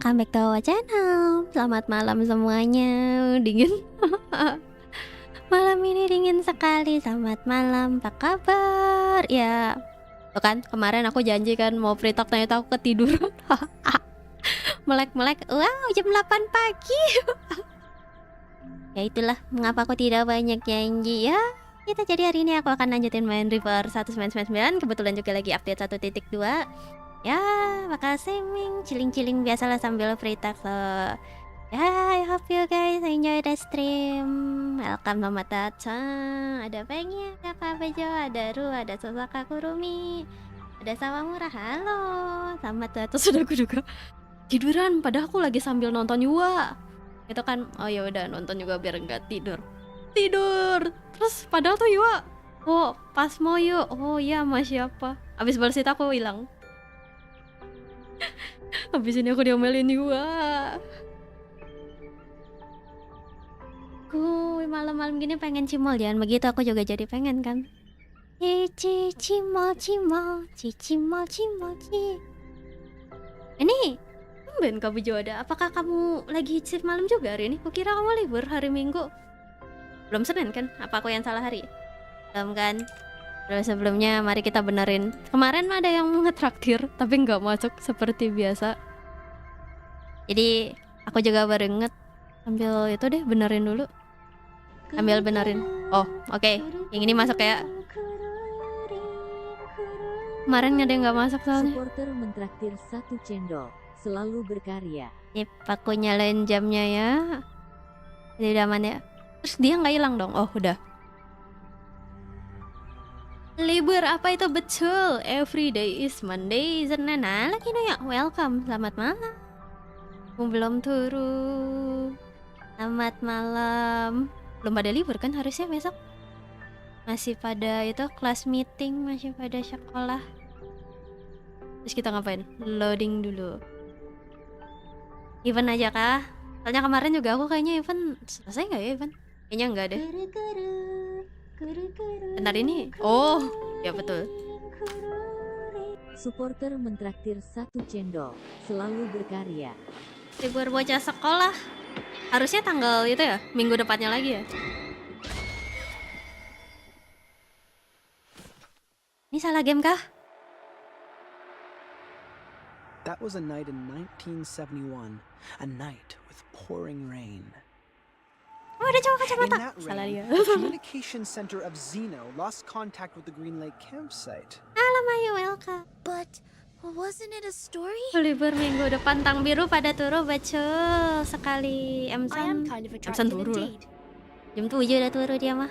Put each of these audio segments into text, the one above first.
welcome back to our channel. Selamat malam semuanya. Dingin. Malam ini dingin sekali. Selamat malam, apa kabar? Ya, tuh kan kemarin aku janji kan mau free talk, ternyata aku ketiduran. Melek-melek. Wow, jam 8 pagi. Ya itulah mengapa aku tidak banyak janji ya. Kita jadi hari ini aku akan lanjutin main River 199. Kebetulan juga lagi update 1.2. Ya, bakal streaming, chilling-chilling biasalah sambil free talk. So, ya, I hope you guys enjoy the stream. Welcome, selamat datang. Ada Pengi, ada Kak Bejo, ada Ru, ada Sosaka Kurumi, ada Sawamura. Halo, selamat datang. Sudah aku juga tiduran, padahal aku lagi sambil nonton Yua. Itu kan, oh ya udah nonton juga biar enggak tidur. Terus padahal tuh Yua, oh pas mau yuk, oh iya sama siapa? Abis balas aku hilang. Habis ini aku diomelin juga. Malam-malam gini pengen cimol, jangan begitu, aku juga jadi pengen kan. Cimol. Ini Ben Kak Bejo ada. Apakah kamu lagi shift malam juga hari ini? Kukira kamu libur hari Minggu. Belum Senin kan? Apa aku yang salah hari? Belum kan? Sebelumnya mari kita benerin. Kemarin ada yang ngetraktir tapi nggak masuk seperti biasa. Jadi aku juga baru inget ambil itu deh, benerin dulu. Ambil benerin. Oh oke. Yang ini masuk ya. Kemarin ada yang nggak masuk soalnya. Supporter mentraktir 1 cendol. Selalu berkarya. Sip, aku nyalain jamnya ya. Jadi udah aman ya. Terus dia nggak hilang dong. Oh udah. Libur apa itu betul? Every day is Monday. Zernana lagi ya. Welcome, selamat malam. Aku belum turun. Selamat malam. Belum pada libur kan harusnya besok? Masih pada itu kelas meeting, masih pada sekolah. Terus kita ngapain? Loading dulu. Event aja kah? Soalnya kemarin juga aku kayaknya event selesai nggak ya event? Kayaknya enggak deh. Bentar ini. Oh, ya betul. Supporter mentraktir 1 cendol. Selalu berkarya. Libur bocah sekolah. Harusnya tanggal itu ya, minggu depannya lagi ya. Ini salah game kah? That was a night in 1971, a night with pouring rain. Oh, ada cowok kacamata. In that Salah rain, dia. the communication center of Zeno lost contact with the Green Lake campsite. Halo Mayu, welcome. But wasn't it a story? Libur minggu depan tang biru pada turu betul sekali. I am Emsan kind of Emsan attractive turu lah. indeed. Jam 7 udah turu dia mah.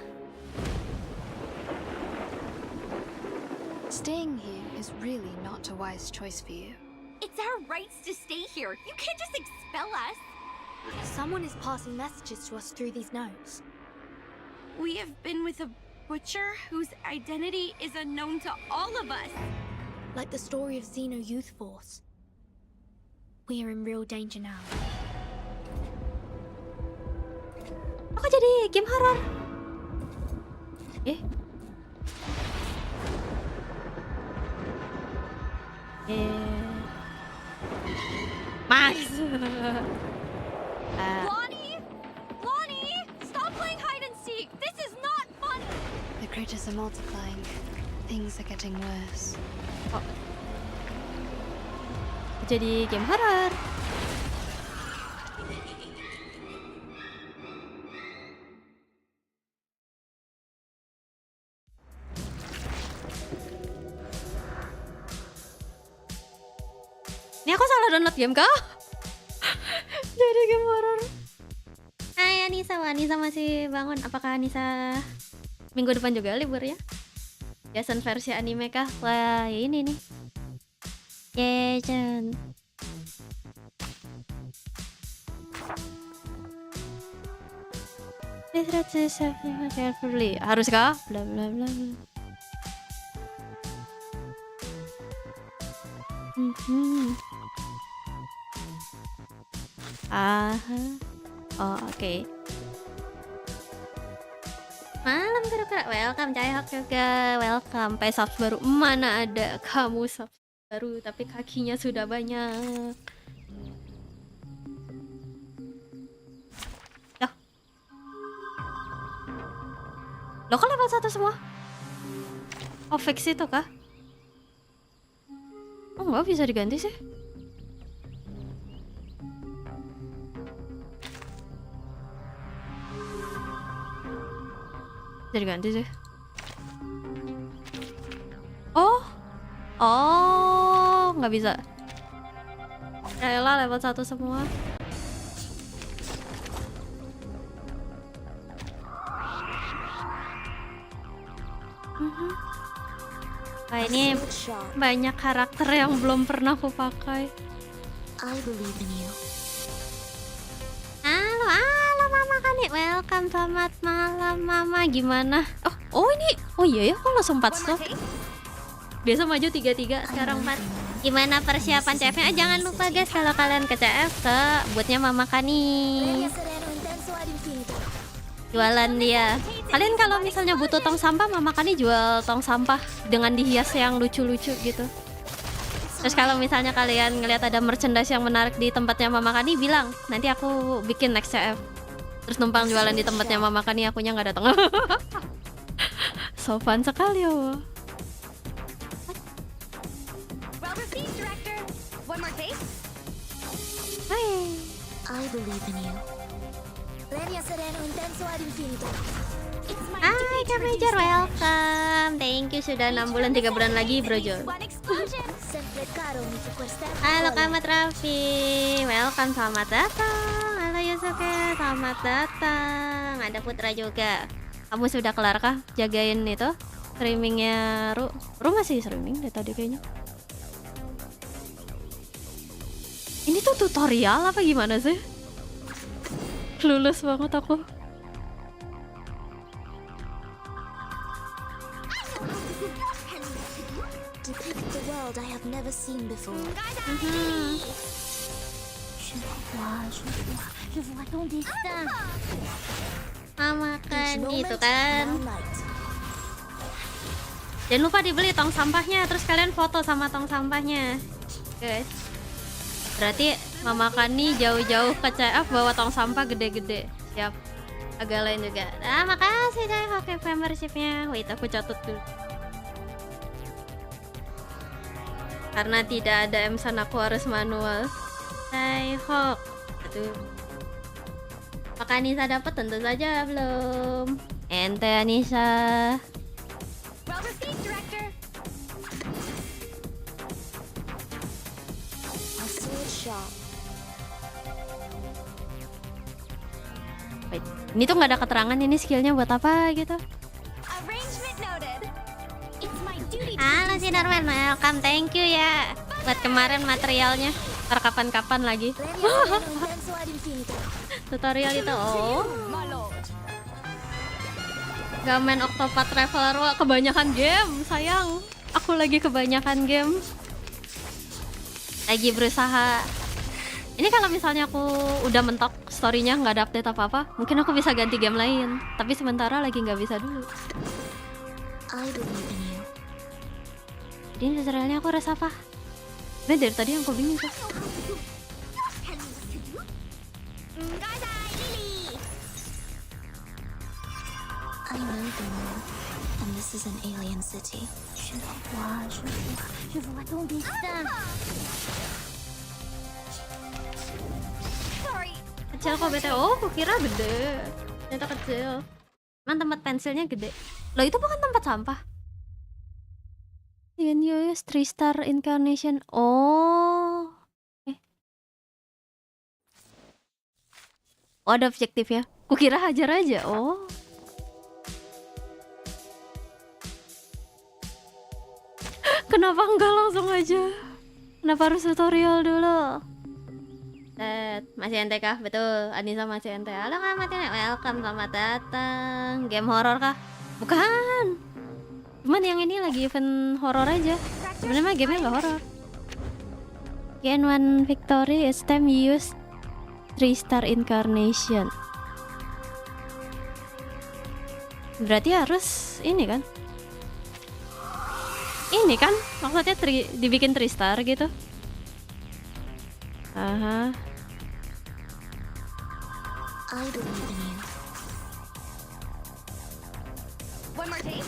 Staying here is really not a wise choice for you. It's our rights to stay here. You can't just expel us. Someone is passing messages to us through these notes. We have been with a butcher whose identity is unknown to all of us. Like the story of Xeno Youth Force. We are in real danger now. Aku jadi game horror. Max. Lonnie, stop playing hide and seek. This is not fun. The critters are multiplying. Things are getting worse. Jadi game horror. Ini aku salah download game kah? Jadi game horror. Hai Anissa, Anissa masih bangun. Apakah Anissa minggu depan juga libur ya? Jason versi anime kah? Wah ini nih. Jason. Carefully. Haruskah? Bla bla bla. Oh oke. Malam kira-kira. Welcome Cahok juga. Welcome. Subs baru. Mana ada kamu subs baru tapi kakinya sudah banyak. Lo kok level 1 semua? Oh fix itu kah? Oh nggak bisa diganti sih. Bisa diganti sih. Oh nggak bisa. Yaelah level 1 semua. Wah ini banyak karakter yang belum pernah aku pakai. I believe in you. Halo Mama Kani, welcome, selamat malam Mama, gimana? Oh ini, oh iya ya, kok langsung 4 stop? Biasa maju 3-3, sekarang 4. Gimana persiapan CF-nya? Jangan lupa guys, kalau kalian ke CF ke bootnya Mama Kani. Jualan dia. Kalian kalau misalnya butuh tong sampah, Mama Kani jual tong sampah dengan dihias yang lucu-lucu gitu. Terus kalau misalnya kalian ngelihat ada merchandise yang menarik di tempatnya Mama Kani, bilang nanti aku bikin next CF. Terus numpang jualan di tempatnya Mama Kani, akunya nggak datang. So fun sekali ya. Hai. I believe in you. Hai Kak Major, welcome. Thank you sudah 6 bulan 3 bulan lagi Bro Jo. Halo Kamat Raffi, welcome, selamat datang. Halo Yusuke, selamat datang. Ada Putra juga. Kamu sudah kelar kah jagain itu streamingnya Ru masih streaming deh tadi kayaknya. Ini tuh tutorial apa gimana sih? Lulus banget aku. Depict the world I have never seen before. Makan gitu kan. Jangan lupa dibeli tong sampahnya, terus kalian foto sama tong sampahnya, guys. Berarti Mama Kani jauh-jauh ke CF bawa tong sampah gede-gede. Siap. Agak lain juga. Ah, makasih deh oke membershipnya. Wait, aku catat dulu. Karena tidak ada emsan, aku harus manual. Hai Hok. Aduh. Apakah Anissa dapat? Tentu saja belum. Ente Anissa. Wait, ini tuh nggak ada keterangan ini skillnya buat apa gitu. Halo Sinarman, welcome, thank you ya buat kemarin materialnya. Ntar kapan-kapan lagi. Tutorial itu, oh. Gak main Octopath Traveler, wah, kebanyakan game, sayang. Aku lagi kebanyakan game. Lagi berusaha. Ini kalau misalnya aku udah mentok storynya nggak ada update apa-apa, mungkin aku bisa ganti game lain. Tapi sementara lagi nggak bisa dulu. Jadi tutorialnya aku harus apa? Nah, dari tadi yang aku bingung tuh. I know the world, and this is an alien city. Kecil kok bete. Oh, kukira gede. Ternyata kecil. Emang tempat pensilnya gede. Loh, itu bukan tempat sampah. Can you use 3-star incarnation? Oh. Oh, ada objektif ya. Kukira hajar aja. Oh. Kenapa enggak langsung aja? Kenapa harus tutorial dulu? Masih ente kah? Betul, Anissa masih ente. Halo Kak Matina, welcome, selamat datang. Game horror kah? Bukan. Cuman yang ini lagi event horror aja. Sebenarnya gamenya nggak horror. Gain 1 victory, it's time you use 3-star incarnation. Berarti harus ini kan? Ini kan maksudnya dibikin 3-star gitu. Aha. I believe in you. One more take.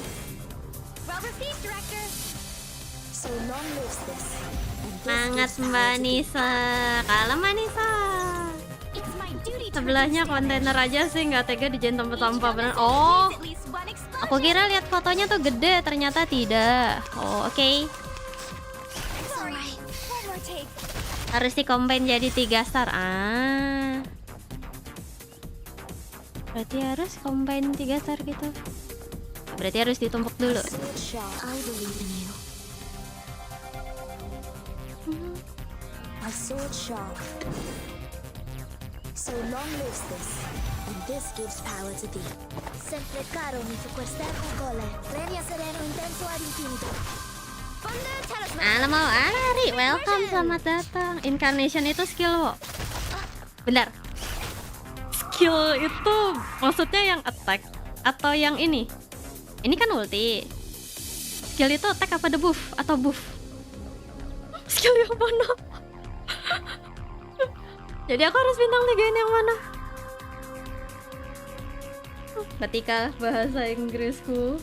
Well received, director. So long lives this. And this Semangat gives Mbak power to thee. Nisa. Kalem Mbak Nisa. It's my duty to Sebelahnya reduce damage. kontainer aja sih, nggak tega dijadiin tempat Each sampah of bener. us Oh, needs at least one explosion. aku kira lihat fotonya tuh gede, ternyata tidak. Oh, oke. Sorry. One more take. Harus di-combine jadi 3 star. Berarti harus combine 3 star gitu. Berarti harus ditumpuk dulu. Sword shot. I believe in you. A sword sharp. So long lives this, and this gives power to thee. Sempre caro mi su quest'eco cole. Regna sereno intenso ad infinito. Thunder talisman. Ala mau Ari, welcome, selamat datang. Incarnation itu skill wo. Benar. Skill itu maksudnya yang attack atau yang ini? Ini kan ulti. Skill itu attack apa debuff atau buff? Skill yang mana? Jadi aku harus bintang 3 yang mana? Ketika bahasa Inggrisku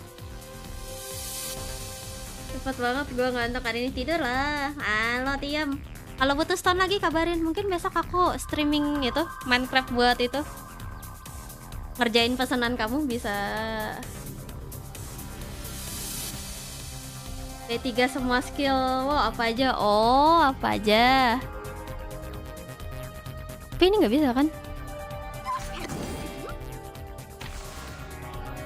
cepat banget, gue ngantuk hari ini. Tidur lah. Halo Tiam, kalau butuh stone lagi kabarin. Mungkin besok aku streaming itu Minecraft buat itu, ngerjain pesanan kamu bisa. D3 semua skill. Wow, apa aja? Oh, apa aja? Tapi ini nggak bisa kan?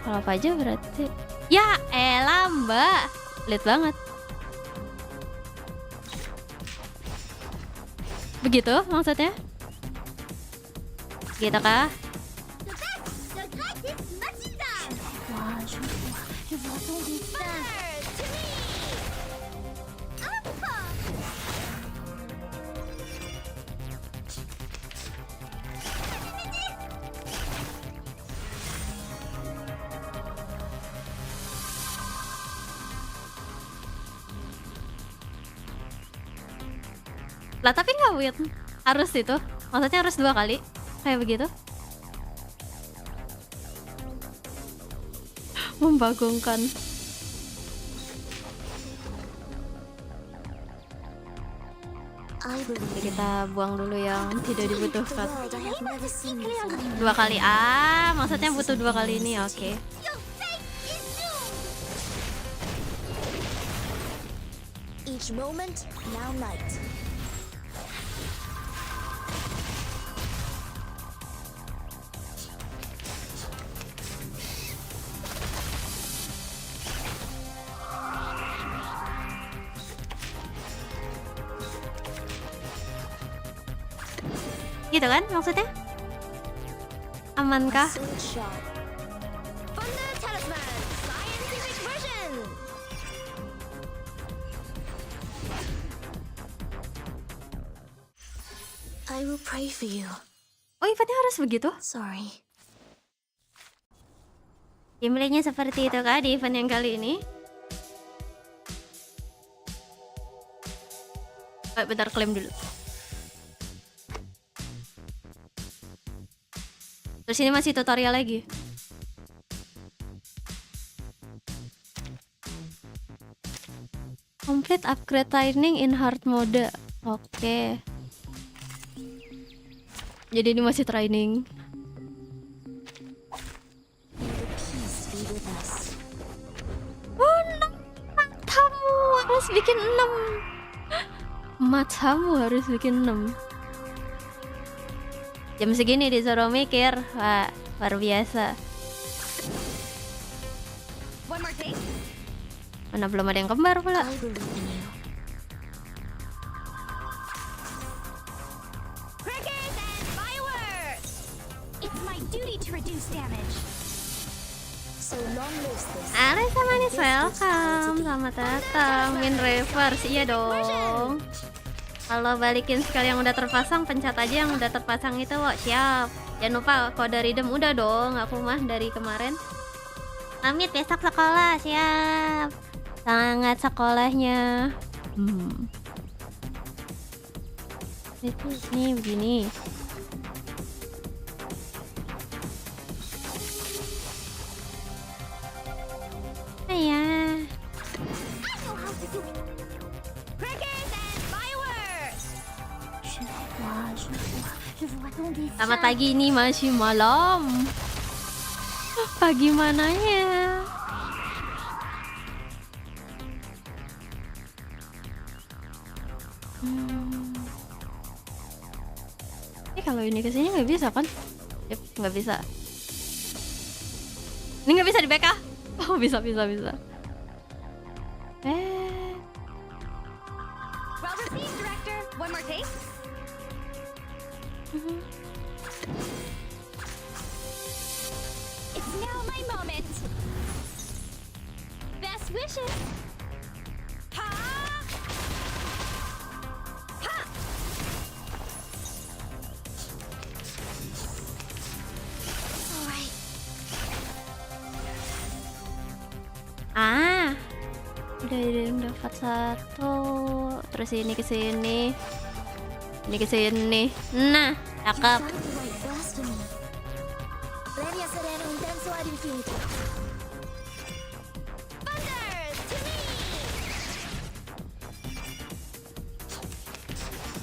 Kalau apa aja berarti? Ya elah mbak, pelit banget. Begitu maksudnya? Gitu kah? Lah tapi nggak win, harus itu, maksudnya harus 2 kali kayak begitu. Membagongkan. I believe in Kita buang dulu yang tidak the dibutuhkan. world I have never seen before. 2 kali, maksudnya butuh 2 kali ini, oke. Each moment, now night. Gitu kan maksudnya? Amankah? Sword shot. Thunder talisman. Scientific version. I will pray for you. Oh, eventnya harus begitu? Sorry. Gameplaynya seperti itu kah di event yang kali ini? Bentar, klaim dulu. Terus ini masih tutorial lagi. Complete upgrade training in hard mode. Oke. Jadi ini masih training. Peace be with us. Oh, 6 matamu harus bikin 6. Matamu harus bikin 6. Jam segini disuruh mikir. Wah, luar biasa. One more take. Mana belum ada yang kembar pula. I believe in you. Crackers and fireworks. It's my duty to reduce damage. So long lives this. Ares sama nih, welcome. Selamat datang. Min reverse, iya dong. Kalau balikin skill yang udah terpasang, pencet aja yang udah terpasang itu, Wok. Siap. Jangan lupa kode redeem, udah dong. Aku mah dari kemarin. Pamit besok sekolah, siap. Sangat sekolahnya. Itu nih begini. Je vois ton dessin. Selamat pagi, ini masih malam. Pagi mananya? Kalau ini kesini nggak bisa kan? Yep, nggak bisa. Ini nggak bisa di BK. Oh, bisa. Robert P. Director, one more take. It's now my moment. Best wishes. Ha! Ha! Alright. Udah dapat satu. Terus ini ke sini. Ini ke sini. Nah, cakep. You found the right glass to me. Renia sereno intenso ad infinito. Thunder to me.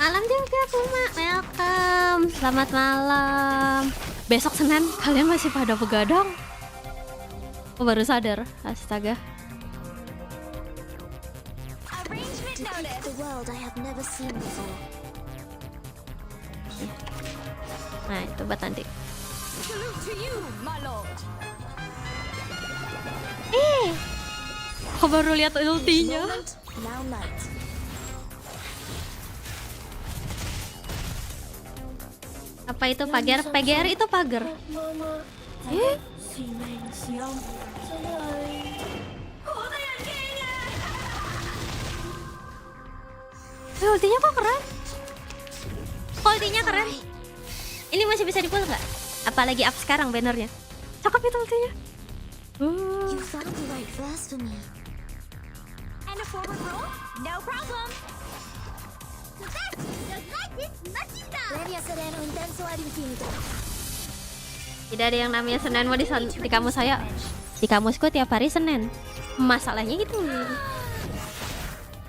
Malam juga Kuma, welcome. Selamat malam. Besok Senin kalian masih pada begadang? Aku baru sadar, astaga. Arrangement notice. The world I have never seen before. Nah, itu buat nanti. Salute to you, my lord. Aku baru lihat ultinya. Moment, now night. Apa itu pagar? Pagar itu pagar. Ultinya kok keren? Ultinya keren. Ini masih bisa di-pull nggak? Apalagi up sekarang bannernya. Cakep itu ultinya. You found the right glass for me. And a forward roll? No problem. Just like this, Machida. Renia sereno intenso ad infinito. Tidak ada yang namanya Senin di kamus saya. Di kamusku tiap hari Senin. Masalahnya itu.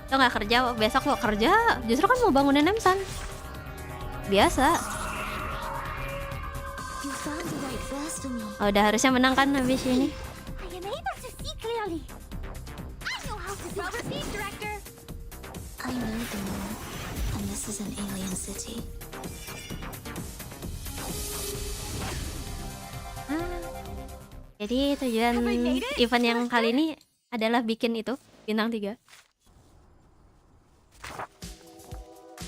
Lo nggak kerja, besok mau kerja. Justru kan mau bangunin Emsan. Biasa. You found the right glass for me. Oh, udah harusnya menang kan habis ini. I am able to see clearly. I know how to see. Robert P. Director. I know the moon, and this is an alien city. Jadi tujuan event yang kali ini adalah bikin itu bintang 3.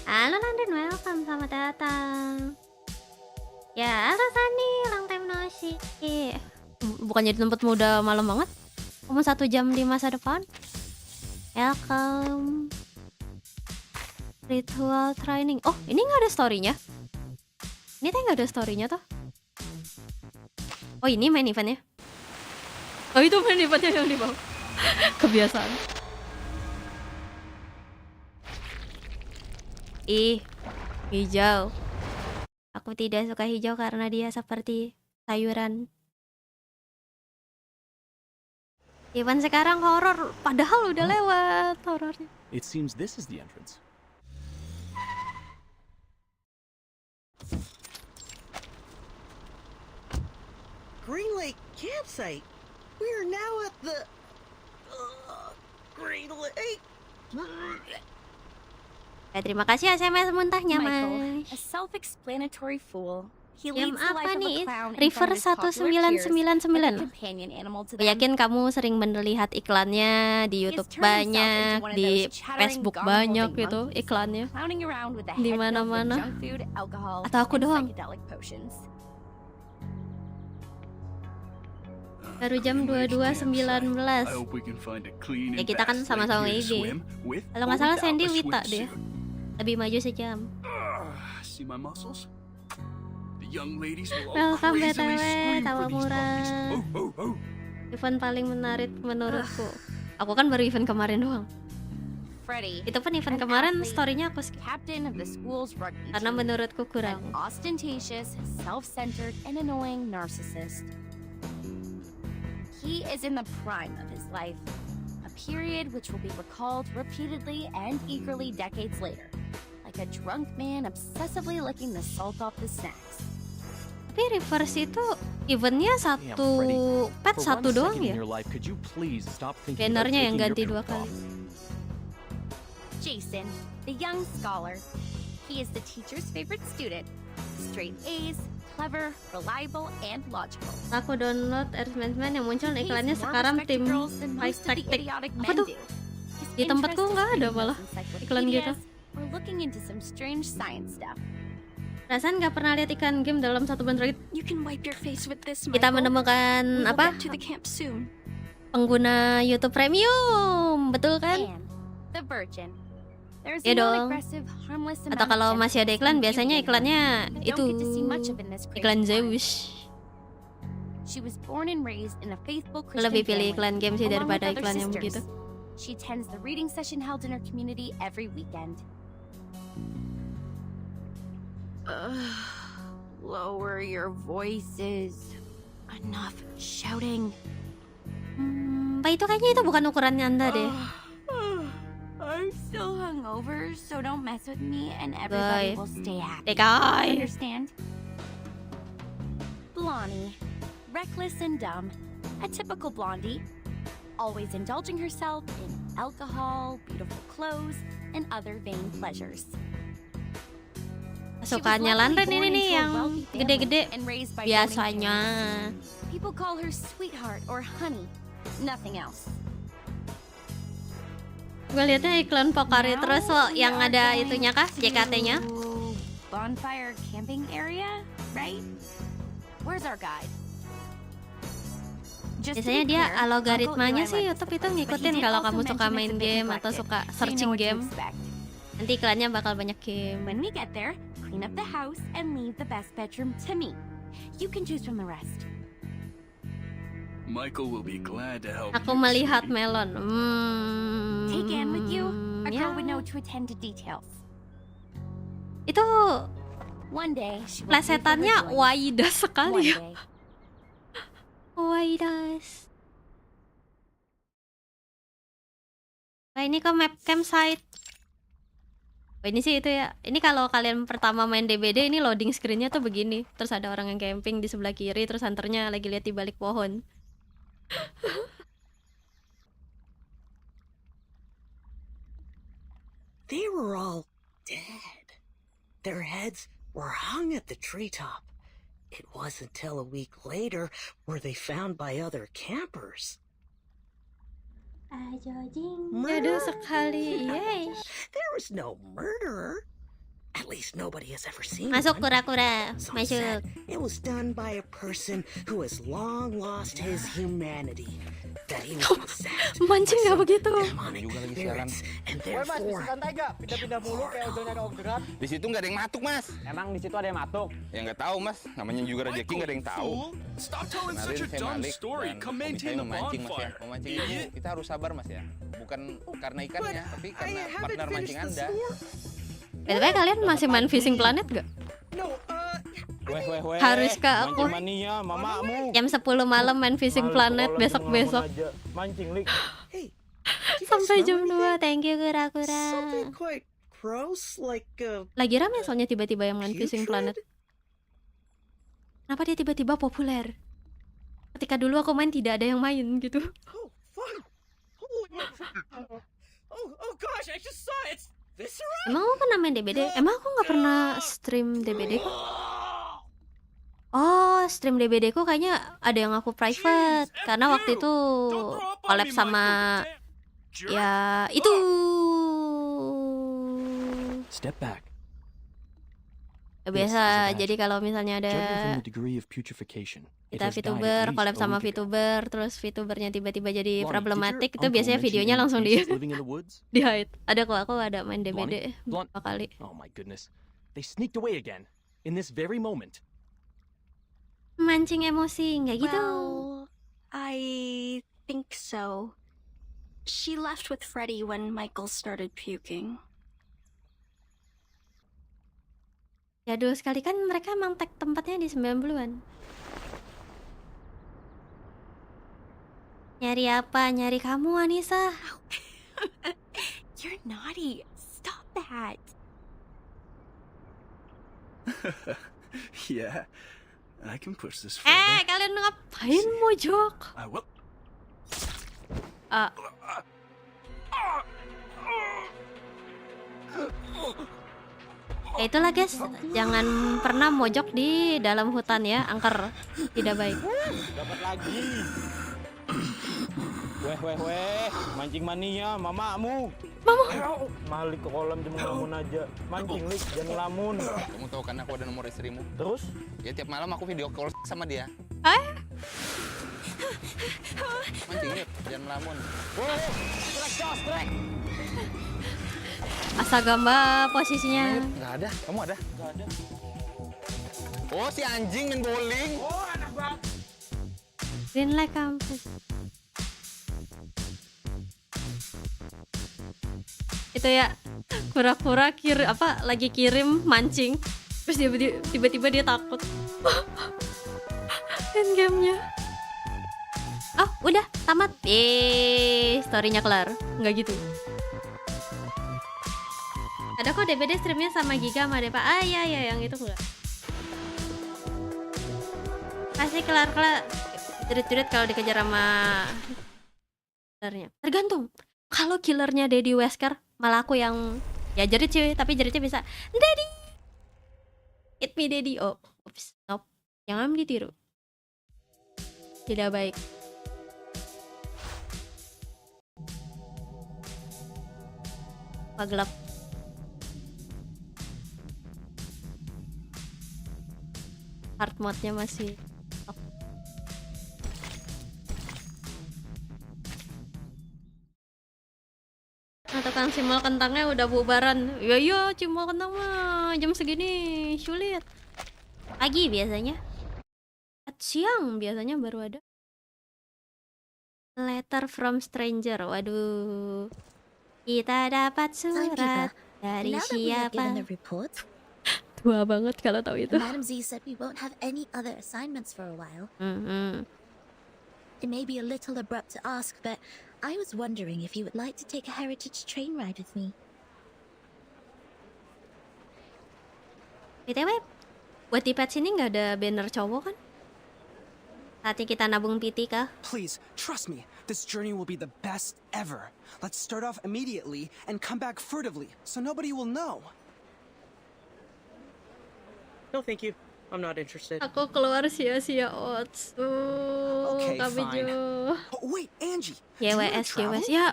Halo Nandin, welcome, selamat datang. Ya, halo Sani, long time no see. Bukannya di tempat muda malam banget. Cuma 1 jam di masa depan. Welcome. Ritual training. Oh, ini nggak ada story-nya. Ini teh nggak ada story-nya toh. Oh, ini main eventnya. Oh, itu main eventnya yang di bawah. Kebiasaan. Hijau. Aku tidak suka hijau karena dia seperti sayuran. Event sekarang horor, padahal udah lewat horornya. It seems this is the entrance. Green Lake campsite. We are now at the Green Lake. Terima kasih SMS muntahnya, Michael, Mas. a self-explanatory fool. He Jam leads the life apa of a nih? clown in River front of his popular peers, 1999. like a companion animal to Aku them. yakin kamu sering melihat iklannya di He has YouTube turned himself banyak, into one of di those chattering, Facebook gong-holding banyak gitu monkeys, iklannya. clowning around with a Di head filled with mana-mana. junk food, alcohol, Atau aku and doang. psychedelic potions. Baru jam 22.19. Ya kita kan sama-sama WIB. Kalau nggak salah Sandy Wita deh. Lebih maju sejam. See my muscles? The young ladies will all Welcome crazily BTW, scream tawa for these murah. puppies. Oh, oh, oh. Event paling menarik menurutku. Aku kan baru event kemarin doang. Freddie, Itu pun event an kemarin athlete, story-nya aku skip. captain of the school's rugby Karena team, menurutku kurang. an ostentatious, self-centered, and annoying narcissist. He is in the prime of his life, a period which will be recalled repeatedly and eagerly decades later, like like a drunk man obsessively licking the salt off the snacks. Tapi reverse itu eventnya satu pet satu doang ya. Bannernya yang ganti 2 kali. Jason, the young scholar. He is the teacher's favorite student. Straight A's, clever, reliable, and logical. Aku download advertisement yang muncul iklannya sekarang tim high tactic. Apa tuh? Di tempatku nggak ada malah iklan gitu. We're looking into some strange science stuff. Perasaan nggak pernah lihat iklan game dalam satu Android. You can wipe your face with this, Kita Michael. menemukan We will apa? get to the camp soon. Pengguna YouTube Premium, betul kan? And the Virgin. There's Ya a dong. non-aggressive, harmless amount Atau of kalau masih ada iklan, gentleness and biasanya beauty in her. iklannya We itu don't get to see much of in this crazy iklan world. Zeus. She was born and raised in a faithful Christian Lebih pilih family, iklan game sih along daripada with other iklan yang sisters. begitu. She attends the reading session held in her community every weekend. Lower your voices. Enough shouting. Pak itu kayaknya itu bukan ukurannya Anda deh. I'm still hungover, so don't mess with me and everybody Guy. will stay happy. Dekai. Understand? Blondie, reckless and dumb, a typical blondie, always indulging herself in alcohol, beautiful clothes, and other vain pleasures. Kesukaannya Landren ini nih yang gede-gede biasanya. People call her sweetheart or honey, nothing else. Gue liatnya iklan Pokari Now terus we yang are ada going itunya kah? to JKT-nya? Bonfire camping area, right? Where's our guide? Just to Biasanya be dia clear, algoritmanya Uncle sih Eli YouTube left itu us, but he ngikutin did kalau also kamu suka mention main it's a bit game atau neglected, suka so you know searching what to game. expect. Nanti iklannya bakal banyak game. When we get there, clean up the house and leave the best bedroom to me. You can choose from the rest. Michael will be glad to help Aku you, melihat sweetie. melon. Take Anne with you. A Ya. girl would know to attend to details. Itu One day, she will pay for her plesetannya joints. waidas One sekali ya. day. Waidas. Nah ini ke map campsite. Oh, ini sih itu ya. Ini kalau kalian pertama main DBD ini loading screen-nya tuh begini. Terus ada orang yang camping di sebelah kiri, terus hunternya lagi lihat di balik pohon. They were all dead. Their heads were hung at the treetop. It wasn't till a week later were they found by other campers. Aduh sekali. Yeay. There was no murderer. At least nobody has ever seen Masuk one. kura-kura. Some Masuk. said it was done by a person who has long lost his humanity. That he was possessed Mancing by nggak some begitu? demonic spirits, and therefore pindah-pindah mulu kayak udah nyari orderan. Di situ nggak ada yang matuk, Mas. Emang di situ ada yang matuk. Ya nggak tahu, Mas. Namanya juga rezeki nggak ada yang tahu. Stop telling Kemarin such a saya dumb balik story. dan Come hobi maintain saya the memancing, Mas ya. bonfire. Memancing itu Idiot. kita harus sabar, Mas ya. Bukan karena ikannya, tapi I karena haven't partner finished mancing the Anda. story. Btw kalian masih main fishing planet gak? No, Weh. Haruskah aku? Mancing mania, mamamu. Jam 10 malam main fishing planet besok-besok. Mancing lik. hey, do you guys Sampai smell jam 2. anything? Thank you kura-kura. Something quite gross, like Lagi rame soalnya tiba-tiba yang main fishing planet. Kenapa dia tiba-tiba populer? Ketika dulu aku main tidak ada yang main gitu. Oh, fuck! Oh gosh! I just saw it. Viscera. Emang aku pernah main DBD? Emang aku nggak pernah stream DBD kok? Oh, stream DBD ku kayaknya ada yang aku private karena waktu itu collab sama ya itu. Step back. Ya, biasa. Jadi kalau misalnya ada Judging from the degree of putrefaction, it kita has died at VTuber least collab a sama week ago. VTuber, terus VTubernya tiba-tiba jadi Lonnie, problematik, did itu your biasanya uncle videonya mention langsung any di cases living in the woods? di hide. Ada kok, aku ada main DBD Blondie? beberapa kali. Oh my goodness. They sneaked away again. In this very moment. Mancing emosi, nggak gitu. Well, I think so. She left with Freddie when Michael started puking. Jadul sekali kan mereka emang tag tempatnya di 90-an. Nyari apa? Nyari kamu, Anissa. You're naughty. Stop that. Yeah, I can push this further. Kalian ngapain mojok? I will. Ya itulah guys, jangan pernah mojok di dalam hutan ya, angker, tidak baik. Dapat lagi. Weh, mancing mania, mamamu. Malik ke kolam cuma ngelamun aja. Mancing lik, jangan ngelamun. Kamu tahu kan aku ada nomor istrimu? Terus? Ya tiap malam aku video call sama dia. Mancing nih, jangan ngelamun. Strike. Astaga mbak, posisinya. Nggak ada, kamu ada? Nggak ada. Oh si anjing main bowling. Oh, anak banget. Green light kampus. Itu ya, kura-kura lagi kirim mancing, terus tiba-tiba dia takut. Endgame-nya. Oh, udah tamat. Story-nya kelar. Nggak gitu. Ada kok DVD streamnya sama Giga sama Depa. Iya yang itu enggak. Pasti kelar. Cerit-cerit kalau dikejar sama killernya. Tergantung. Kalau killernya Daddy Wesker, malah aku yang ya jerit cuy, tapi jeritnya bisa Daddy. Hit me Daddy. Oh, oops. Nope. Jangan ditiru. Tidak baik. Gelap. Hard mode-nya masih Nah, tukang cimol kentangnya udah bubaran. Iya, cimol kentang mah jam segini sulit. Pagi biasanya. Siang biasanya baru ada. Letter from stranger. Waduh. Kita dapat surat dari Now that we have siapa? given the report, Tua banget kalau tahu itu. Madam Z said we won't have any other assignments for a while. It may be a little abrupt to ask, but I was wondering if you would like to take a heritage train ride with me. BTW, buat di pet sini nggak ada banner cowok kan? Saatnya kita nabung PT kah? Please, trust me. This journey will be the best ever. Let's start off immediately and come back furtively, so nobody will know. No, thank you. I'm not interested. Aku keluar sia-sia odds. Okay, Kami fine. Jo. Oh, wait, Angie. do you wanna GWS travel? ya.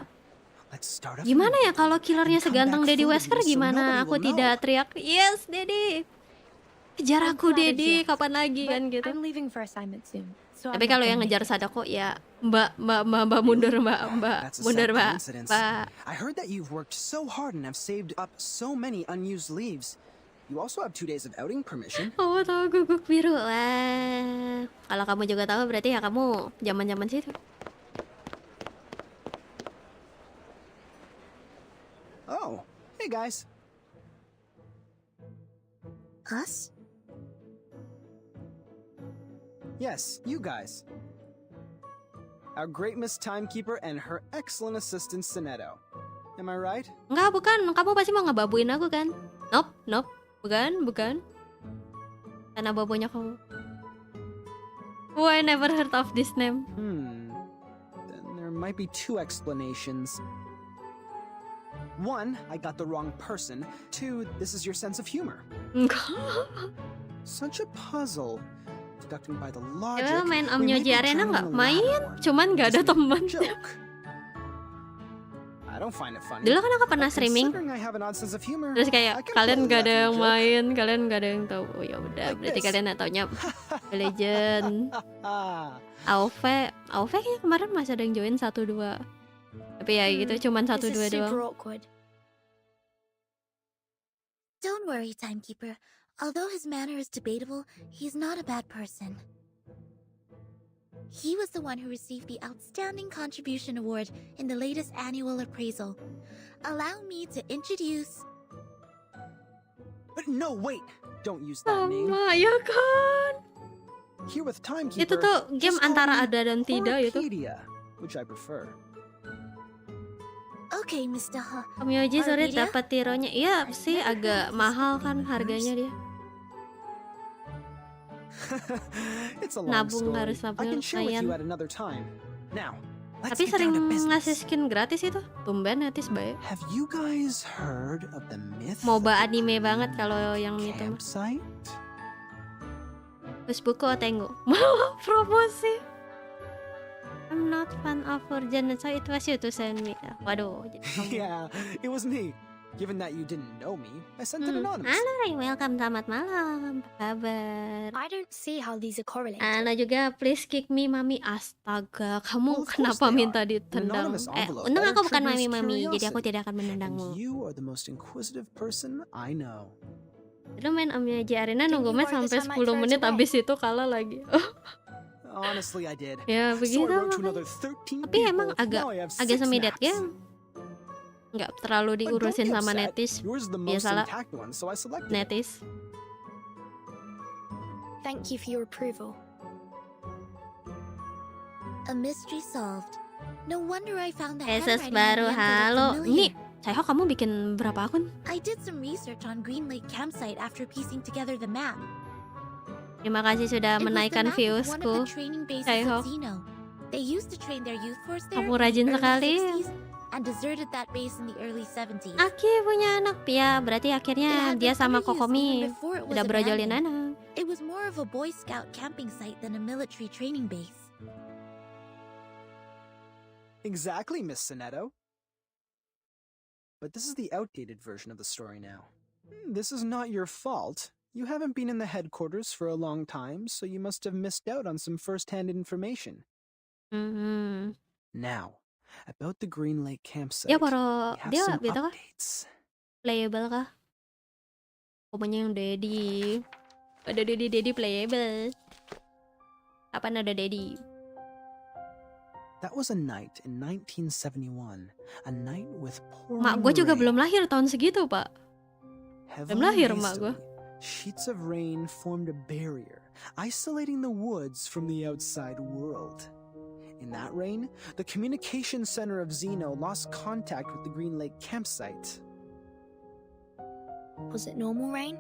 Let's start off Gimana ya immediately kalau killernya and come seganteng back Daddy furtively, Wesker so gimana nobody aku will tidak know. teriak yes Daddy. Kejar aku Daddy, kapan lagi kan gitu. I'm leaving for assignment soon. So Tapi kalau yang ngejar Sadako ya Mbak mundur Mbak That's a mundur sad Mbak. coincidence. Mbak. I heard that you've worked so hard and have saved up so many unused leaves. You also have 2 days of outing permission. Oh tahu guguk biru. Wah. Kalau kamu juga tahu berarti ya kamu zaman-zaman situ. Oh, hey guys. Us? Yes, you guys. Our great Miss Timekeeper and her excellent assistant Sonetto. Am I right? Enggak, bukan. Kamu pasti mau ngebabuin aku kan? Nope. Bukan. Karena babunya kamu. Oh, I never heard of this name. Then there might be 2 explanations. 1, I got the wrong person. 2, this is your sense of humor. Enggak. Such a puzzle. Deducting by the logic, Coba main Om we may Nyoji be Arena determining nggak? the Main, latter one, cuman nggak which ada is a teman. joke. I don't find it funny. Dulu kan aku pernah But streaming. considering I have an odd sense of humor, Terus I kayak can kalian totally nggak ada laugh at yang the joke. main, kalian nggak ada yang tahu. Oh ya udah, Like berarti this. kalian nggak taunya Legend. AOV kayaknya kemarin masih ada yang join 1-2. Tapi ya gitu, cuman 1-2 This is doang. super awkward. Don't worry, Timekeeper. Although his manner is debatable, he's not a bad person. He was the one who received the Outstanding Contribution Award in the latest annual appraisal. Allow me to introduce... But no, wait! Don't use that name. Sama, ya kan? Here with Timekeeper, Itu tuh game just call antara me ada dan tidak itu. Horpedia, which I prefer. Okay, Mr. Om Yoji sulit Horpedia? dapat tironya. Iya sih agak mahal kan harganya dia. It's a long Nabung story. harus I nabung can share with lumayan. you at another time. Now, let's Tapi get sering down to ngasih business. skin gratis itu. Tumben netis baik. Have you guys heard of the myth MOBA of the anime green banget kalau yang itu mah. campsite? Terus buku Tengo. Malah promosi. I'm not fan of virgin, so it was you to send me. Waduh. Jadi kamu. Yeah, it was me. Given that you didn't know me, I sent it anonymous. Halo Ray, welcome, selamat malam. Apa kabar? I don't see how these are correlated. Ana juga, please kick me mami. Astaga, kamu Well, of course kenapa they minta are. An ditendang? anonymous envelope Untung better aku bukan triggers mami-mami, jadi aku curiosity. tidak akan menendangmu. And you are the most inquisitive person I know. Lu main Omnya Aja Arena Didn't nunggu you match worry sampai this time I 10 throw it menit, away? habis itu kalah lagi. Honestly, I did. Ya So begitu I wrote to makanya. another 13 Tapi emang people. agak Now I have agak 6 semidet maps. game. Nggak terlalu But don't diurusin be sama upset. netis. Yours is the most Biasalah intact one, so I selected it. netis. Thank you for your approval. A mystery solved. No wonder I found the Yesus handwriting on baru, the envelope halo. Nih, familiar. Caiho kamu bikin berapa akun? I did some research on Green Lake campsite after piecing together the map. Terima kasih sudah It was the menaikkan map of one of viewsku. the training bases Caiho. at Zeno. They used to train their youth force there Kamu in the rajin early sekali. 60s and deserted that base in the early 70s. Aki punya anak ya, berarti It akhirnya had dia been sama underused Kokomi even before it was udah brojolin abandoned. anak. It was more of a Boy Scout camping site than a military training base. Exactly, Miss Sonetto. But this is the outdated version of the story now. This is not your fault. You haven't been in the headquarters for a long time, so you must have missed out on some first-hand information. Now, about the Green Lake campsite, Ya paro we have dia some beda kah? updates. Playable kah? Pokoknya yang daddy. Ada daddy playable. Kapan ada daddy? That was a night in 1971, a night with pouring Mak gue juga rain. belum lahir tahun segitu, Pak. Belum Heavily lahir and mak gue. hastily, sheets of rain formed a barrier, isolating the woods from the outside world. In that rain, the communication center of Zeno lost contact with the Green Lake campsite. Was it normal rain?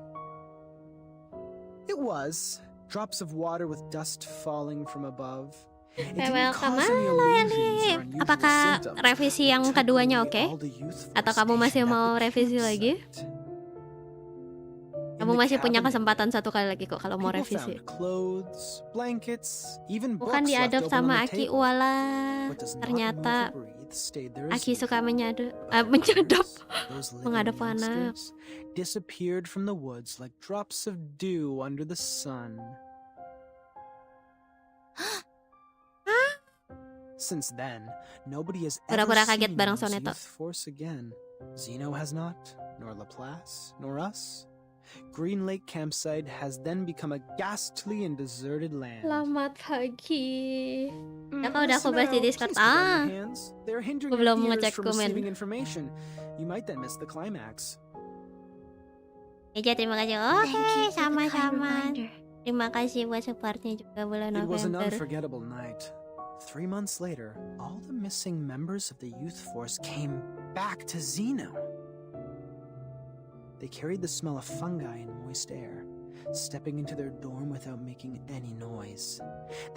It was. Drops of water with dust falling from above. It didn't Welcome, cause any halo illusions Eli. or unusual Apakah symptoms revisi yang that took keduanya away oke? all the youth Atau force kamu masih stationed at mau the revisi lagi? campsite. In Kamu the masih punya cabinet, kesempatan satu kali lagi kok kalau mau people revisi. found clothes, blankets, even Bukan books left diadop open on sama the Aki table. Wala. What does not Ternyata move or breathe stayed there as Aki suka usual. menyadap, But menyadap, others, those living mengadop anak. youngsters, disappeared from the woods like drops of dew under the sun. Since then, nobody has ever Pura-pura kaget seen bareng those Soneto. youth force again. Zeno has not, nor Laplace, nor us. Green Lake campsite has then become a ghastly and deserted land. Selamat pagi. Ya kau udah Miss aku bahas di Sonetto, Discord. please put down Ah, your hands. They're hindering Aku our belum ears ngecek from komen. receiving information. You might then miss the climax. Eja terima kasih. Thank Oke, you for the kind sama-sama. reminder. Terima kasih buat supportnya juga bulan It was an November. unforgettable night. 3 months later, all the missing members of the youth force came back to Zeno. They carried the smell of fungi and moist air, stepping into their dorm without making any noise.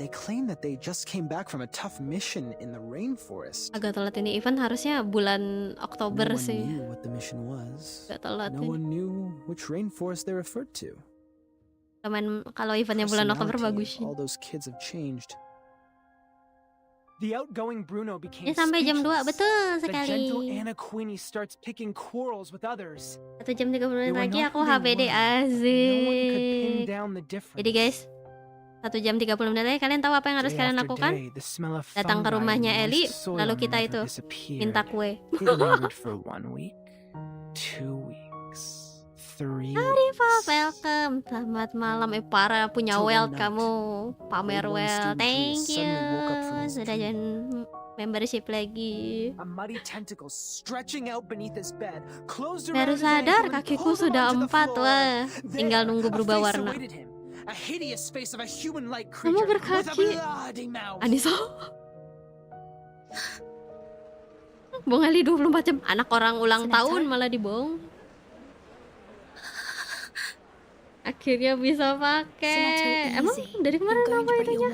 They claimed that they just came back from a tough mission in the rainforest. Agak telat ini event, harusnya bulan No Oktober one sih. knew what the mission was. Agak telat No ini. one knew which rainforest they referred to. Teman kalau eventnya bulan Oktober bagus Personality, sih. all those kids have changed. The outgoing Bruno became Ini sampai jam 2, speechless. betul The gentle sekali. Anna Queenie starts picking quarrels with others. 1 jam 30 menit They were lagi not aku who they HBD were. No one could pin asik. down the difference. Jadi guys, 1 jam 30 menit lagi kalian tahu apa yang harus Day kalian after lakukan? day, the smell of Datang ke fungi rumahnya and Eli, moist soil lalu kita never itu disappeared. minta kue. It lingered for 1 week, 2 weeks, 3 Riva, weeks. welcome. Selamat malam. Parah punya Till one weld night, kamu. Pamer old one well. student Thank Julius you. suddenly woke up from his Sudah dream. join membership lagi. A muddy tentacle stretching out beneath his bed, closed Baru around his sadar ankle and kakiku pulled him sudah onto the 4. floor. Wah, There, tinggal nunggu a berubah face warna. awaited him. A hideous face of a human-like Kamu creature with a berkaki. bloody mouth. Anissa. Bong Ali 24 jam. Anak orang ulang Sebentar. tahun malah dibong. Akhirnya bisa pakai. Emang dari kemarin apa itunya?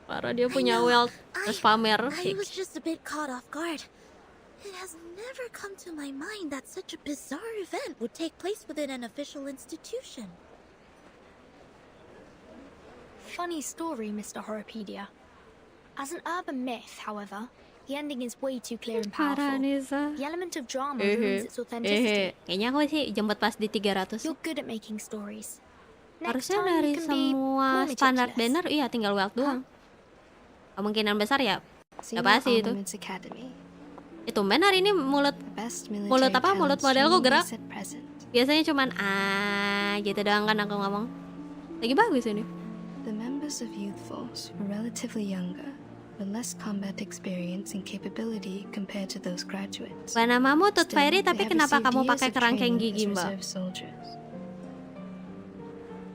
Parah dia punya wealth terus pamer. I was just a bit caught off guard. It has never come to my mind that such a bizarre event would take place within an official institution. Funny story, Mr. Horopedia. As an urban myth, however, the ending is way too clear and powerful. The element of drama ruins its authenticity. Kayaknya aku sih jemput pas di 300. You're good at making stories. Harusnya dari semua standar banner, iya tinggal wealth doang. Kemungkinan besar ya, gak pasti itu. Itu men hari ini mulut modelku gerak. Biasanya cuman gitu doang kan aku ngomong. Lagi bagus ini. The members of youth force were relatively younger, with less combat experience and capability compared to those graduates. Namamu Tut Fairy, tapi kenapa kamu pakai kerangkeng gigi, Mbak?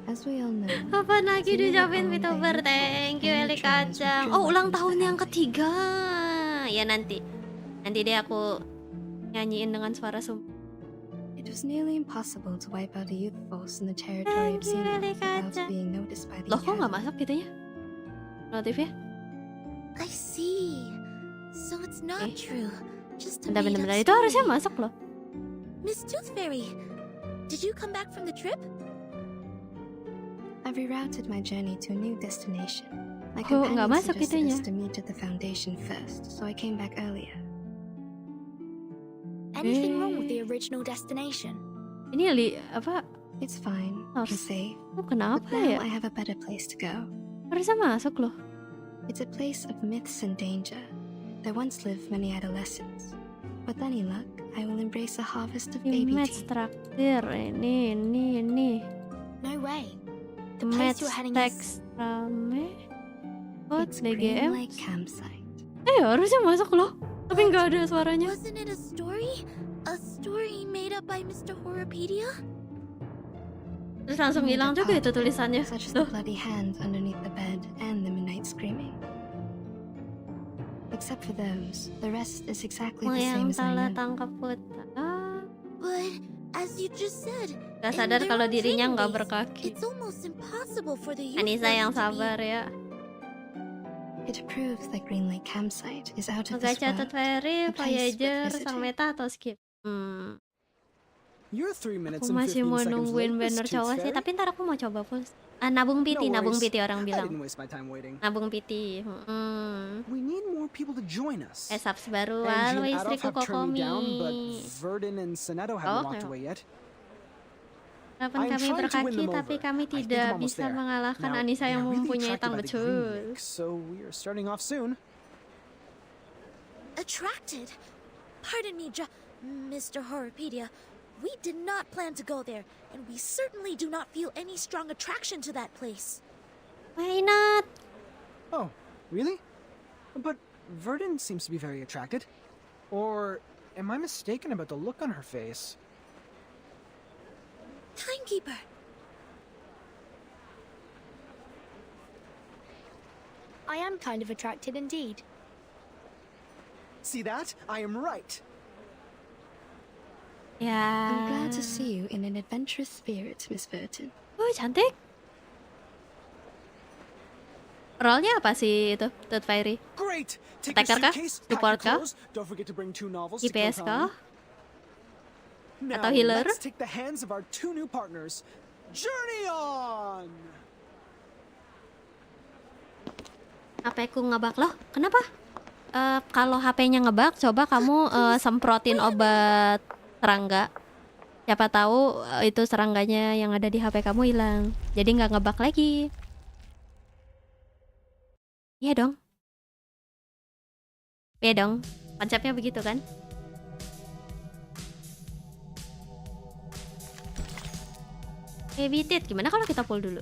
As we all know, Kapan lagi diucapin Vtuber? Thank you Eli Kacang. Oh, ulang tahun yang ketiga. Ya nanti deh aku nyanyiin dengan suara it was nearly impossible to wipe out a youth force in the territory of Xena without being noticed by the Loh, kok nggak masuk gitunya? Notifnya? I see. So it's not true. Just a made up Bentar, itu harusnya masuk loh. Miss Tooth Fairy, did you come back from the trip? I've rerouted my journey to a new destination. My Kok nggak companion masuk suggested itunya? us to meet at the foundation first, so I came back earlier. Anything wrong with the original destination? Ini apa? It's fine. I'm safe. Oh, kenapa But now ya? I have a better place to go. Harusnya masuk loh. It's a place of myths and danger. There once lived many adolescents. With any luck, I will embrace a harvest of baby Image teeth. traktir ini. No way. The Match place you're heading text is... rame. Oh, It's DGM. Green Lake Campsite. Harusnya masuk loh. Tapi nggak ada suaranya. Wasn't it a story? A story made up by Mr. Horopedia? Terus langsung hilang juga itu tulisannya. Such as the bloody hands underneath the bed and the midnight screaming. Except for those, the rest is exactly the same Yang as I salah know. tangkap putra. But as you just said, Gak sadar kalau dirinya nggak berkaki. it's almost impossible for the youth Anissa yang force to be- sabar ya. It proves that Green Lake Campsite is out of this Gacha world. Tut Fairy, A place Voyager, worth Sang visiting. Meta atau skip? You're 3 minutes Aku and masih 15 mau seconds nungguin late, Miss banner Tooth cowok sih, Fairy. tapi ntar aku mau coba full. Nabung piti, No nabung worries. piti orang I bilang. didn't waste my time waiting. Nabung piti. We need more people to join us. Subs baru, Angie halo and istriku Adolf have turned me down, but Kokomi. Verdun and Sonetto haven't walked Okay. away yet. Walaupun I'm kami trying to win berkaki, them tapi over. kami I think tidak I'm almost bisa there. mengalahkan Now, Anissa yang they're really mempunyai attracted tang by the Green betul. Lake, so we are starting off soon. Attracted? Pardon me, Mr. Horopedia. We did not plan to go there, and we certainly do not feel any strong attraction to that place. Why not? Oh, really? But Verdun seems to be very attracted. Or am I mistaken about the look on her face? Timekeeper! I am kind of attracted indeed. See that? I am right. Ya. I'm glad to see you in an adventurous spirit, Miss Burton. Oh, cantik. Role-nya apa sih itu, Tut Fairy? Great. Take Attacker your kah? suitcase, Support pack your kah? clothes. Don't forget to bring 2 novels to kill IPS kah? time. Now Atau healer? let's take the hands of our 2 new partners. Journey on. HP-ku ngebug loh. Kenapa? Kalau HP-nya ngebug, coba kamu semprotin obat serangga. Siapa tahu itu serangganya yang ada di HP kamu hilang. Jadi nggak ngebug lagi. Iya dong. Iya dong. Konsepnya begitu kan? Baby tit, gimana kalau kita pull dulu?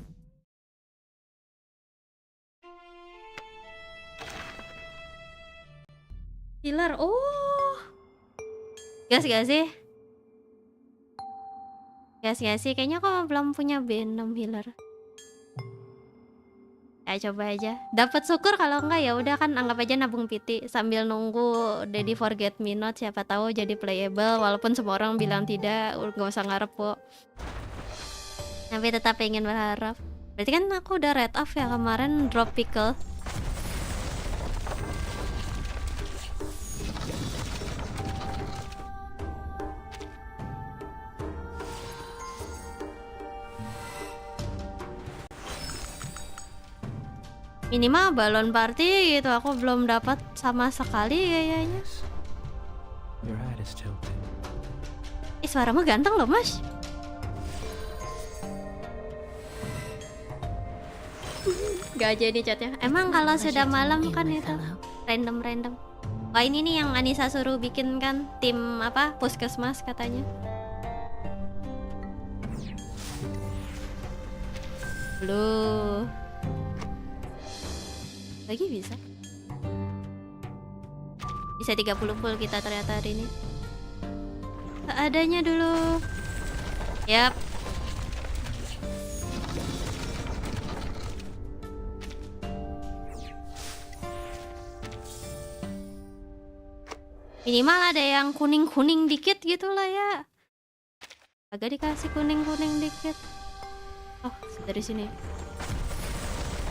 Healer, oh. Gas gak sih? Gas gak sih? Kayaknya aku belum punya B6 healer. Coba aja. Dapat syukur, kalau enggak ya udah kan anggap aja nabung piti sambil nunggu Daddy Forget Me Not, siapa tahu jadi playable walaupun semua orang bilang tidak, nggak usah ngarep kok. Tapi tetap ingin berharap. Berarti kan aku udah red off ya kemarin drop pickle. Minimal balon party gitu aku belum dapat sama sekali kayaknya. Your head is tilted. Suaramu ganteng loh mas. Gak aja nih chatnya. Emang kalau sudah malam kan itu random. Wah ini nih yang Anissa suruh bikin kan tim apa puskesmas katanya. Loh. Lagi bisa 30 full kita ternyata hari ini. Adanya dulu. Yap. Minimal ada yang kuning-kuning dikit gitu lah ya. Agak dikasih kuning-kuning dikit. Oh dari sini.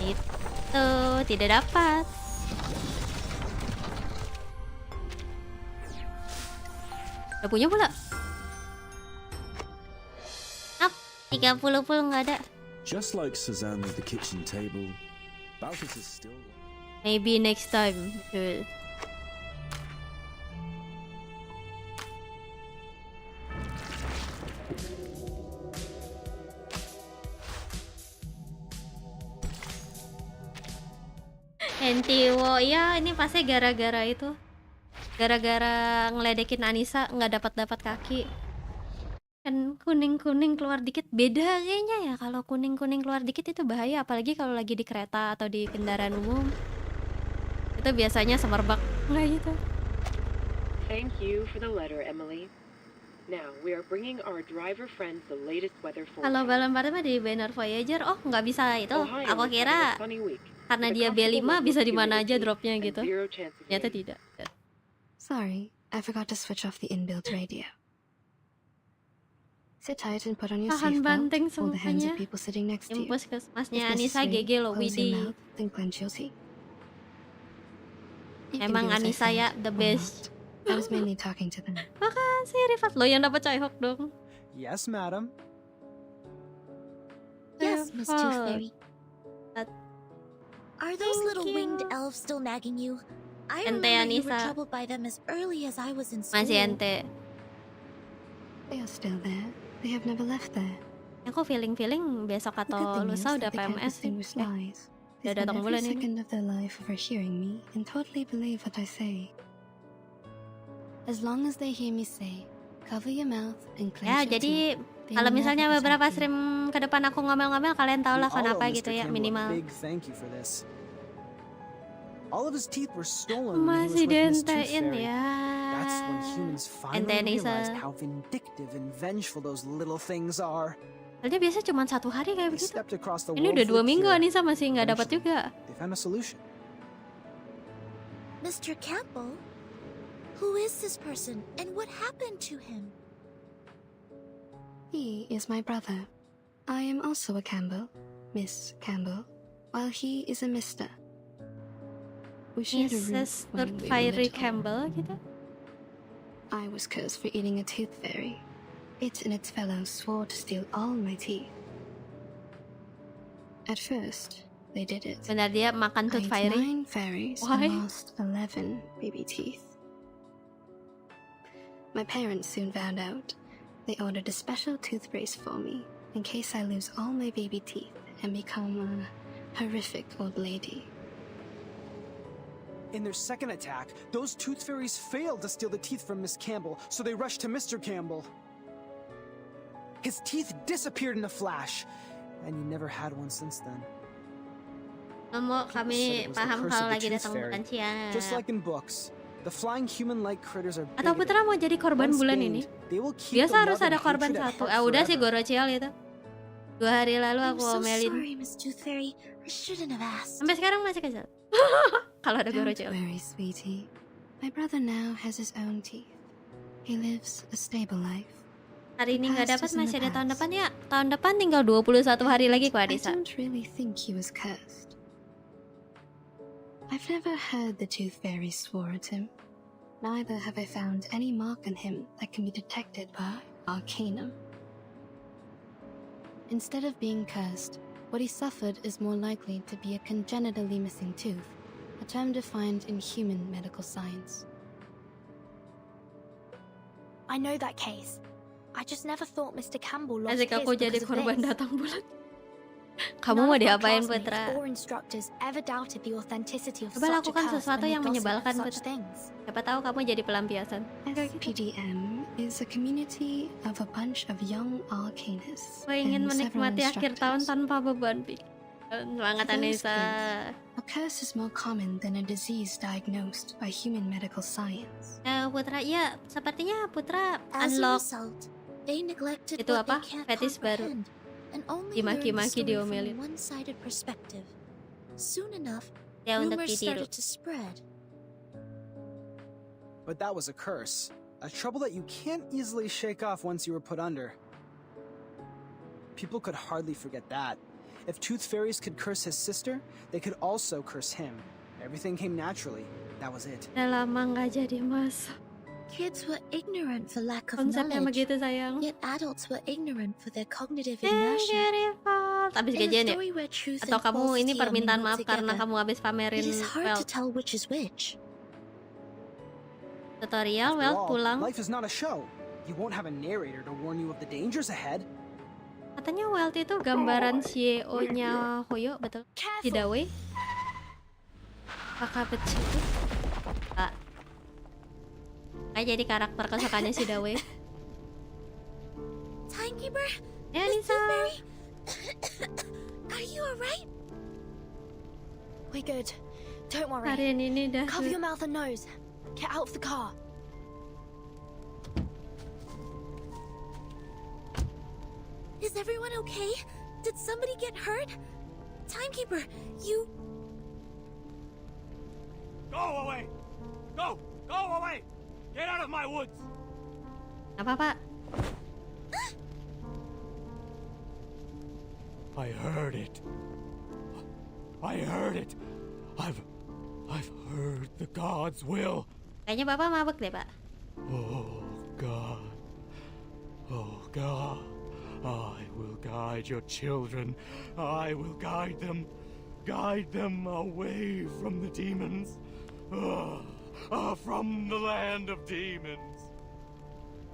Itu tidak dapat. Udah punya pula. 30 full nggak ada. Just like Suzanne with the kitchen table, Balthus is still. Maybe next time. Good. Entiwo ya ini pasti gara-gara itu. Gara-gara ngeledekin Anissa nggak dapat kaki. Kan kuning-kuning keluar dikit beda kayaknya ya. Kalau kuning-kuning keluar dikit itu bahaya, apalagi kalau lagi di kereta atau di kendaraan umum. Itu biasanya semerbak nggak gitu. Thank you for the letter, Emily. Now we are bringing our driver friends the latest weather forecast. Kalau balon party di banner Voyager, oh nggak bisa itu. Aku kira karena dia B5 bisa di mana aja dropnya gitu. Ternyata tidak. Sorry, I forgot to switch off the inbuilt radio. Sit tight and put on your Tahan banting seatbelt. Hold the hands semuanya. of people sitting next to you. Impus ke masnya If Anissa necessary, GG loh close your Widih. mouth, then clench your teeth. You can Emang do as I Anissa say, ya the or best. not. I was mainly talking to them. Makasih Rifat lo yang dapat Chihok dong. Yes, madam. Yes, Miss Tooth Fairy. Are those Thank little you. winged elves still nagging you? I Ente remember you were Anissa. troubled by them as early as I was in school. Masih ente. They are still there. They have never left there. Aku feeling besok The good atau thing is lusa udah that they can't PMS sih. distinguish lies. They udah spend datang every bulan ini. second of their life overhearing me and totally believe what I say. As long as they hear me say, cover your mouth and clench Ya your jadi teeth, they kalau will misalnya never beberapa attack you. stream ke depan aku ngomel-ngomel kalian tau lah We all kenapa owe gitu Mr. ya Campbell a minimal. big thank you for this. All of his teeth were stolen when he was Masih with Miss Tooth dientein Fairy. ya. That's when humans finally Anissa. realized how vindictive and vengeful those little things are. Soalnya biasa cuma 1 hari kayak They begitu. stepped across the Ini world udah for 2 a minggu cure. Anissa masih nggak dapat Eventually, juga. They found a solution. Mr. Campbell? Who is this person and what happened to him? He is my brother. I am also a Campbell, Miss Campbell, while he is a Mister. We shared a room Mrs. when we were Fairy little. Campbell gitu. I was cursed for eating a tooth fairy. It and its fellows swore to steal all my teeth. At first, they did it. Benar dia makan I tooth ate fairy. 9 fairies Why? and lost 11 baby teeth. My parents soon found out. They ordered a special tooth brace for me in case I lose all my baby teeth and become a horrific old lady. In their second attack, those tooth fairies failed to steal the teeth from Miss Campbell, so they rushed to Mr. Campbell. His teeth disappeared in a flash, and he never had one since then. Kamu kami Said it was the paham curse kalau of the lagi tooth datang fairy. bulan siang. Just like in books, the flying human-like critters are Atau bigoted. Putra mau jadi korban Once bulan gained, ini? they will keep Biasa the harus love and ada korban hatred at satu. heart Udah sih forever. Gorocial itu. 2 hari lalu I'm aku so omelin. sorry, Miss Tooth Fairy. I shouldn't have asked. Sampai sekarang masih kesel. Kalau ada Don't Gorocial. worry, sweetie. My brother now has his own teeth. He lives a stable life. Hari ini nggak dapat, masih ada tahun depan ya. Tahun depan tinggal 21 hari lagi kok, I Adisa. don't really think he was cursed. I've never heard the Tooth Fairy swore at him. Neither have I found any mark on him that can be detected by Arcanum. Instead of being cursed, what he suffered is more likely to be a congenitally missing tooth, a term defined in human medical science. I know that case. I just never thought Mr. Campbell lost Asik his aku jadi because of korban this. datang bulan. Kamu mau diapain, Putra? Or instructors ever doubted the authenticity of Coba such a lakukan curse sesuatu when they yang gossip menyebalkan, of such Putra. things. Siapa tahu kamu jadi pelampiasan. S.E.T is a community of a bunch of young arcanists. Gue ingin and several menikmati akhir tahun instructors. tanpa beban pikir. Semangat, For those Anissa. kids, a curse is more common than a disease diagnosed by human medical science. Putra, ya, sepertinya Putra As a unlock result, they neglected itu what apa? they can't Fetis baru. comprehend and only learned the Dimaki-maki story from diomelin. a one-sided perspective. Soon enough, Ya, untuk rumors ditiru. started to spread. But that was a curse. A trouble that you can't easily shake off once you were put under. People could hardly forget that. If tooth fairies could curse his sister, they could also curse him. Everything came naturally. That was it. Udah lama nggak jadi mas. Kids were ignorant for lack of Konsepnya knowledge, begitu, sayang. yet adults were ignorant for their cognitive Pinggir, inertia. Abis In a gajian ya? story where truth Atau and kamu ini falsity are permintaan mingled maaf karena together, kamu habis pamerin it is hard to Welt. tell which is which. Tutorial, After Welt all, pulang. life is not a show. You won't have a narrator to warn you of the dangers ahead. Katanya Welt itu gambaran CEO-nya Hoyo, betul? Hidawe? Apakah betul? Kak. Kayak jadi karakter kesukaannya si Dawe. Timekeeper? Ya, Miss Nisa. Blueberry? Are you alright? We're good. Don't worry. Harian ini dah. Cover your mouth and nose. Get out of the car. Is everyone okay? Did somebody get hurt? Timekeeper, you... Go away! Go! Go away! Get out of my woods! Apa, Pak? I heard it. I heard it. I've heard the gods will. Kayaknya Bapak mabuk deh, Pak. Oh God. Oh God. I will guide your children. I will guide them. Guide them away from the demons. From the land of demons.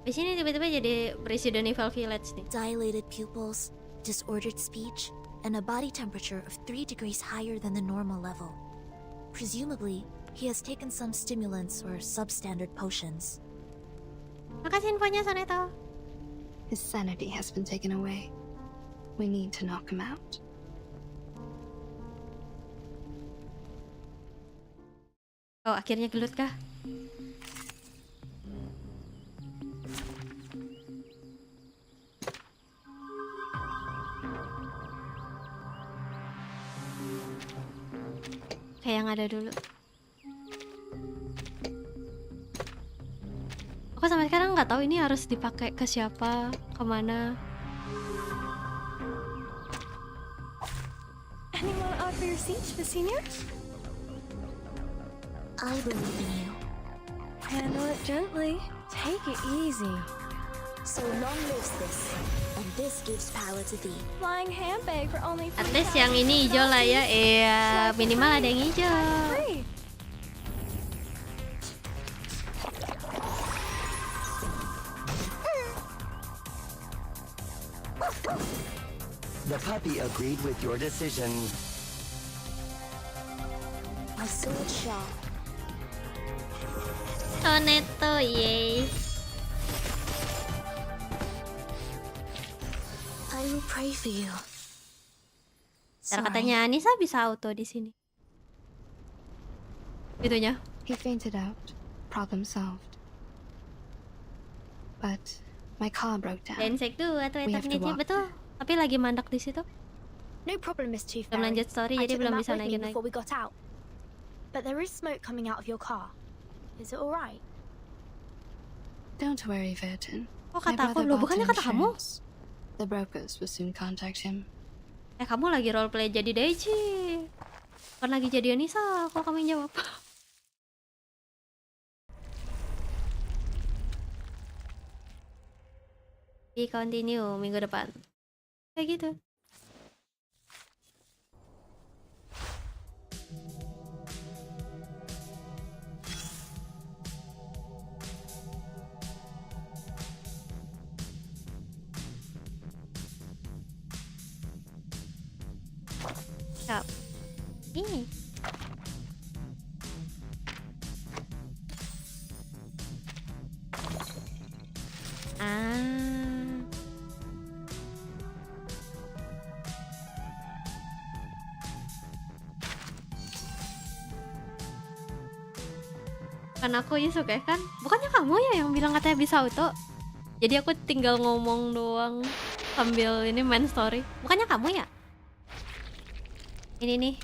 Di sini tiba-tiba jadi Resident Evil Village nih. Dilated pupils, disordered speech, and a body temperature of 3 degrees higher than the normal level. Presumably, he has taken some stimulants or substandard potions. Makasih infonya, Soneto. His sanity has been taken away. We need to knock him out. Oh, akhirnya gelut kah? Kayak yang ada dulu. Aku sampai sekarang nggak tahu ini harus dipakai ke siapa, kemana. Anyone offer your seat to the seniors? I believe in you. Handle it gently. Take it easy. So long lives this, and this gives power to thee. Flying handbag for only At least yang ini hijau lah ya. Iya, minimal ada yang hijau. free. The puppy agreed with your decision. My sword shall. Soneto, yay. I will pray for you. Ntar katanya Anissa bisa auto di sini. Itunya. He fainted out. Problem solved. But my car broke down. Densek tuh atau We have to eternity walk. betul. Tapi lagi mandak di situ. No problem, Miss Tooth Belum Fairy. lanjut story I jadi took the belum map bisa with me naikin lagi. before we got out. But there is smoke coming out of your car. Is it alright? Don't worry, Verton. Oh, My kata aku brother loh, bought bukannya kata kamu? insurance. The brokers will soon contact him. Kamu lagi roleplay jadi Daichi. Bukan lagi jadi Anissa, kok kamu yang jawab? Di continue minggu depan. Kayak gitu. Siap. Ini. Kan aku Yusuke kan? Bukannya kamu ya yang bilang katanya bisa auto? Jadi aku tinggal ngomong doang sambil ini main story. Bukannya kamu ya? Ini nih.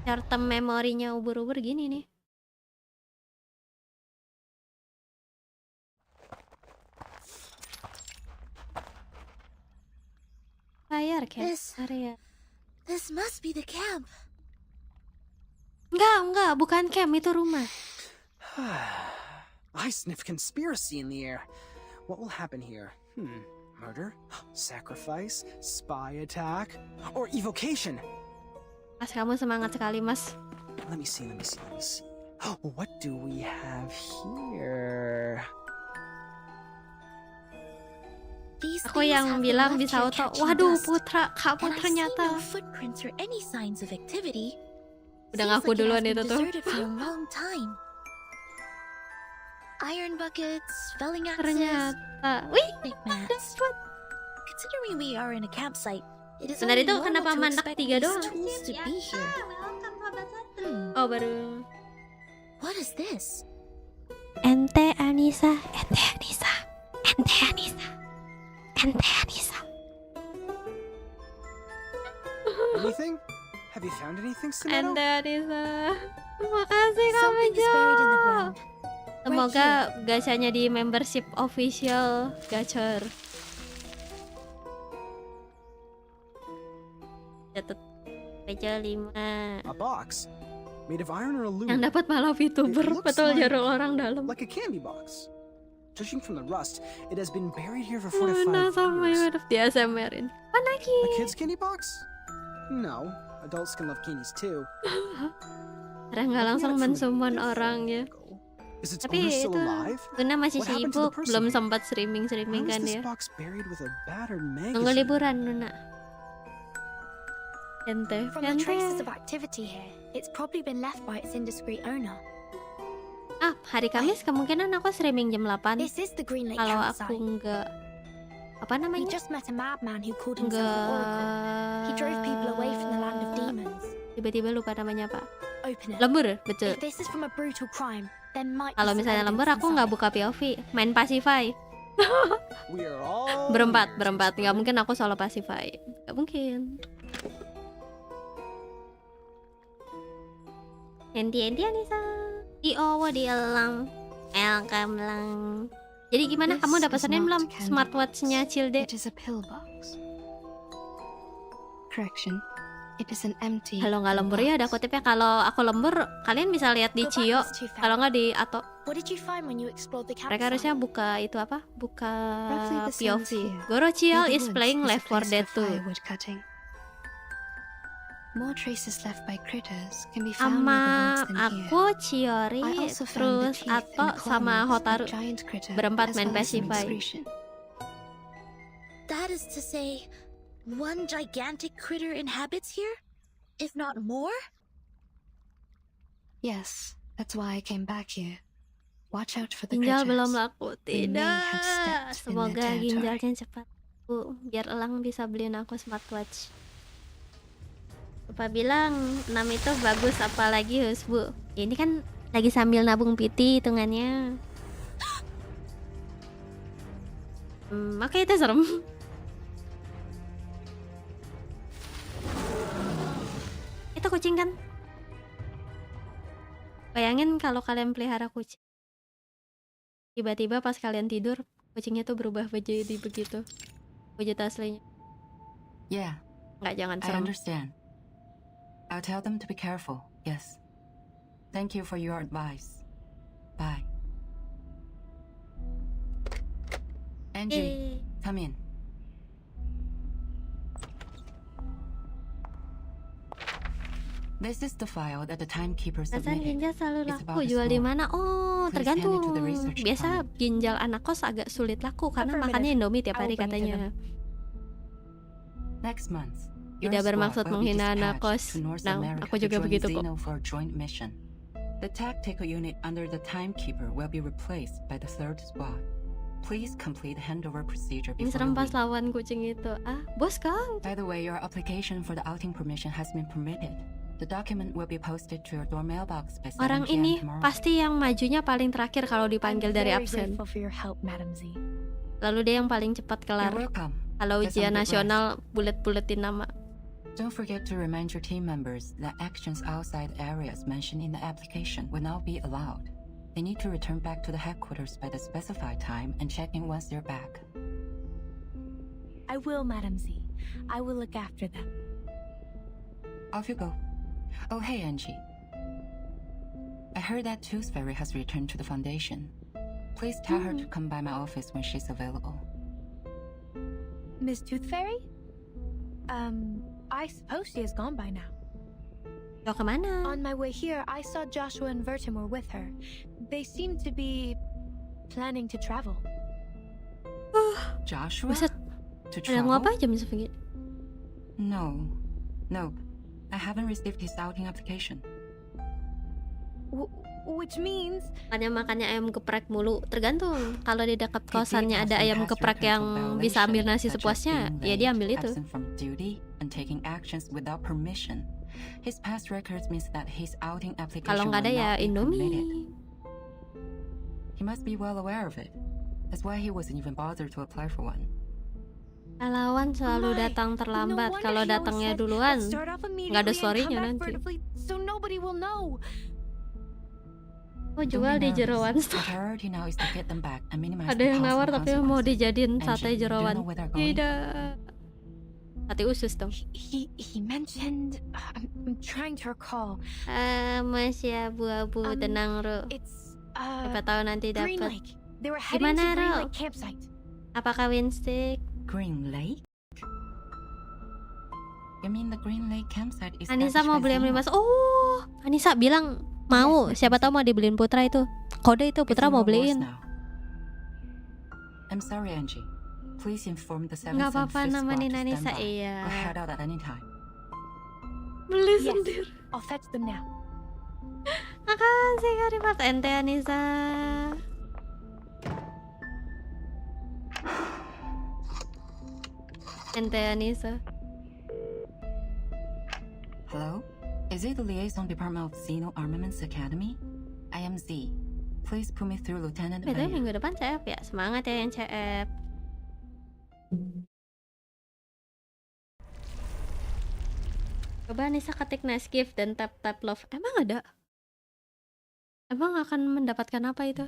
Short term memorinya ubur-ubur gini nih. Fire camp area. This must be the camp. Enggak, bukan camp, itu rumah. I sniff conspiracy in the air. What will happen here? Murder? Sacrifice? Spy attack? Or evocation? Mas, kamu semangat sekali, Mas. Let me see. What do we have here? Aku yang bilang bisa auto. Waduh, Putra, kamu ternyata. Footprints or any signs of activity. Udah ngaku duluan itu tuh. Iron buckets, felling axes. Ternyata. Wih, considering we are in a campsite, it is benar only itu normal kenapa to mandak expect 3 these doang? tools to be here. Oh, baru. What is this? Ente Anissa. Anything? Have you found anything, Soneto? Ente Anissa. Makasih kamu, Something is buried in the Jo. ground. Semoga gacanya di membership official gacor. Catat aja 5. A box made of iron or aluminum. Yang dapat malah Vtuber, betul jarum orang dalam. Like a candy box. Judging from the rust, it has been buried here for 4 to 5 Mana years. sampai udah di ASMR-in. Mana lagi? A kid's candy box? No, adults can love candies too. Karena nggak langsung mensummon orangnya. Is its Tapi owner still itu alive? Guna masih What happened to the sibuk, person? belum sempat streaming How kan is this dia. box buried with a battered Tunggu magazine? liburan, Nuna. Ente, From the traces of activity here, it's probably been left by its indiscreet owner. Ah, hari Kamis kemungkinan aku streaming jam 8. This is the Green Lake Kalau campsite. aku nggak apa We namanya? just met a madman who called himself an oracle. He drove people away from the land of demons. Tiba-tiba lupa namanya apa? Open it. Lembur, betul. If this is from a brutal crime, there might be Kalau some misalnya lembur evidence aku nggak buka POV, main Pacify. We are all berempat, nggak mungkin aku solo Pacify, nggak mungkin. Enti Anissa, di owo di elang, kamlang. Jadi gimana, kamu udah pesenin belum smartwatch-nya Cilde? It is a pill box. Correction. It is an empty. Kalau nggak lembur ya ada kutipnya. Kalau aku lembur, kalian bisa lihat di Cio. Kalau nggak di Ato. What did you find when you explored the Mereka harusnya buka itu apa? Buka Roughly the same POV. here. Goro Chiel Near the is woods playing is a Left 4 place Dead for 2. firewood cutting. More traces left by critters can be found near the Sama woods than here. aku, Chiori, I also found the terus teeth Ato and claw sama marks of Hotaru. a giant critter, Berempat as main well as some Pacify. excretion. That is to say, one gigantic critter inhabits here? If not more? Yes, that's why I came back here. Watch out for the Ginjal critters. belum laku, They may have tidak. stepped in their Semoga territory. ginjalnya cepat, Bu, biar Elang bisa beliin aku smartwatch. Lupa bilang 6 itu bagus, apalagi Hus, Bu. Ya, ini kan lagi sambil nabung PT hitungannya. Oke, itu serem. Itu kucing kan? Bayangin kalau kalian pelihara kucing. Tiba-tiba pas kalian tidur, kucingnya tuh berubah jadi begitu. Wujud aslinya. Yeah. Nggak, jangan I serem. understand. I'll tell them to be careful. Yes. Thank you for your advice. Bye. Angie, come in. This is the file that the timekeeper Rasanya submitted. ginjal selalu It's laku, about the jual di store. mana? Oh, Please tergantung. hand it to the research Biasa department. ginjal anak kos agak sulit laku karena Affirmative. makannya Indomie tiap I will hari bring it to katanya. Next month, your Tidak squad bermaksud will be menghina anak dispatched kos. to North Nah, America aku to juga join begitu kok. Xeno for a joint mission. The tactical unit under the timekeeper will be replaced by the third squad. Please complete handover procedure Ini before serem you pas leave. lawan kucing itu. Ah, bos kang. By the way, your application for the outing permission has been permitted. The document will be posted to your door mailbox by 7 Orang p.m. ini tomorrow. pasti yang majunya paling terakhir kalau dipanggil dari Very absen. grateful for your help, Madam Z. Lalu dia yang paling cepat kelar. You're welcome. Kalau Get some ujian good nasional bulet-buletin nama. Don't forget to remind your team members that actions outside areas mentioned in the application will not be allowed. They need to return back to the headquarters by the specified time and check in once they're back. I will, Madam Z. I will look after them. Off you go. Oh, hey, Angie. I heard that Tooth Fairy has returned to the Foundation. Please tell her to come by my office when she's available. Miss Tooth Fairy? I suppose she is gone by now. Lo kemana? On my way here, I saw Joshua and Vertimore with her. They seem to be planning to travel. Joshua? Buset. To Ada travel? ngapa jam segini? Nope. I haven't received his outing application. Which means... Makannya ayam geprek mulu. Tergantung. Kalau di dekat kosannya ada ayam geprek yang bisa ambil nasi sepuasnya, ya dia ambil itu. Absent from duty and taking actions without permission. His past records means that his outing application Kalau nggak ada will ya not be permitted. Indomie. He must be well aware of it. That's why he wasn't even bothered to apply for one. Pahlawan selalu datang terlambat. Kalau datangnya duluan, nggak ada story-nya nanti. So nobody will know. Oh, jual di jeroan The store. priority now is to get them back and minimize Ada the yang nawar possible tapi mau consequences. dijadiin Angie, sate do you jeroan. know where they're going? Tidak. Sate usus dong. He mentioned... I'm trying to recall. Masih abu-abu, tenang, Ro. It's, Siapa tahu nanti Green dapat. Lake. They were heading Gimana, to Green Ro? Lake campsite. Apakah Winstick? Green Lake? You mean the Green Lake campsite is Anissa mau beli established by M5. Xeno? Oh, Anissa bilang mau. Siapa tahu mau dibeliin Putra itu. Kode itu Putra It's in mau your wars beliin. now. I'm sorry, Angie. Please inform the 7th Nggak and apa-apa 5th squad nemenin to stand Anissa, by. iya. We'll head out at any time. Beli Yes, sendiri. I'll fetch them now. Makasih Kak Rifat. Ente Anissa. Ente Anissa. Hello? Is it the Liaison Department of Xeno Armaments Academy? I am Z. Please put me through Lieutenant Betul, Bayer. minggu depan CF ya. Semangat ya yang CF. Coba Nisa ketik nice gift dan tap love. Emang ada? Emang akan mendapatkan apa itu?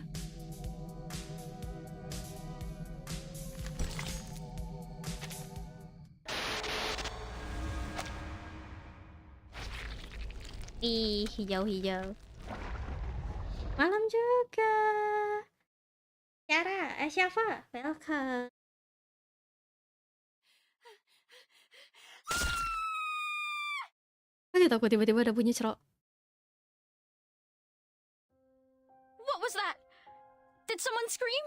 Ih, hijau-hijau. Malam juga. Syafa, welcome. Kaget aku tiba-tiba ada bunyi cerok. What was that? Did someone scream?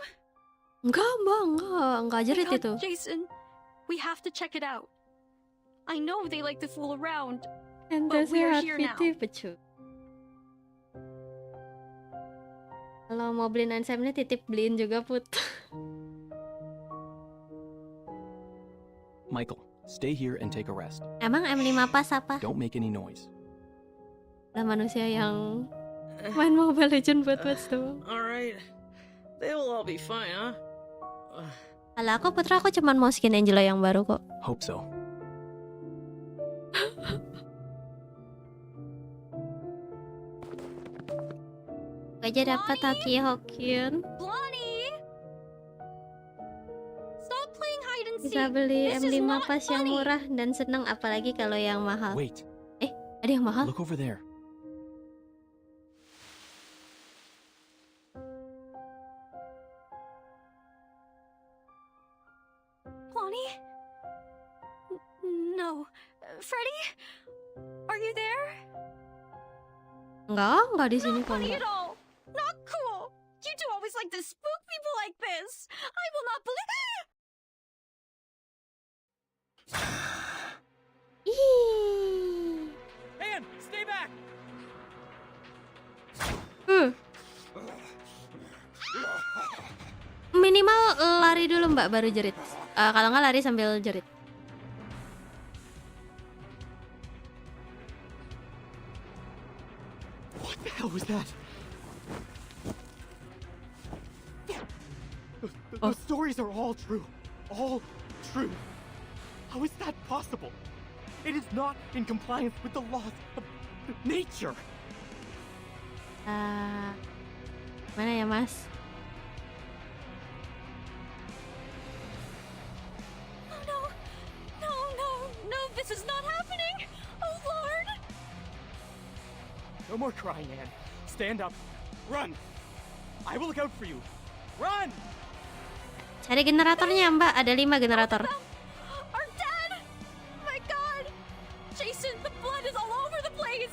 Enggak jerit Oh my itu. God, Jason, we have to check it out. I know they like to fool around, but we're here now. Becu. Kalau mau beliin Ansem ini titip beliin juga Put. Michael, stay here and take a rest. Emang M5 pas apa? Don't make any noise. Lah manusia yang main Mobile Legends buat doang. Alright. They will all be fine, huh? Kalau aku Putra, aku cuman mau skin Angela yang baru kok. Hope so. Aja dapat Haki Hokyun. Blondie! Bisa beli M5 pas yang murah dan seneng, apalagi kalau yang mahal. Wait. Ada yang mahal? Look over there. Lonnie? No. Freddy? Are you there? Enggak di sini kok. Funny at all. Not cool. You two always like to spook people like this. I will not believe. Anne, stay back. Minimal lari dulu Mbak baru jerit. Kalau nggak lari sambil jerit. What the hell was that? The stories are all true. All true. How is that possible? It is not in compliance with the laws of nature. Mana ya Mas? No, this is not happening. Oh, Lord. No more crying, Anne. Stand up. Run. I will look out for you. Run. Cari generatornya Mbak, ada 5 generator. Are dead. My God. Jason, the blood is all over the place.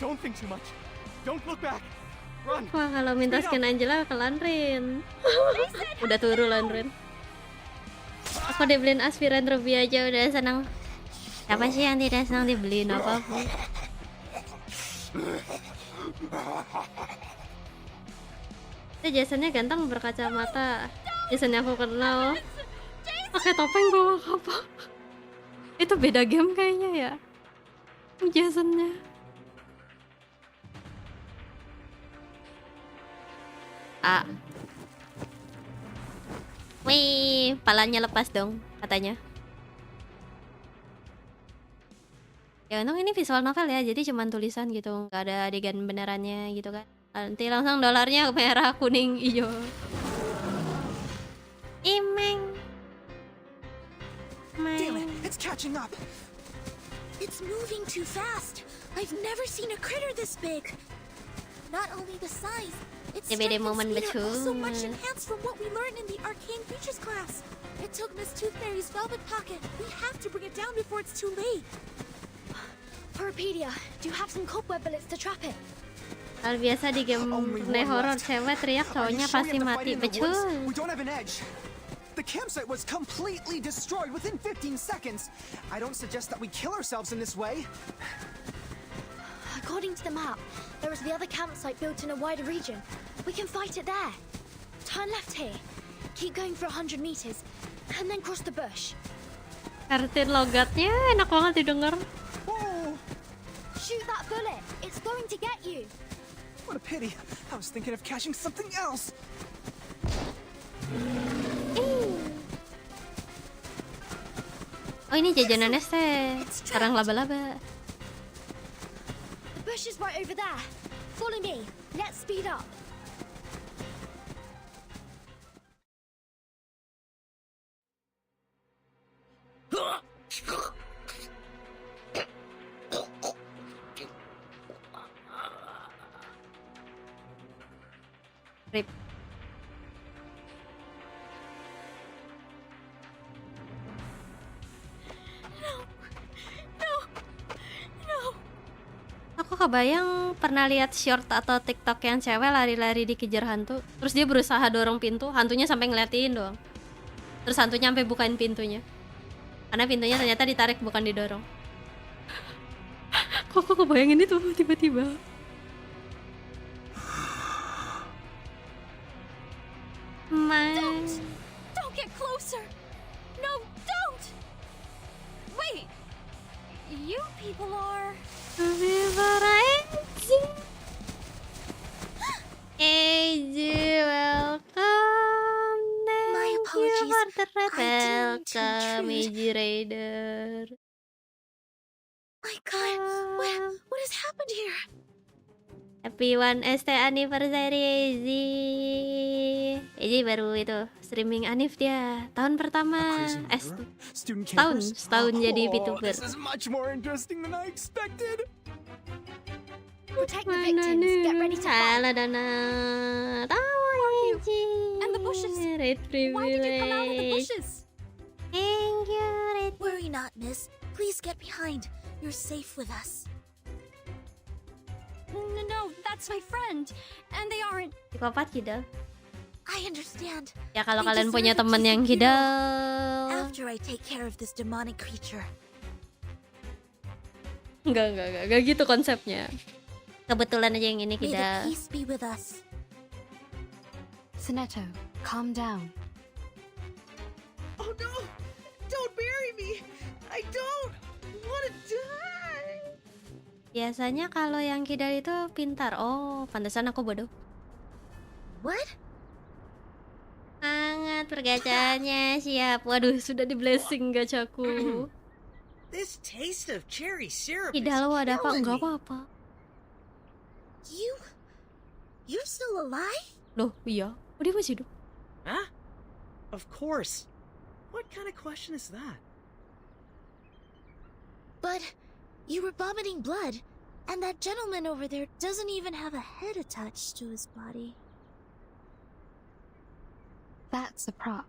Don't think too much. Don't look back. Run. Wah, kalau minta skin Angela ke Landrin. Udah turu Landrin. Aku dibeliin aspiran Ruby aja udah senang. Siapa sih yang tidak senang dibeliin apapun? Itu Jasonnya ganteng berkacamata. Jason yang aku kenal pakai topeng bawa kapak. Itu beda game kayaknya ya. Jasonnya. Wih, palanya lepas dong katanya. Ya untung ini visual novel ya, jadi cuman tulisan gitu, nggak ada adegan benerannya gitu kan. Nanti langsung dolarnya merah, kuning, hijau. Imeng. Damn it, it's catching up. It's moving too fast. I've never seen a critter this big. Not only the size, its Beda strength momen and speed are also betul. much enhanced from what we learned in the arcane features class. It took Miss Toothfairy's velvet pocket. We have to bring it down before it's too late. Horopedia, do you have some cobweb bullets to trap it? Hal biasa di game horor, cewek teriak cowoknya pasti mati. Betul. We don't have an edge. The campsite was completely destroyed within 15 seconds. I don't suggest that we kill ourselves in this way. According to the map, there is the other campsite built in a wider region. We can fight it there. Turn left here. Keep going for 100 meters, and then cross the bush. Kartin logatnya enak banget didengar. Shoot that bullet. It's going to get you. What a pity. I was thinking of catching something else. Oh ini jajanannya sekarang laba-laba. The bush is right over there. Follow me. Let's speed up. Rip. Aku kebayang pernah lihat short atau TikTok yang cewek lari-lari dikejar hantu, terus dia berusaha dorong pintu, hantunya sampai ngeliatin doang. Terus hantunya sampai bukain pintunya. Karena pintunya ternyata ditarik bukan didorong. Kok aku kebayangin itu tiba-tiba. Don't get closer. No, don't. Wait. You people are. AJ, welcome. My apologies. Welcome, AJ Raider. My God, happened here? Happy 1ST anniversary Izzy baru itu streaming anif dia tahun pertama setahun jadi Vtuber. This is much more interesting than I expected. Protect the victims. Get ready to fight. And the bushes. Red Why did you come out of the privilege. bushes? Thank you, Red. Worry not, miss. Please get behind. You're safe with us. No, that's my friend. And they aren't. Psikopat kidal. I understand. Ya kalau They kalian deserve punya a temen piece yang of you kidal. After I take care of this demonic creature. Enggak gitu konsepnya. Kebetulan aja yang ini May the kidal. peace be with us. Soneto, calm down. Oh no! Don't bury me! I don't want to die! Biasanya kalau yang kidal itu pintar. Oh, pantesan aku bodoh. What? Sangat pergacaannya siap. Waduh, sudah di blessing gacaku. This taste of cherry syrup Kidal lo is ada apa? killing Enggak me. apa-apa. You're still alive? Loh, iya. Oh, dia masih hidup. Huh? Of course. What kind of question is that? But you were vomiting blood, and that gentleman over there doesn't even have a head attached to his body. That's a prop.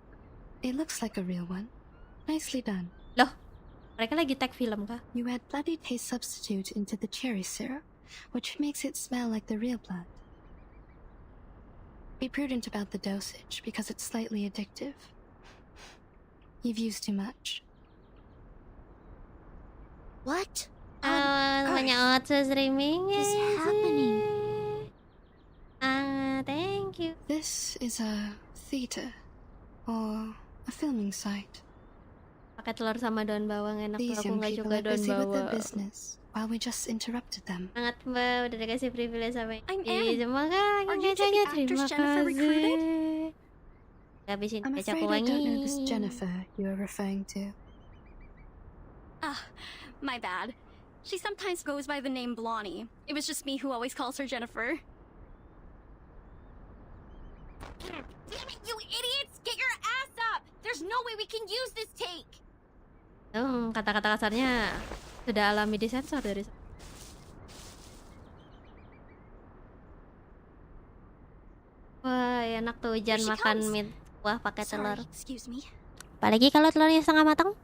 It looks like a real one. Nicely done. Loh, mereka lagi tag film kah? You add bloody taste substitute into the cherry syrup, which makes it smell like the real blood. Be prudent about the dosage, because it's slightly addictive. You've used too much. What? Banyak outsource streaming is happening? Thank you. This is a theater, or a filming site. Pakai telur sama daun bawang enak. These Aku young nggak people suka are daun busy with their bawang. business, while we just interrupted them. Sangat mbak, udah dikasih privilege sama I'm Ih, Anne. semoga Are lagi you two the gacanya. actors Terima Jennifer recruited? kasih. Habisin I'm gacaku afraid I don't know this wangi. Jennifer you are referring to. My bad. She sometimes goes by the name Blondie. It was just me who always calls her Jennifer. Damn it, you idiots! Get your ass up! There's no way we can use this take! Kata-kata kasarnya sudah alami disensor dari. Wah, enak tuh hujan makan mie buah pakai telur. Excuse me. Apalagi kalau telurnya setengah matang.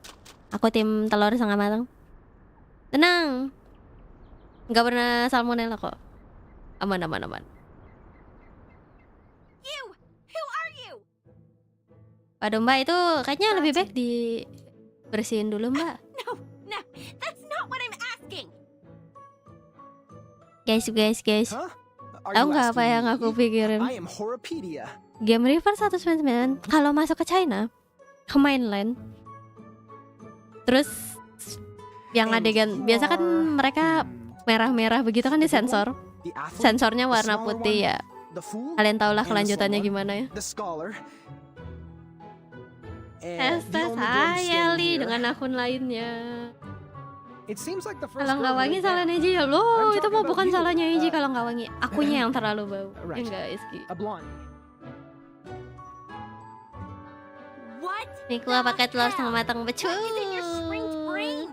Aku tim telur setengah matang. Tenang. Nggak pernah salmonella kok. Aman. You! Who are you? Pak domba itu kayaknya lebih baik dibersihin dulu, Mbak. No, that's not what I'm asking! Guys. Huh? Are Tahu you nggak apa asking yang me? aku pikirin? I am Horopedia. Game River 199 kalau masuk ke China, ke mainland, terus yang adegan biasa kan mereka merah-merah begitu kan disensor. Sensornya warna putih ya. Kalian tahulah kelanjutannya gimana ya. The scholar. Tes saya Li dengan akun lainnya. It seems like the first Kalau nggak girl wangi really salahnya bad. Iji ya loh, I'm itu talking mah about bukan you. salahnya Iji kalau nggak wangi. Akunya yang terlalu bau. Right. Ya nggak Iski. A blonde. What? Nih gua pakai telur setengah matang becus. What is in your shrinked brain?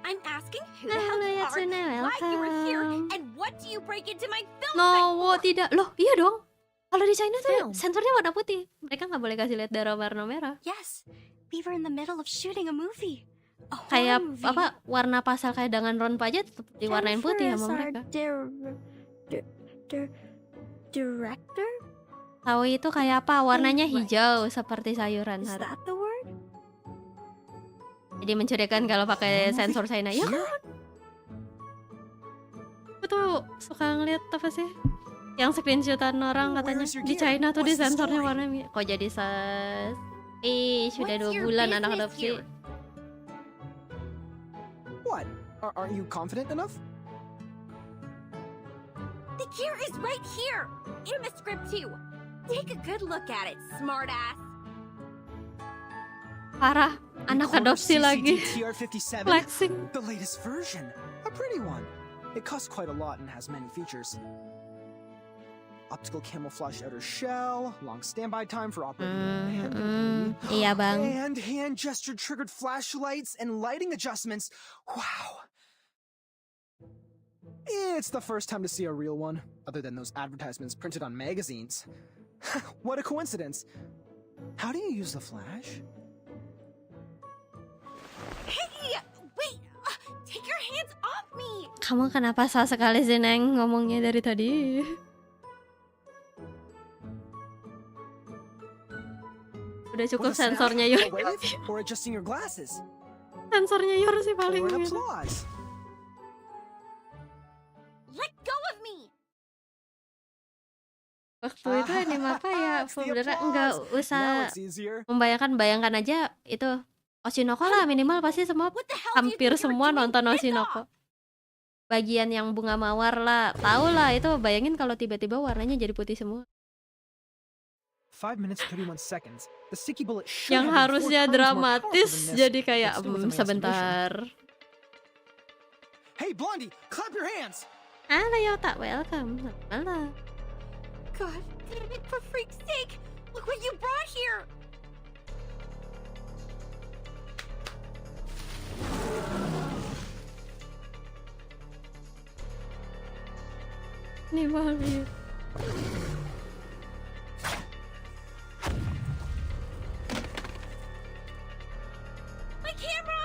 I'm asking who the hell you are, why you were here, and what do you break into my film No, tidak. Loh, iya dong. Kalau di China tuh Film. sensornya warna putih. Mereka nggak boleh kasih lihat darah warna merah. Yes, we were in the middle of shooting a movie. A horror Kayak movie. apa warna pasal kayak Danganronpa aja tetap diwarnain putih sama mereka. Director? Tahu itu kayak apa? Warnanya hijau seperti sayuran. Is that the word? Jadi mencurigakan kalau pakai sensor China. Ya kan? Aku tuh suka ngeliat apa sih? Yang screenshotan orang katanya di China tuh di sensornya warna kok jadi sas. Sudah 2 bulan anak adopsi. What? Aren't you confident enough? The gear is right here, in the script too. Take a good look at it, smartass. Parah. Anak adopsi lagi. TR57, Flexing. the latest version. A pretty one. It costs quite a lot and has many features. Optical camouflage outer shell, long standby time for operating Iya bang. and hand gesture triggered flashlights and lighting adjustments. Wow. It's the first time to see a real one, other than those advertisements printed on magazines. What a coincidence. How do you use the flash? Hey! Wait! Take your hands off me! Kamu kenapa salah sekali sih Neng ngomongnya dari tadi? Udah cukup sensornya Yor. Or adjusting your glasses. Sensornya Yor sih paling Or an gitu. applause. Let go of me! Waktu itu anime apa ya? Sebenarnya nggak usah bayangkan aja itu Oshinoko lah, minimal pasti semua hampir semua nonton Oshinoko. Bagian yang bunga mawar lah, tahu lah itu. Bayangin kalau tiba-tiba warnanya jadi putih semua. 5 minutes 31 seconds. The sticky bullet should Yang have been harusnya 4 times more dramatis powerful than this, jadi kayak but still with the sebentar. Hey Blondie, clap your hands. Halo Yota, welcome. Halo. God damn it, for freak's sake! Look what you brought here! Nih malu. My camera!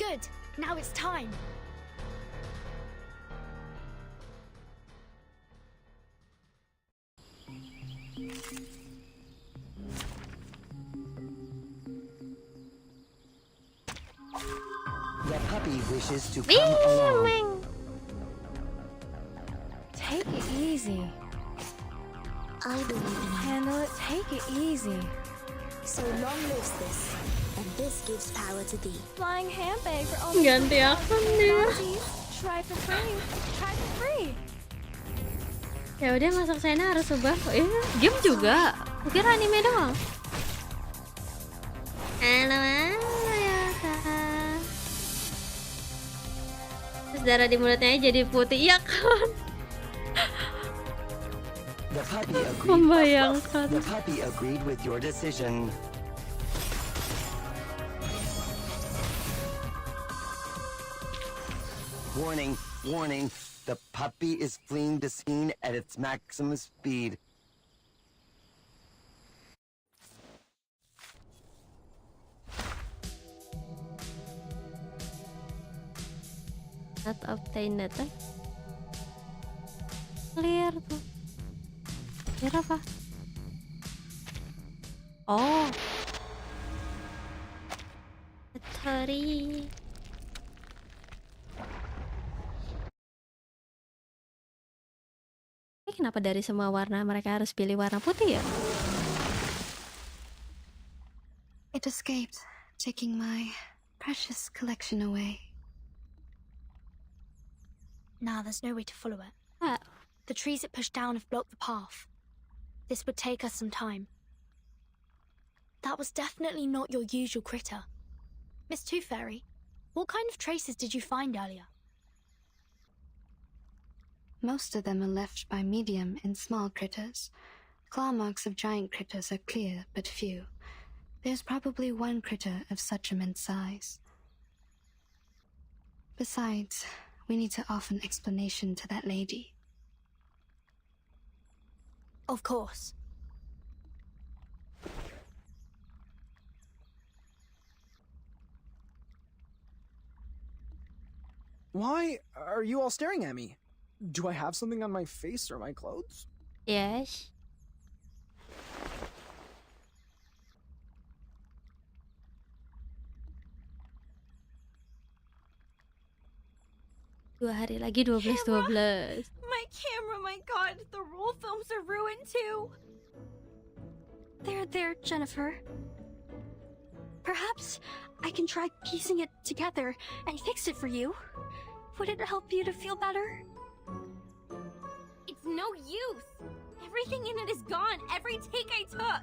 Good. Now it's time. The puppy wishes to come along. Take it easy. I believe in you. Handle it. Take it easy. So long lives this, and this gives power to thee. Flying handbag for only Ganti akun dia. Try for free. Try for free. Ya udah masuk sana harus ubah. Game juga. Kira anime doang. Halo Yota. Terus darah di mulutnya jadi putih, iya kan? The puppy agreed. Membayangkan. The puppy agreed with your decision. Warning, warning. The puppy is fleeing the scene at its maximum speed. Not obtain data. Clear tuh. Clear apa? Oh. Battery. Kenapa dari semua warna mereka harus pilih warna putih ya? It escaped, taking my precious collection away. Now there's no way to follow it. Ah. The trees it pushed down have blocked the path. This would take us some time. That was definitely not your usual critter. Miss Tooth Fairy, what kind of traces did you find earlier? Most of them are left by medium and small critters. Claw marks of giant critters are clear, but few. There's probably one critter of such immense size. Besides, we need to offer an explanation to that lady. Of course. Why are you all staring at me? Do I have something on my face or my clothes? Yes. Dua hari lagi 12. My camera, my god, the roll films are ruined too. There, Jennifer. Perhaps I can try piecing it together and fix it for you. Would it help you to feel better? It's no use. Everything in it is gone. Every take I took.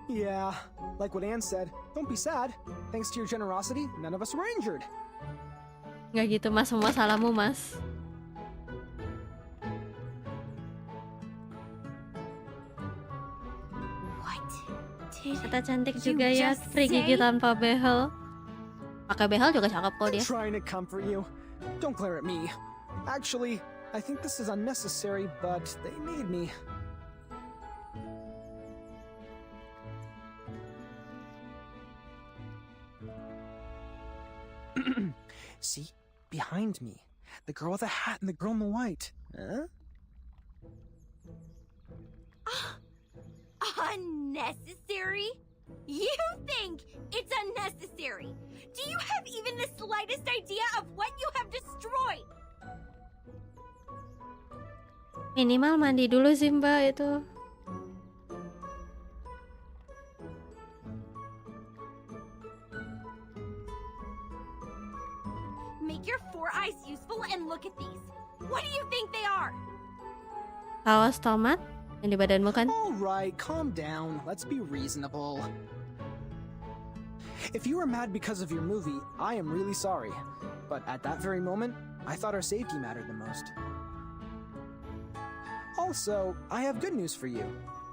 Yeah, like what Anne said, don't be sad. Thanks to your generosity, none of us were injured. Nggak gitu mas, semua salahmu mas. Kata cantik juga ya, pergi gitu tanpa behel. Pakai behel juga cakep kok dia. Trying to comfort you. Don't glare at me. Actually, I think this is unnecessary, but they made me. See? Behind me. The girl with the hat and the girl in the white. Huh? Unnecessary? You think it's unnecessary? Do you have even the slightest idea of what you have destroyed? Minimal mandi dulu sih mbak itu. Make your four eyes useful and look at these. What do you think they are? Saus tomat yang di badanmu kan? Alright, calm down. Let's be reasonable. If you were mad because of your movie, I am really sorry. But at that very moment, I thought our safety mattered the most. Also, I have good news for you.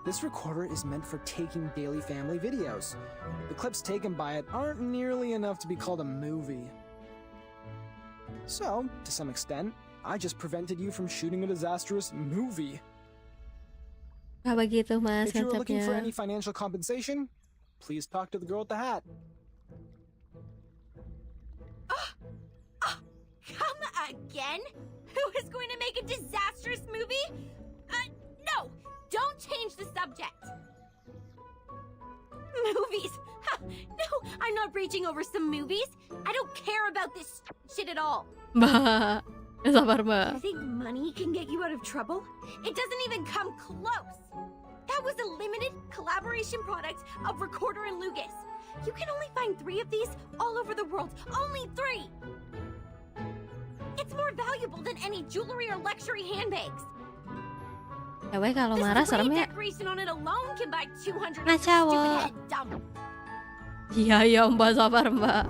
This recorder is meant for taking daily family videos. The clips taken by it aren't nearly enough to be called a movie. So, to some extent, I just prevented you from shooting a disastrous movie. Gak begitu mas If you were looking for konsepnya. any financial compensation, please talk to the girl with the hat. Come again? Who is going to make a disastrous movie? No! Don't change the subject! Movies! Ha, no, I'm not raging over some movies. I don't care about this shit at all. Mbak, sabar You mbak. think money can get you out of trouble? It doesn't even come close. That was a limited collaboration product of Recorder and Lucas. You can only find 3 of these all over the world. Only 3! It's more valuable than any jewelry or luxury handbags. Cewek kalau marah The serem screen ya. decoration on it alone can buy 200 of Nah, your stupid cowok. head dumb. Iya ya mbak, sabar mbak.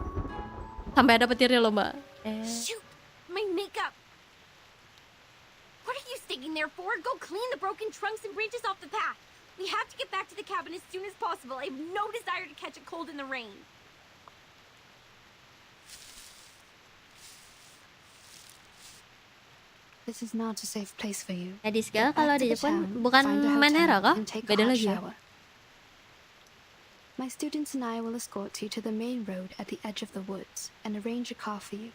Sampai ada petirnya loh mbak. Shoot! My makeup! What are you sticking there for? Go clean the broken trunks and branches off the path. We have to get back to the cabin as soon as possible. I have no desire to catch a cold in the rain. This is not a safe place for you. Gadis gal Get kalau back to di the Jepang town, bukan find a Manera hotel, kah? and take a Beda hot lagi ya? shower. My students and I will escort you to the main road at the edge of the woods and arrange a car for you.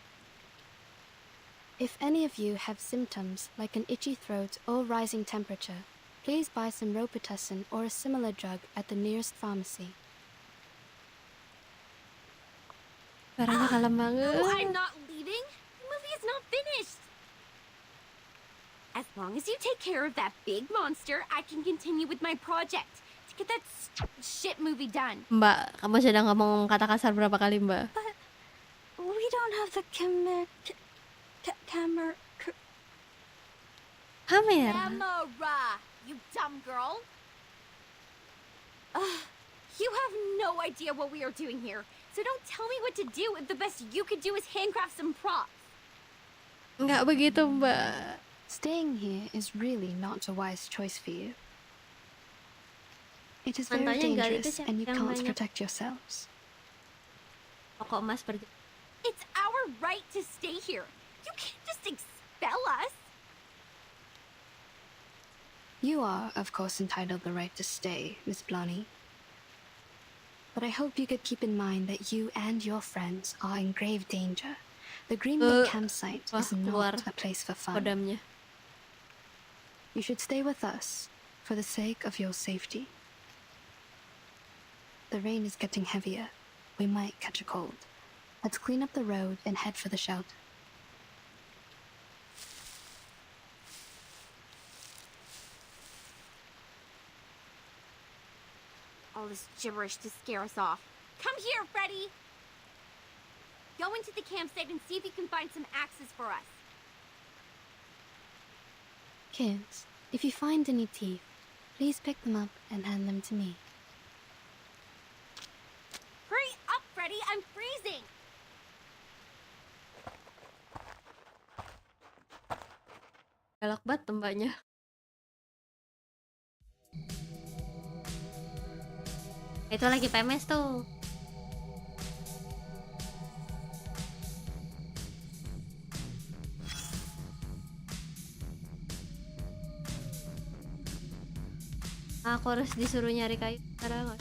If any of you have symptoms like an itchy throat or rising temperature, please buy some Robitussin or a similar drug at the nearest pharmacy. Suaranya kalem banget. No, I'm not leaving. The movie is not finished. As long as you take care of that big monster, I can continue with my project to get that shit movie done. Mbak, kamu sudah ngomong kata kasar berapa kali mbak? We don't have the camera. Kamera. Camera, you dumb girl. You have no idea what we are doing here, so don't tell me what to do if the best you could do is handcraft some props. Nggak begitu mbak. Staying here is really not a wise choice for you. It is very Mantannya Gal itu dangerous siapa and you yang can't banyak? protect yourselves. Pokok emas pergi. It's our right to stay here. You can't just expel us. You are, of course, entitled the right to stay, Miss Blonny. But I hope you could keep in mind that you and your friends are in grave danger. The Greenwood campsite is keluar not a place for fun. kodamnya. You should stay with us for the sake of your safety. The rain is getting heavier. We might catch a cold. Let's clean up the road and head for the shelter. All this gibberish to scare us off. Come here, Freddy! Go into the campsite and see if you can find some axes for us. Kids, if you find any teeth, please pick them up and hand them to me. Galak banget mbaknya. Itu lagi PMS tuh. Aku harus disuruh nyari kayu sekarang.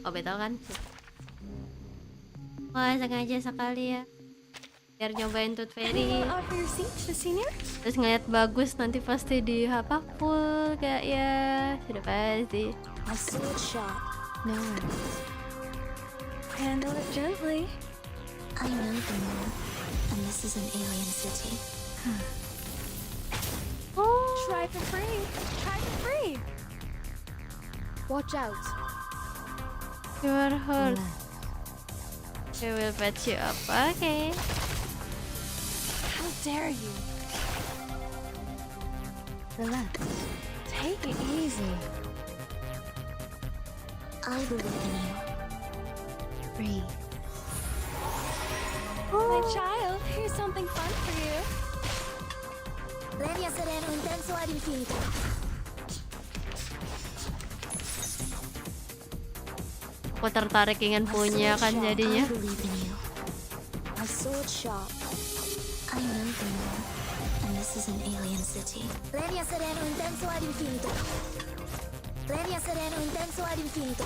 Oh betul kan? Wah sengaja sekali ya, biar nyobain Tooth Fairy. Terus ngeliat bagus nanti pasti di apa full gak ya? Sudah pasti. A sword shot. No. Handle it gently. I know the moon, and this is an alien city. Try for free. Try for free. Watch out. You are hurt. I will patch you up. Okay. How dare you? Relax. Take it easy. I believe in you. Breathe. My child, here's something fun for you. Lenia sereno intenso ad infinito. Aku tertarik ingin punya kan jadinya. I believe in you. A sword shop. I know the moon, and this is an alien city. Lenia sereno intenso ad infinito. Lenia sereno intenso ad infinito.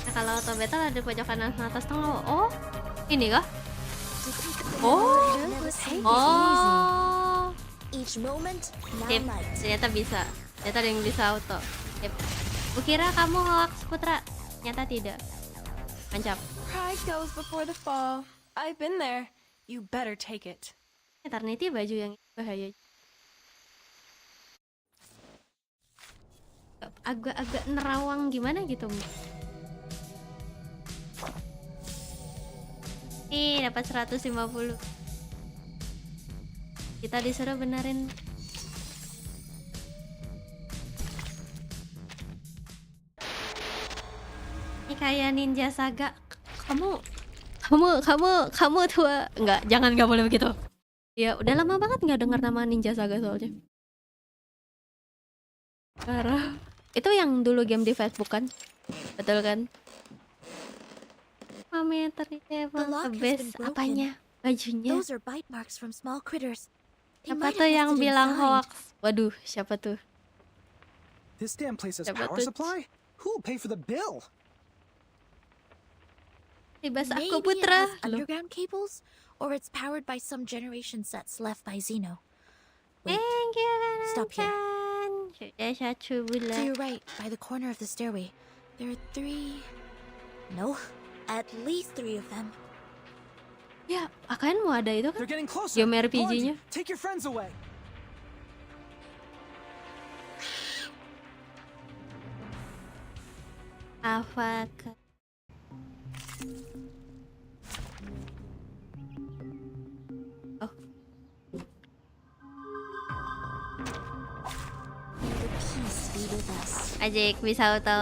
Nah, kalau auto battle ada pojok kanan atas tengah. Oh, ini kah? Oh, oh. Each moment, Sip, ternyata bisa. Ternyata ada yang bisa auto. Sip. Kukira kamu hoax Putra, ternyata tidak. Mantap. Pride goes before the fall. I've been there. You better take it. Eternity baju yang bahaya. Agak-agak nerawang gimana gitu. Nih dapat 150. Kita disuruh benerin. Ini kayak Ninja Saga. Kamu tua. Enggak, nggak boleh begitu. Ya udah lama banget nggak dengar nama Ninja Saga soalnya. Parah. Itu yang dulu game di Facebook kan? Betul kan? Mami ternyata best apanya? Bajunya. Those are bite marks from small critters. Siapa tuh yang bilang hoax? Waduh, siapa tuh? This damn place has Siapa power tuh? supply? Who'll pay for the bill? Bebas aku Maybe it Putra. has underground cables, or it's powered by some generation sets left by Zeno. Wait, stop here. Sudah 1 To bulan. your right, by the corner of the stairway, there are 3... No, at least 3 of them. Ya, akan mau ada itu kan? They're getting closer. Game RPG-nya. Blondie, take your friends away. Apakah? Oh, May the peace be with us. Ajik bisa auto.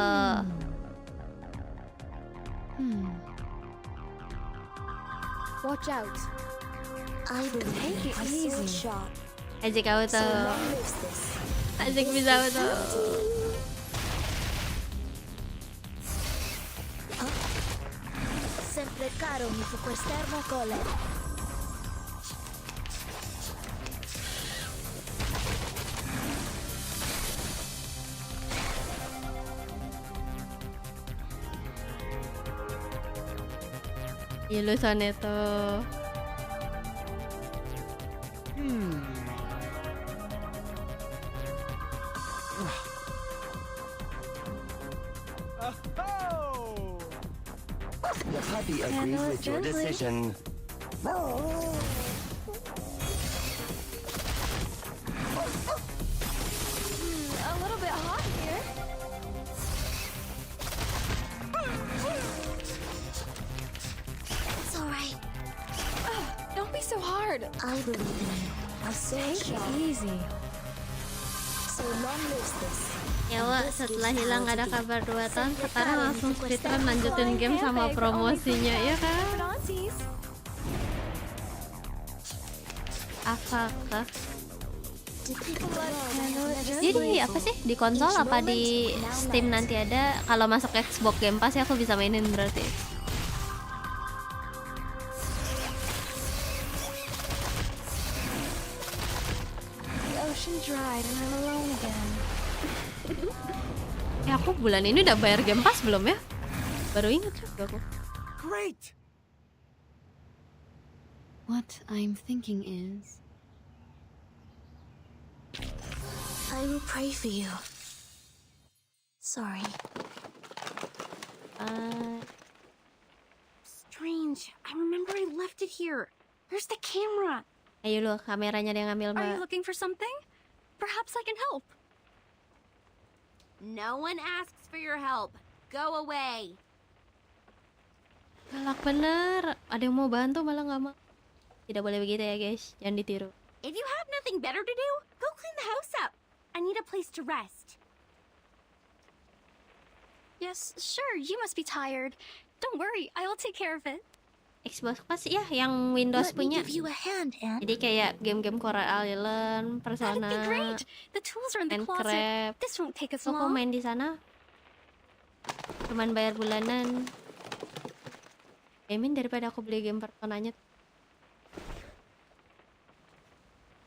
Watch out. I believe Take it a easy. sword shot. Ajik auto. So long lives this. Ajik bisa auto. Sempre caro mi fu quest'ermo collab. Ilusan itu. The puppy agrees Handle it with your gently. decision. A little bit hot here. It's alright. Don't be so hard. I believe in you. A sword Take it shot. easy. So long lives this. Ya Wak, setelah hilang ada kabar 2 tahun, sekarang langsung speedrun lanjutin game sama promosinya, ya kan? Apakah jadi apa sih di konsol apa di Steam nanti ada? Kalau masuk Xbox Game Pass ya aku bisa mainin berarti. The ocean dried and I'm alone again. Ya aku bulan ini udah bayar Game Pass belum ya? Baru ingat juga aku. Great! What I'm thinking is... I will pray for you. Sorry. Strange. I remember I left it here. Where's the camera? Ayo lo, kameranya dia ngambil, Are you Mbak. looking for something? Perhaps I can help. No one asks for your help. Go away. Galak bener. Ada yang mau bantu malah nggak mau. Tidak boleh begitu ya guys, jangan ditiru. If you have nothing better to do, go clean the house up. I need a place to rest. Yes, sure, you must be tired. Don't worry, I will take care of it. Xbox Pass ya, yang Windows Let me punya. give you a hand, Anne. Jadi kayak game-game Coral Island, Persona, That'd be great. The tools are in the closet. Minecraft. This won't take us Kok long. main di sana? Cuman bayar bulanan. Emin daripada aku beli game Personanya.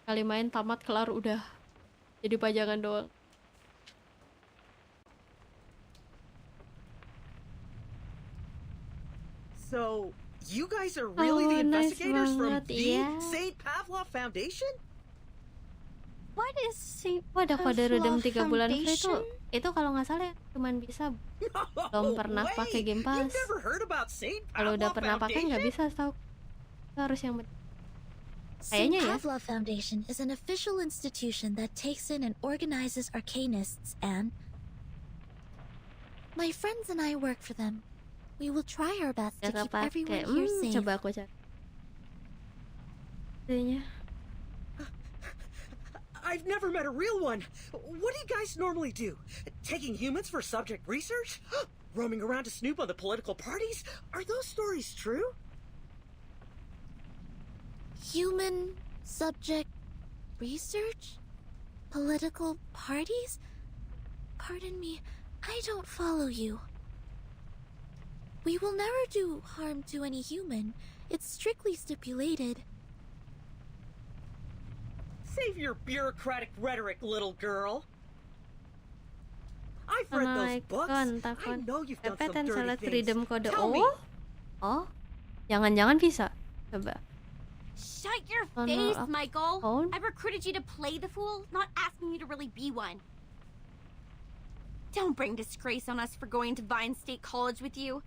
Kali main tamat kelar udah jadi pajangan doang. So, you guys are really the nice investigators from banget, the iya. St. Pavlov Foundation? What is St. Oh, ada kode redeem 3 bulan free Foundation? itu kalau nggak salah ya cuman bisa belum pernah pakai Game Pass. You've never heard about St. Kalau udah Pavlov pernah pakai nggak Foundation? bisa tahu. Harus yang St. kayaknya ya. Pavlov Foundation is an official institution that takes in and organizes arcanists, and my friends and I work for them. We will try our best to Nggak keep everyone pakai. here safe. Coba aku cari. Kayaknya. I've never met a real one. What do you guys normally do? Taking humans for subject research? Roaming around to snoop on the political parties? Are those stories true? Human subject research? Political parties? Pardon me, I don't follow you. We will never do harm to any human. It's strictly stipulated. Save your bureaucratic rhetoric, little girl. I've read those books. I know you've done some Repeat and dirty select things. redeem kode. Tell me. Oh, jangan-jangan bisa. Coba. Shut your Oh, no, face, aku- Michael. Oh. I recruited you to play the fool, not asking you to really be one. Don't bring disgrace on us for going to Vine State College with you.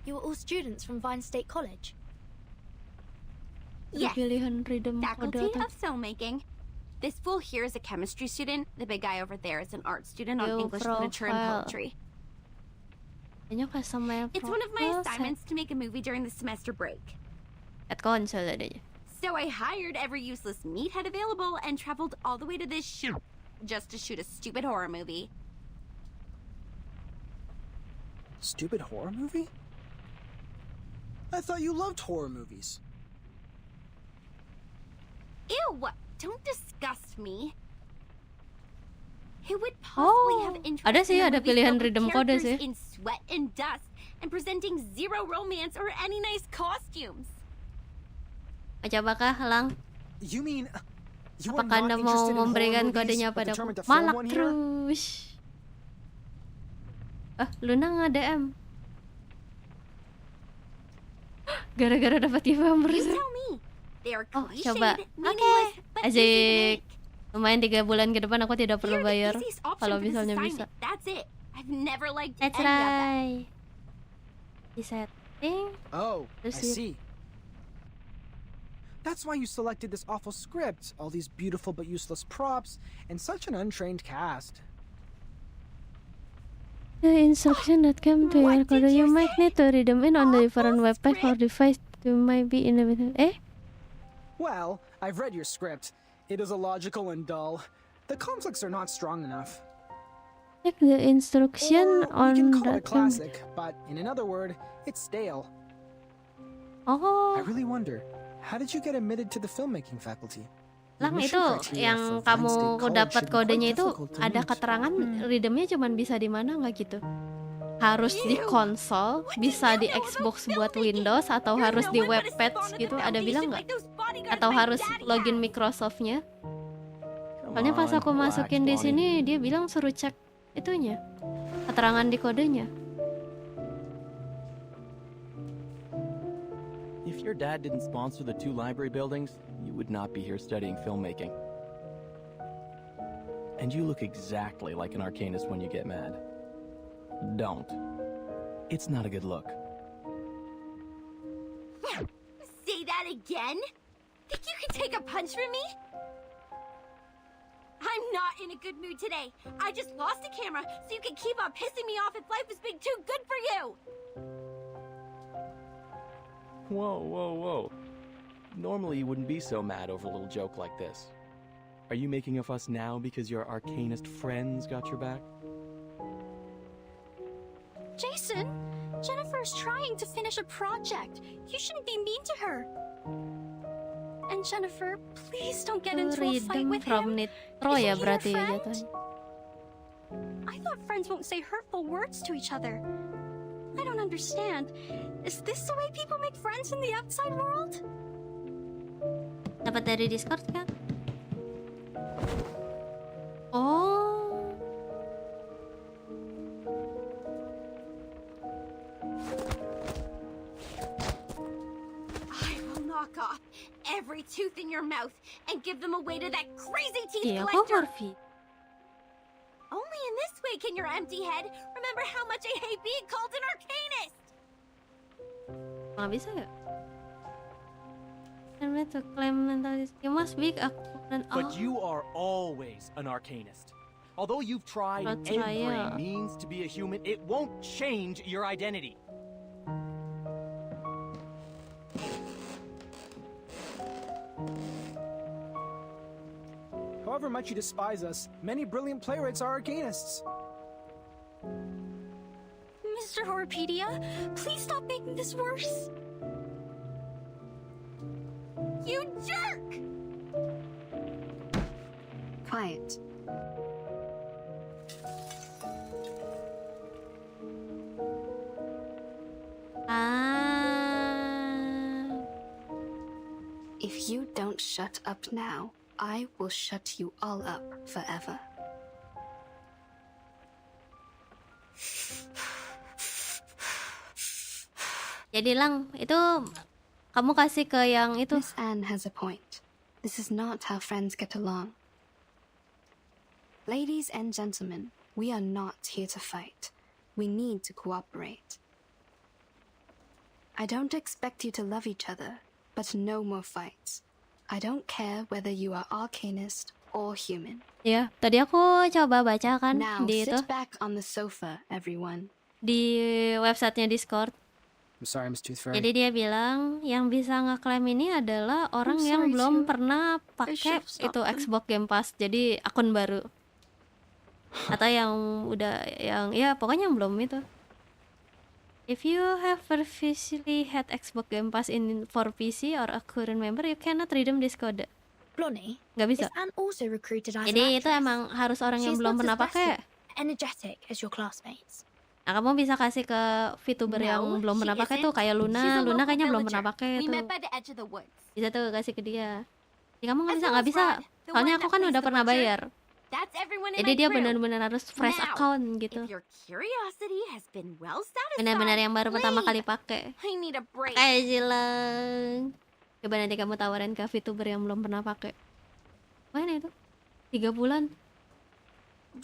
You are all students from Vine State College. Yes, Pilihan redeem Faculty kode of Filmmaking. This fool here is a chemistry student. The big guy over there is an art student on View English literature and profile. poetry. Kayaknya customer It's one of my assignments to make a movie during the semester break. At konsol adanya. So I hired every useless meathead available and traveled all the way to this shoot just to shoot a stupid horror movie. Stupid horror movie? I thought you loved horror movies. Ew! Don't disgust me. Who would possibly have interest ada sih, in a ada movie pilihan filled with redeem kode characters sih. in sweat and dust and presenting zero romance or any nice costumes? Cobakah, Lang? You mean you are Apakah Anda not mau interested in horror memberikan movies, kodenya but padaku? determined to film Malak one here? terus. Luna nggak DM. Gara-gara dapat giveaway. You tell me. They are Oh, cliched, coba. meaningless, but easy to Asik. make. Lumayan 3 bulan ke depan aku tidak perlu You're the bayar. easiest option Kalau for this misalnya bisa. assignment. That's it. I've never liked That's any of them. right. Di setting. Oh, I Terus you- see. That's why you selected this awful script, all these beautiful but useless props, and such an untrained cast. The instruction that come to your code you might need to redeem it on the different web page or device to might be in the Well, I've read your script. It is illogical and dull. The conflicts are not strong enough. Check the instruction Or we can on call it a that classic, but in another word, it's stale. Oh, I really wonder, How did you get admitted to the filmmaking faculty? The Lang, admission itu criteria yang for kamu Vine State College dapat should be quite kodenya itu difficult to ada meet. keterangan redeemnya cuman bisa di mana nggak gitu? Harus di konsol, bisa di Xbox buat Windows, atau harus di webpage gitu? Ada bilang nggak? Atau harus login Microsoft-nya? Soalnya pas aku masukin di sini dia bilang suruh cek itunya, keterangan di kodenya. If your dad didn't sponsor the 2 library buildings, you would not be here studying filmmaking. And you look exactly like an arcanist when you get mad. Don't. It's not a good look. Say that again? Think you can take a punch from me? I'm not in a good mood today. I just lost a camera, so you can keep on pissing me off if life is being too good for you. Whoa, whoa, whoa. Normally you wouldn't be so mad over a little joke like this. Are you making a fuss now because your arcanist friends got your back? Jason, Jennifer's trying to finish a project. You shouldn't be mean to her. And Jennifer, please don't get into a fight with him. Ya berarti ya jatuhnya. I thought friends won't say hurtful words to each other. I don't understand. Is this the way people make friends in the outside world? Dapat dari Discord kan? Oh. I will knock off every tooth in your mouth and give them away to that crazy teeth Iya, kok collector. Morphe? Only in this way can your empty head remember how much I hate being called an arcanist. Nggak bisa ya? And to claim mentality, you must be a... But you are always an arcanist. Although you've tried That's every right, yeah. means to be a human, it won't change your identity. However much you despise us, many brilliant playwrights are arcanists. Mr. Horpedia, please stop making this worse. You jerk! Quiet. If you don't shut up now, I will shut you all up forever. Jadi Lang, itu kamu kasih ke yang itu. Miss Anne has a point. This is not how friends get along. Ladies and gentlemen, we are not here to fight. We need to cooperate. I don't expect you to love each other, but no more fights. I don't care whether you are arcanist or human. Ya, tadi aku coba baca kan Now di itu, sit back on the sofa, everyone. di websitenya Discord. I'm sorry, Miss Tooth Fairy. Jadi dia bilang yang bisa ngeklaim ini adalah orang I'm yang sorry, belum too. pernah I pakai should've stopped itu them. Xbox Game Pass, jadi akun baru. Atau yang udah yang ya pokoknya yang belum itu. If you have previously had Xbox Game Pass in for PC or a current member, you cannot redeem this code. Blondie, Nggak bisa. is Anne also recruited as Jadi an itu actress? emang harus orang yang She's belum not pernah as pakai. energetic as your classmates. Nah, kamu bisa kasih ke Vtuber yang No, belum pernah she pakai isn't. tuh, kayak She's Luna. a Luna local kayaknya belum villager. pernah pakai We tuh. met by the edge of the woods. Bisa tuh kasih ke dia. Jadi kamu nggak As bisa, well nggak as bisa. Rod, the Soalnya one aku that kan plays udah the pernah butcher. bayar. That's everyone in Jadi my dia crew. benar-benar harus fresh Now, account gitu. If your curiosity has been well satisfied, Benar-benar yang baru pertama leave. kali pakai. I need a break. Kayak Jilang. Coba nanti kamu tawarin ke Vtuber yang belum pernah pakai. Mana itu? 3 bulan.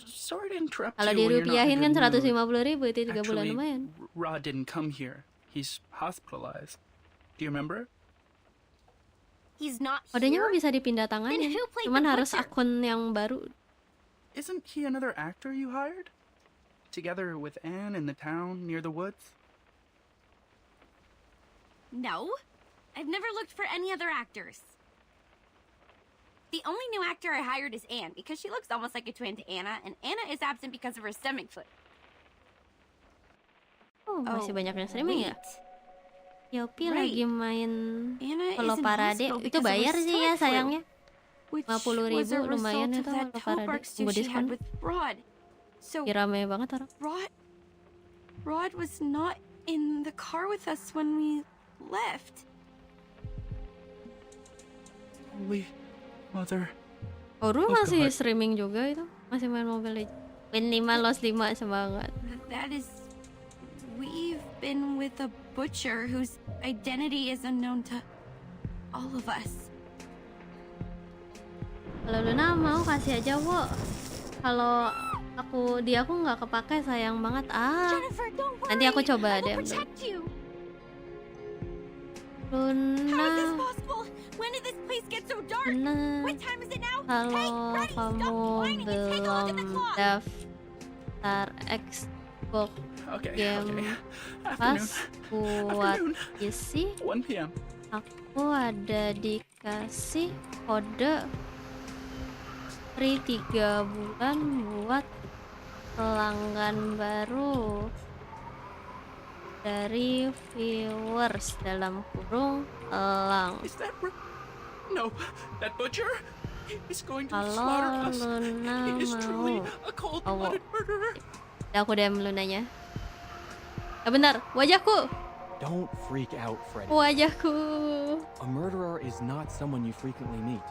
Sorry to interrupt Kalau you when you're not dirupiahin in a kan good mood. 150.000 itu 3 bulan Actually, lumayan. Rod didn't come here. He's hospitalized. Do you remember? He's not Kodenya mah here. bisa dipindah tanganin. Then who played Cuman the harus butcher? akun yang baru. Isn't he another actor you hired? Together with Anne in the town near the woods? No, I've never looked for any other actors. The only new actor I hired is Anne because she looks almost like a twin to Anna, and Anna is absent because of her stomach foot. Oh, masih banyak yang streaming ya? Yopi Right. lagi main Anna kalau is in parade hospital itu because of her bayar sih ya stomach flu, sayangnya. which 50.000 was a lumayan result itu of that kalau toe parade. bark stew Tunggu she had diskon. with Rod. So Ih, rame banget orang. Rod was not in the car with us when we left. Holy Mother. Oru Oh, masih God. streaming juga itu. Masih main Mobile Legends. Win 5 loss 5 semangat. That is, we've been with a butcher whose identity is unknown to all of us. Kalau Luna mau kasih aja, Wo. Kalau aku nggak kepake sayang banget. Jennifer, don't worry. Nanti aku coba I deh. will protect you. How is this Luna, possible? When did this place get so dark? Luna. What time is it now? Kalau Hey, Freddy, stop kamu whining and take a look at the belum clock. daftar Xbox Okay, game okay. pas Afternoon. buat Afternoon. isi, 1 p.m. aku ada dikasih kode free 3 bulan buat pelanggan baru dari viewers dalam kurung elang. Is that no, that butcher is going to Kalau slaughter us. Luna He is truly mau, a cold-blooded murderer. aku DM Lunanya. Bentar, wajahku. Don't freak out, Freddy. Wajahku. A murderer is not someone you frequently meet.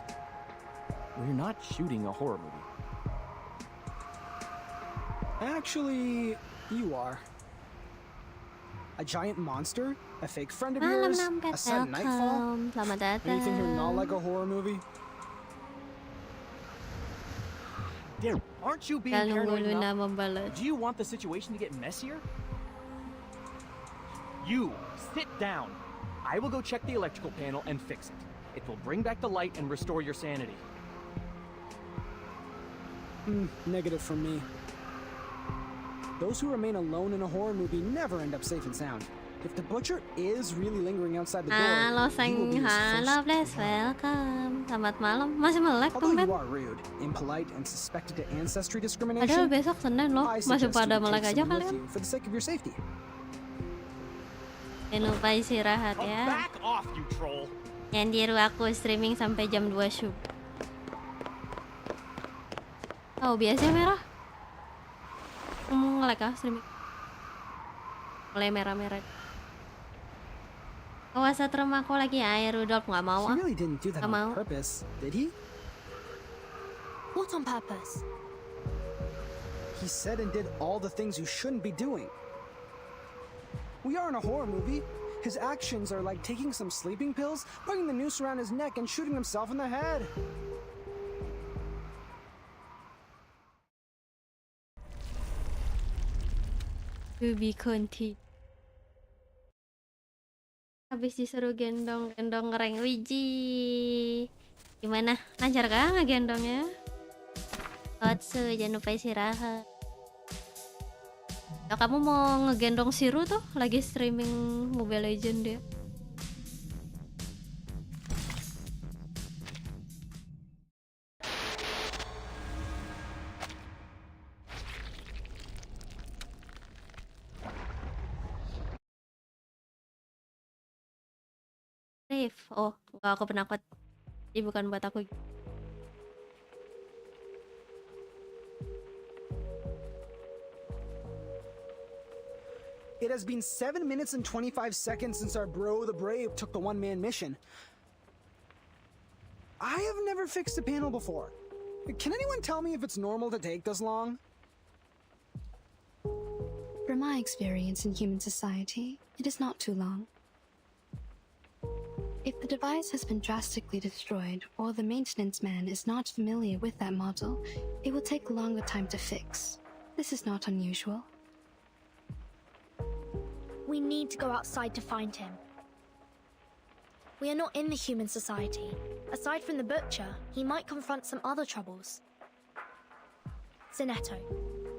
We're not shooting a horror movie. Actually, you are. A giant monster? A fake friend of Malam yours? Namkat, A sudden nightfall? welcome. Selamat datang. Anything here not like a horror movie? Damn, aren't you being Gak nunggu paranoid Luna enough? membalas. Do you want the situation to get messier? You, sit down. I will go check the electrical panel and fix it. It will bring back the light and restore your sanity. Negative from me. Those who remain alone in a horror movie never end up safe and sound. If the butcher is really lingering outside the door, Halo you will be Sang, his halo first Bless, welcome. Selamat malam. Masih melek Although tumben. you are rude, impolite, and suspected of ancestry Padahal discrimination, besok Senin loh. I Masih suggest pada you melek take aja someone with kalian. you for the sake of your safety. Jangan lupa istirahat ya. Back off, you troll. Yang diru aku streaming sampai jam 2 subuh. Oh, biasanya merah. Kamu nge-lag ah streaming. Mulai merah-merah. Awas setrum aku lagi air Rudolf nggak mau He ah. really didn't do that Nggak on mau. purpose, did he? What on purpose? He said and did all the things you shouldn't be doing. We are in a horror movie. His actions are like taking some sleeping pills, putting the noose around his neck, and shooting himself in the head. To be continued. Habis disuruh gendong ngereng wiji. Gimana? Lancar kah ngegendongnya? Otsu, jangan lupa istirahat. Ya, kamu mau ngegendong Siru tuh lagi streaming Mobile Legends dia. Rif, oh enggak, aku penakut. Ini bukan buat aku. It has been 7 minutes and 25 seconds since our bro the Brave took the one-man mission. I have never fixed a panel before. Can anyone tell me if it's normal to take this long? From my experience in human society, it is not too long. If the device has been drastically destroyed or the maintenance man is not familiar with that model, it will take a longer time to fix. This is not unusual. We need to go outside to find him. We are not in the human society. Aside from the butcher, he might confront some other troubles. Zinetto,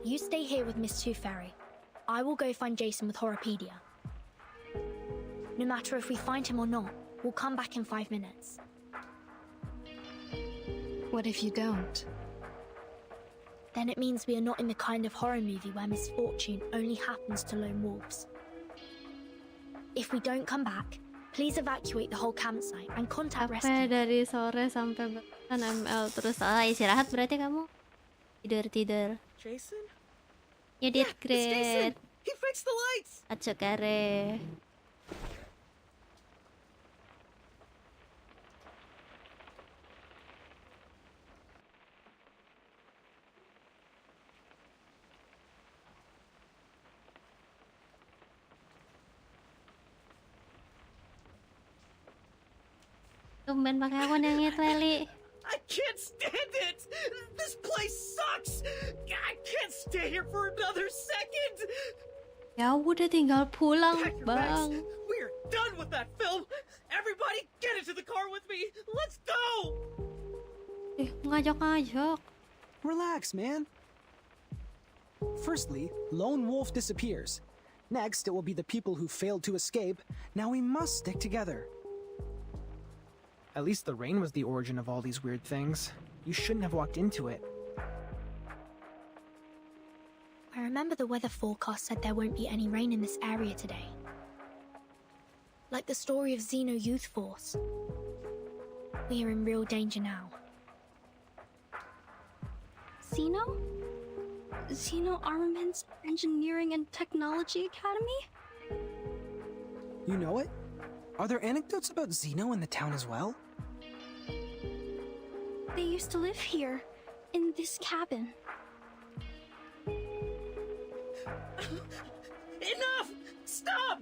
you stay here with Miss Two Fairy. I will go find Jason with Horopedia. No matter if we find him or not, we'll come back in 5 minutes. What if you don't? Then it means we are not in the kind of horror movie where misfortune only happens to lone wolves. If we don't come back, please evacuate the whole campsite and contact Capek rescue. dari sore sampai bahkan ML terus. Istirahat berarti kamu. Tidur. Jason? You did great. He fixed the lights! Atsukare. Tumben pakai akun yang Leli. I can't stand it! This place sucks! I can't stay here for another second! Ya udah tinggal pulang, Pack your bags. Bang. We're done with that film! Everybody get into the car with me! Let's go! Ngajak-ngajak. Relax, man. Firstly, Lone Wolf disappears. Next, it will be the people who failed to escape. Now we must stick together. At least the rain was the origin of all these weird things. You shouldn't have walked into it. I remember the weather forecast said there won't be any rain in this area today. Like the story of Xeno Youth Force. We are in real danger now. Xeno? Xeno Armaments Engineering and Technology Academy? You know it? Are there anecdotes about Xeno in the town as well? They used to live here, in this cabin. Enough! Stop!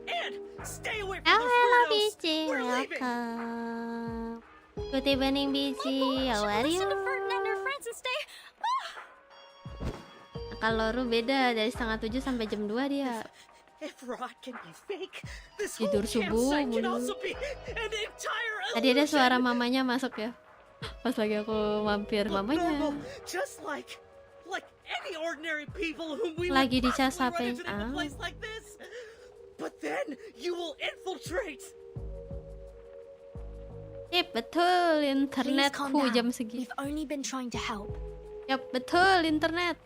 And stay away from Hello, those weirdos! BG. We're leaving! Welcome. Good evening, BG. How are you? Kalau Ru beda dari 6:30 sampai jam 2 dia. If Rod can be fake, this whole Tidur subuh campsite can mulu. also be an entire Tadi ada suara illusion. mamanya masuk ya. Pas lagi aku mampir Look mamanya. normal, just like any ordinary people whom we Lagi would dicas possibly run HP. into in a place like this. But then you will infiltrate. Betul, Please internetku calm jam down. segini. We've only been trying to help. Yap, betul, internet.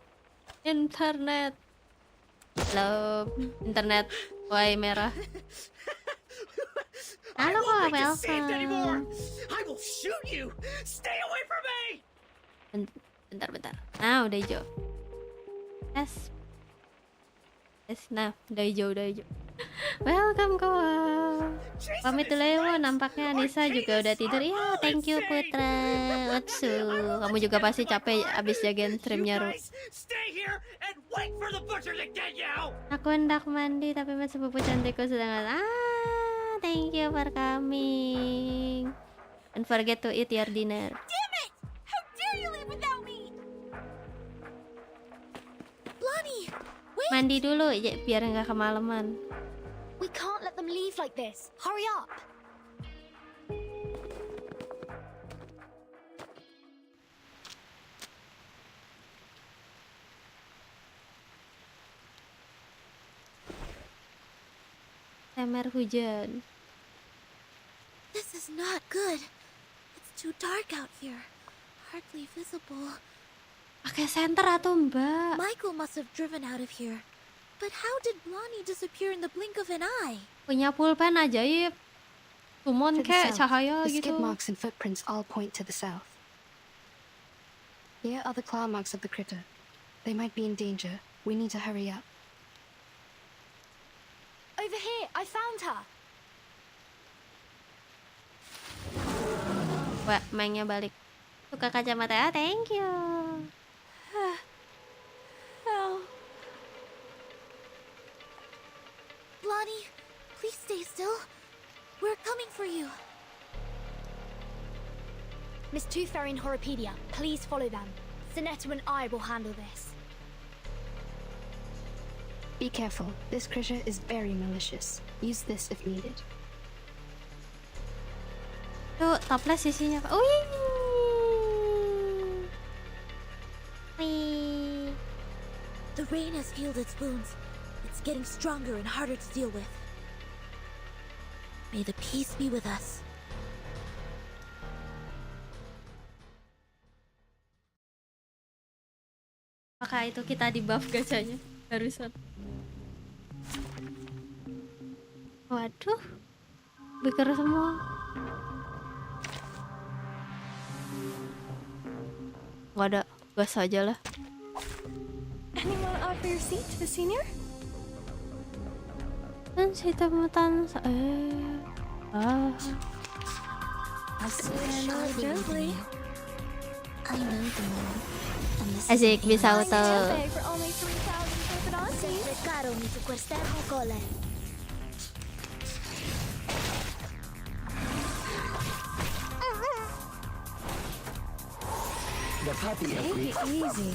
Halo, internet Wai merah. Halo kok, Make it saved anymore. welcome. I will shoot you. Stay away from me. Bentar. Nah, udah hijau. Yes. Nah, udah hijau. Welcome kok. Pamit dulu ya, nampaknya Anissa juga udah tidur. Ya, thank you Putra. Otsu. Kamu juga pasti capek abis jagain streamnya Ru. Stay here and wait for the butcher to get you. Aku hendak mandi tapi mas sepupu cantikku sedang thank you for coming. Don't forget to eat your dinner. Damn it! How dare you leave without me? Blondie, wait! Mandi dulu ya, biar nggak kemalaman. We can't let them leave like this. Hurry up! Temer hujan. This is not good. It's too dark out here. Hardly visible. Pakai senter atau mbak? Michael must have driven out of here. But how did Blondie disappear in the blink of an eye? Punya pulpen ajaib. Sumon To the kayak south, cahaya the gitu. skid marks and footprints all point to the south. Here are the claw marks of the critter. They might be in danger. We need to hurry up. Over here! I found her! Wah, mainnya balik. Suka kacamata ya, thank you. Blondie, please stay still. We're coming for you. Miss Tooth Fairy and Horopedia, please follow them. Sinetta and I will handle this. Be careful. This critter is very malicious. Use this if needed. Tuh, toples isinya. Wih. The rain has healed its wounds. It's getting stronger and harder to deal with. May the peace be with us. Apakah itu kita di buff gacanya barusan? Waduh, biker semua. Gak ada, gas aja lah. Anyone offer your seat to the senior? Dan si temutan gently. I know the moon. And this asik bisa auto. For only 3,000 peperonsis. Sempre caro mi tu quest'ermo collab. The puppy Take agreed. it easy.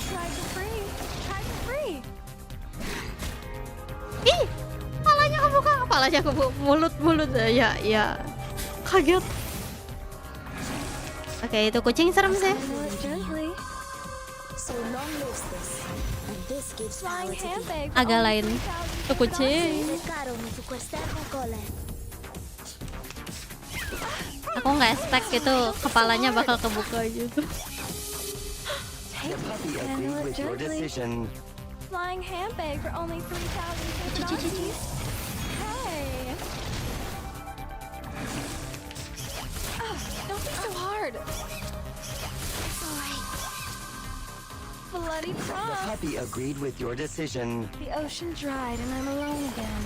Try for free. Try for free. Ih, kepalanya kebuka, kepalanya kebuka, mulut ya, kaget. Oke, itu kucing serem sih. Gently. So long lives this. And this gives power Flying to handbag. people. Agak lain, itu kucing. Sempre caro mi tu quest'ermo collab. Aku nggak expect itu kepalanya bakal kebuka gitu. The puppy agreed with your decision. Flying handbag for only 3,000 peperonsis. Hey. Don't be so hard. It's alright. Bloody The prom. puppy agreed with your decision. The ocean dried and I'm alone again.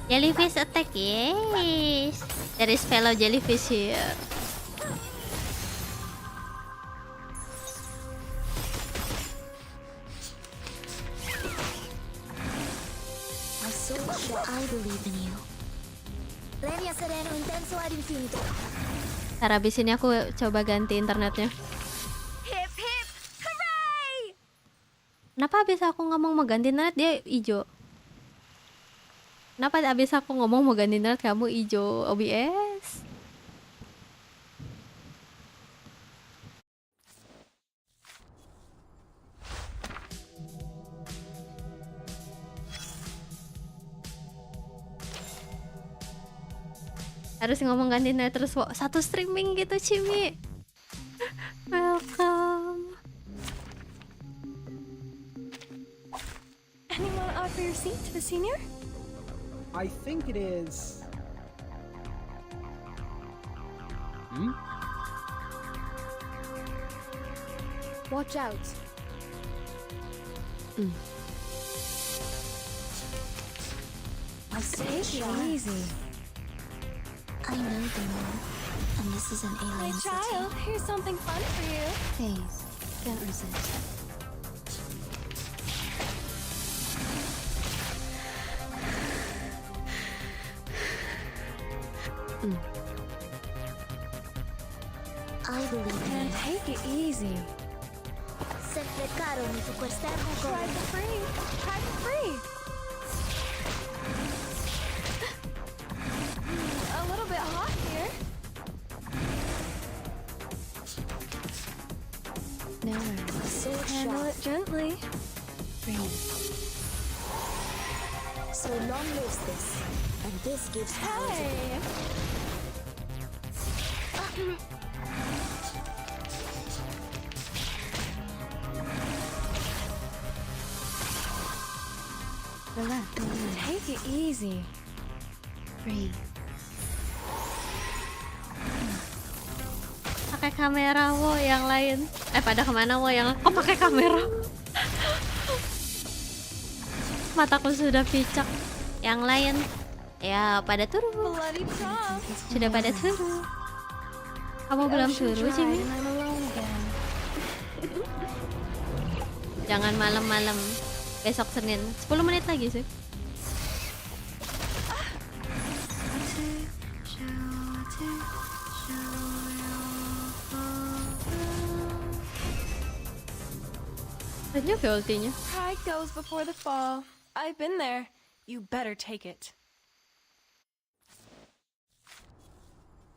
Jellyfish attack, yes. There is fellow jellyfish here. I believe in you. Lenia sereno intenso ad infinito. Ntar abis ini aku coba ganti internetnya. Hip hip. Hooray! Kenapa abis aku ngomong mau ganti internet dia hijau? Kenapa abis aku ngomong mau ganti internet kamu hijau OBS? Harus ngomong ganti internet terus satu streaming gitu, Cimi. Welcome. Anyone offer your seat to the senior? I think it is. Watch out. I saw Take it shot. easy. I know the moon. And this is an My alien city. child, here's something fun for you. Please, don't resist. I believe in And you. take it easy. Sempre caro mi tu quest'ermo Try collab. for free. Try for free. A little bit hot here. No, Sword Handle shot. it gently. breathe. So long lives this. And this gives power to Hey. Relax. Take it easy. Breathe. Pakai kamera wo yang lain. Pada kemana wo yang? Oh pakai kamera. Mataku sudah picak. Yang lain, ya pada turun. Bloody prom. Sudah pada turun. Kamu belum turun, Jimmy? And I'm alone again. Jangan malam-malam. Besok Senin. 10 menit lagi sih. Banyak ya ultinya. Pride goes before the fall. I've been there. You better take it.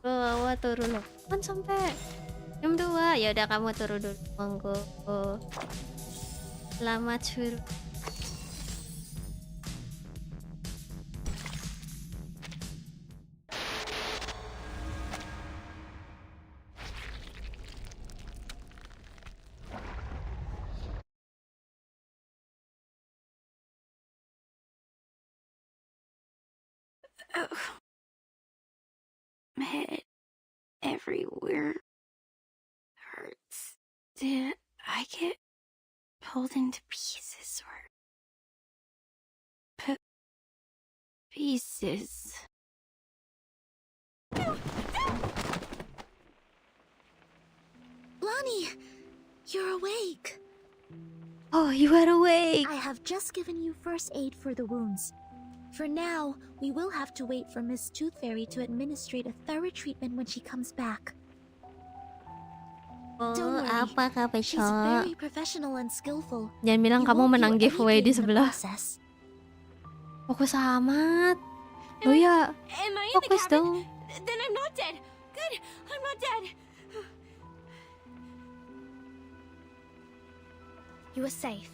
Wah, turun loh. Kan sampai jam 2. Ya udah kamu turun dulu. Monggo. Selamat suruh. My head everywhere hurts. Did I get pulled into pieces or pieces? Lonnie, you're awake. Oh, you are awake. I have just given you first aid for the wounds. For now, we will have to wait for Miss Tooth Fairy to administrate a thorough treatment when she comes back. Don't worry, Apa she's very professional and skillful. Jangan bilang You kamu won't menang feel giveaway di anything in the sebelah. process. Fokus amat. Lu ya, Am I in the fokus cabin? dong. Then I'm not dead. Good, I'm not dead. You are safe.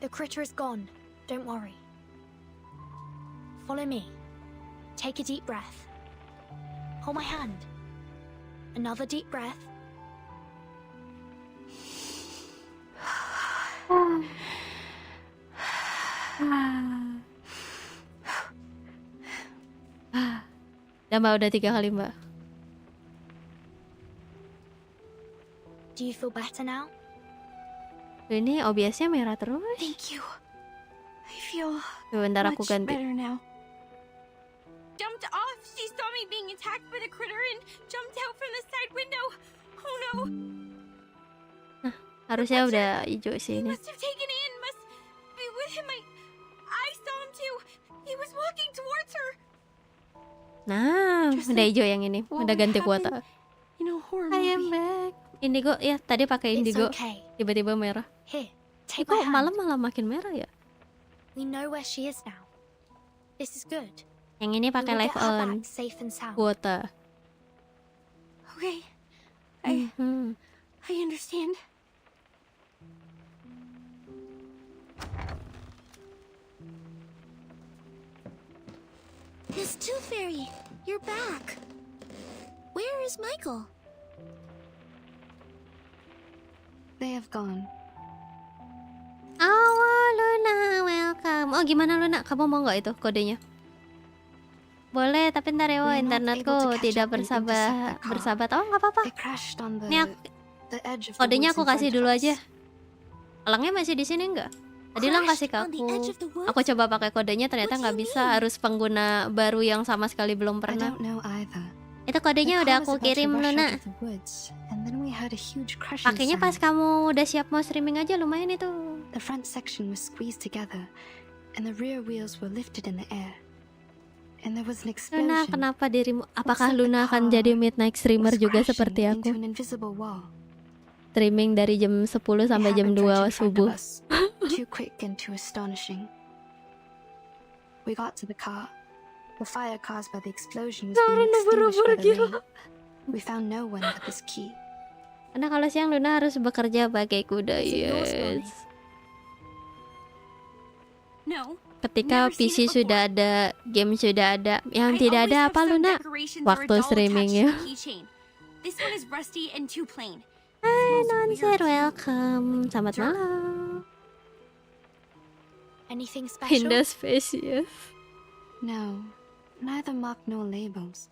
The critter is gone. Don't worry. Follow me. Take a deep breath. Hold my hand. Another deep breath. Udah mbak, udah 3 kali mbak. Do you feel better now? Ini OBS-nya merah terus. Thank you. I feel Sebentar aku much ganti. better now. Jumped off. She saw me being attacked by the critter and jumped out from the side window. Oh no. Harusnya udah hijau sih ini. Must have taken in. Must be with him. I saw him too. He was walking towards her. Nah, udah hijau yang ini. Udah ganti kuota. I am back. Indigo ya, tadi pakai indigo. Tiba-tiba merah. Here, Ih, take my kok hand. malam malah makin merah ya? We know where she is now. This is good. Yang ini We pakai will live get her on back safe and sound. kuota. Okay. I understand. Miss Tooth Fairy, you're back. Where is Michael? They have gone. Luna, welcome. Oh, gimana Luna? Kamu mau nggak itu kodenya? Boleh, tapi ntar ya, internetku tidak bersahabat. Oh, nggak apa-apa. Ini kodenya aku kasih dulu aja. Elangnya masih di sini nggak? Tadi Lang kasih ke aku. Aku coba pakai kodenya, ternyata nggak bisa. Harus pengguna baru yang sama sekali belum pernah. Itu kodenya udah aku kirim Luna. Pakainya pas kamu udah siap mau streaming aja, lumayan itu. The front section was squeezed together, and the rear wheels were lifted in the air. And there was an explosion. Luna, kenapa dirimu? Apakah Luna akan jadi midnight streamer juga seperti aku? Streaming dari jam 10 sampai jam 2 subuh. Too quick and too astonishing. We got to the car. The fire caused by the explosion was being extinguished by the rain. We found no one but this key. Karena kalau siang Luna harus bekerja pakai kuda, yes. No. Ketika PC sudah ada, game sudah ada, yang tidak ada apa Luna? Waktu streamingnya. This one is rusty and too plain. Hai Nonser, welcome. Selamat malam. Anything special? Pindah spesies. No, neither mark nor labels.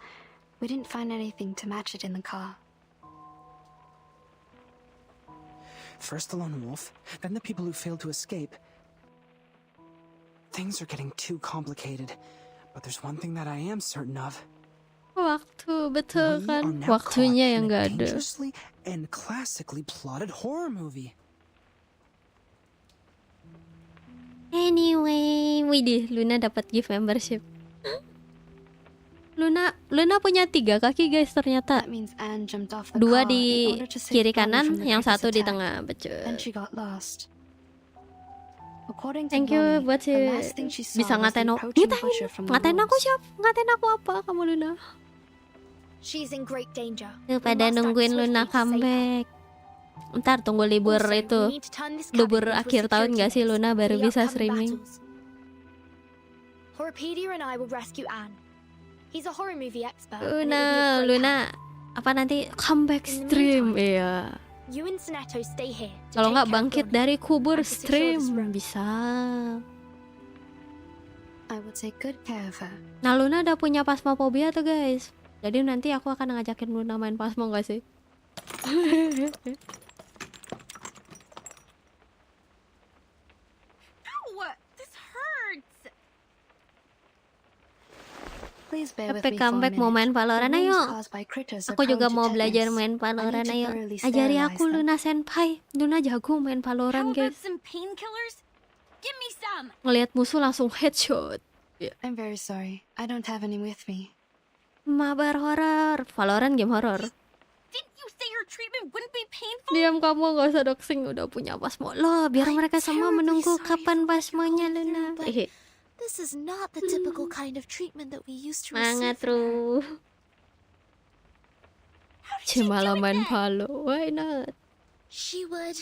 We didn't find anything to match it in the car. First the lone wolf, then the people who failed to escape. Things are getting too complicated, but there's one thing that I am certain of. Waktu, betul kan? Waktunya yang gak ada. Dangerously and classically plotted horror movie. Anyway, widih, Luna dapat gift membership. Luna punya 3 kaki guys ternyata. 2 di kiri kanan, yang 1 di tengah, betul. Thank you buat si bisa ngatain aku. Ngatain aku siapa? Ngatain aku apa kamu Luna? She's in great danger. Tuh pada nungguin Luna comeback. Ntar tunggu libur itu, libur akhir tahun gak sih Luna baru bisa streaming. Horrorpedia and I will rescue Anne. He's a horror movie expert. Luna, apa nanti comeback stream ya? You and S.E.T stay here. Kalau nggak bangkit dari kubur stream bisa. I will take good care of her. Nah, Luna udah punya pasmofobia tuh guys. Jadi nanti aku akan ngajakin Luna main pasmo gak sih? Epic comeback mau main Valorant, ayo. Aku juga mau belajar main Valorant, ayo. Ajari aku Luna senpai. Luna jago main Valorant guys. Ngelihat musuh langsung headshot. I'm very sorry. I don't have any with me. Mabar horor. Valorant game horor. Diam kamu, gak usah doxing, udah punya pasmo loh. Biar mereka semua menunggu kapan pasmonya Luna. This is not the typical kind of treatment that we used to Semangat receive. Ru. Cuma main Valo, why not? She would.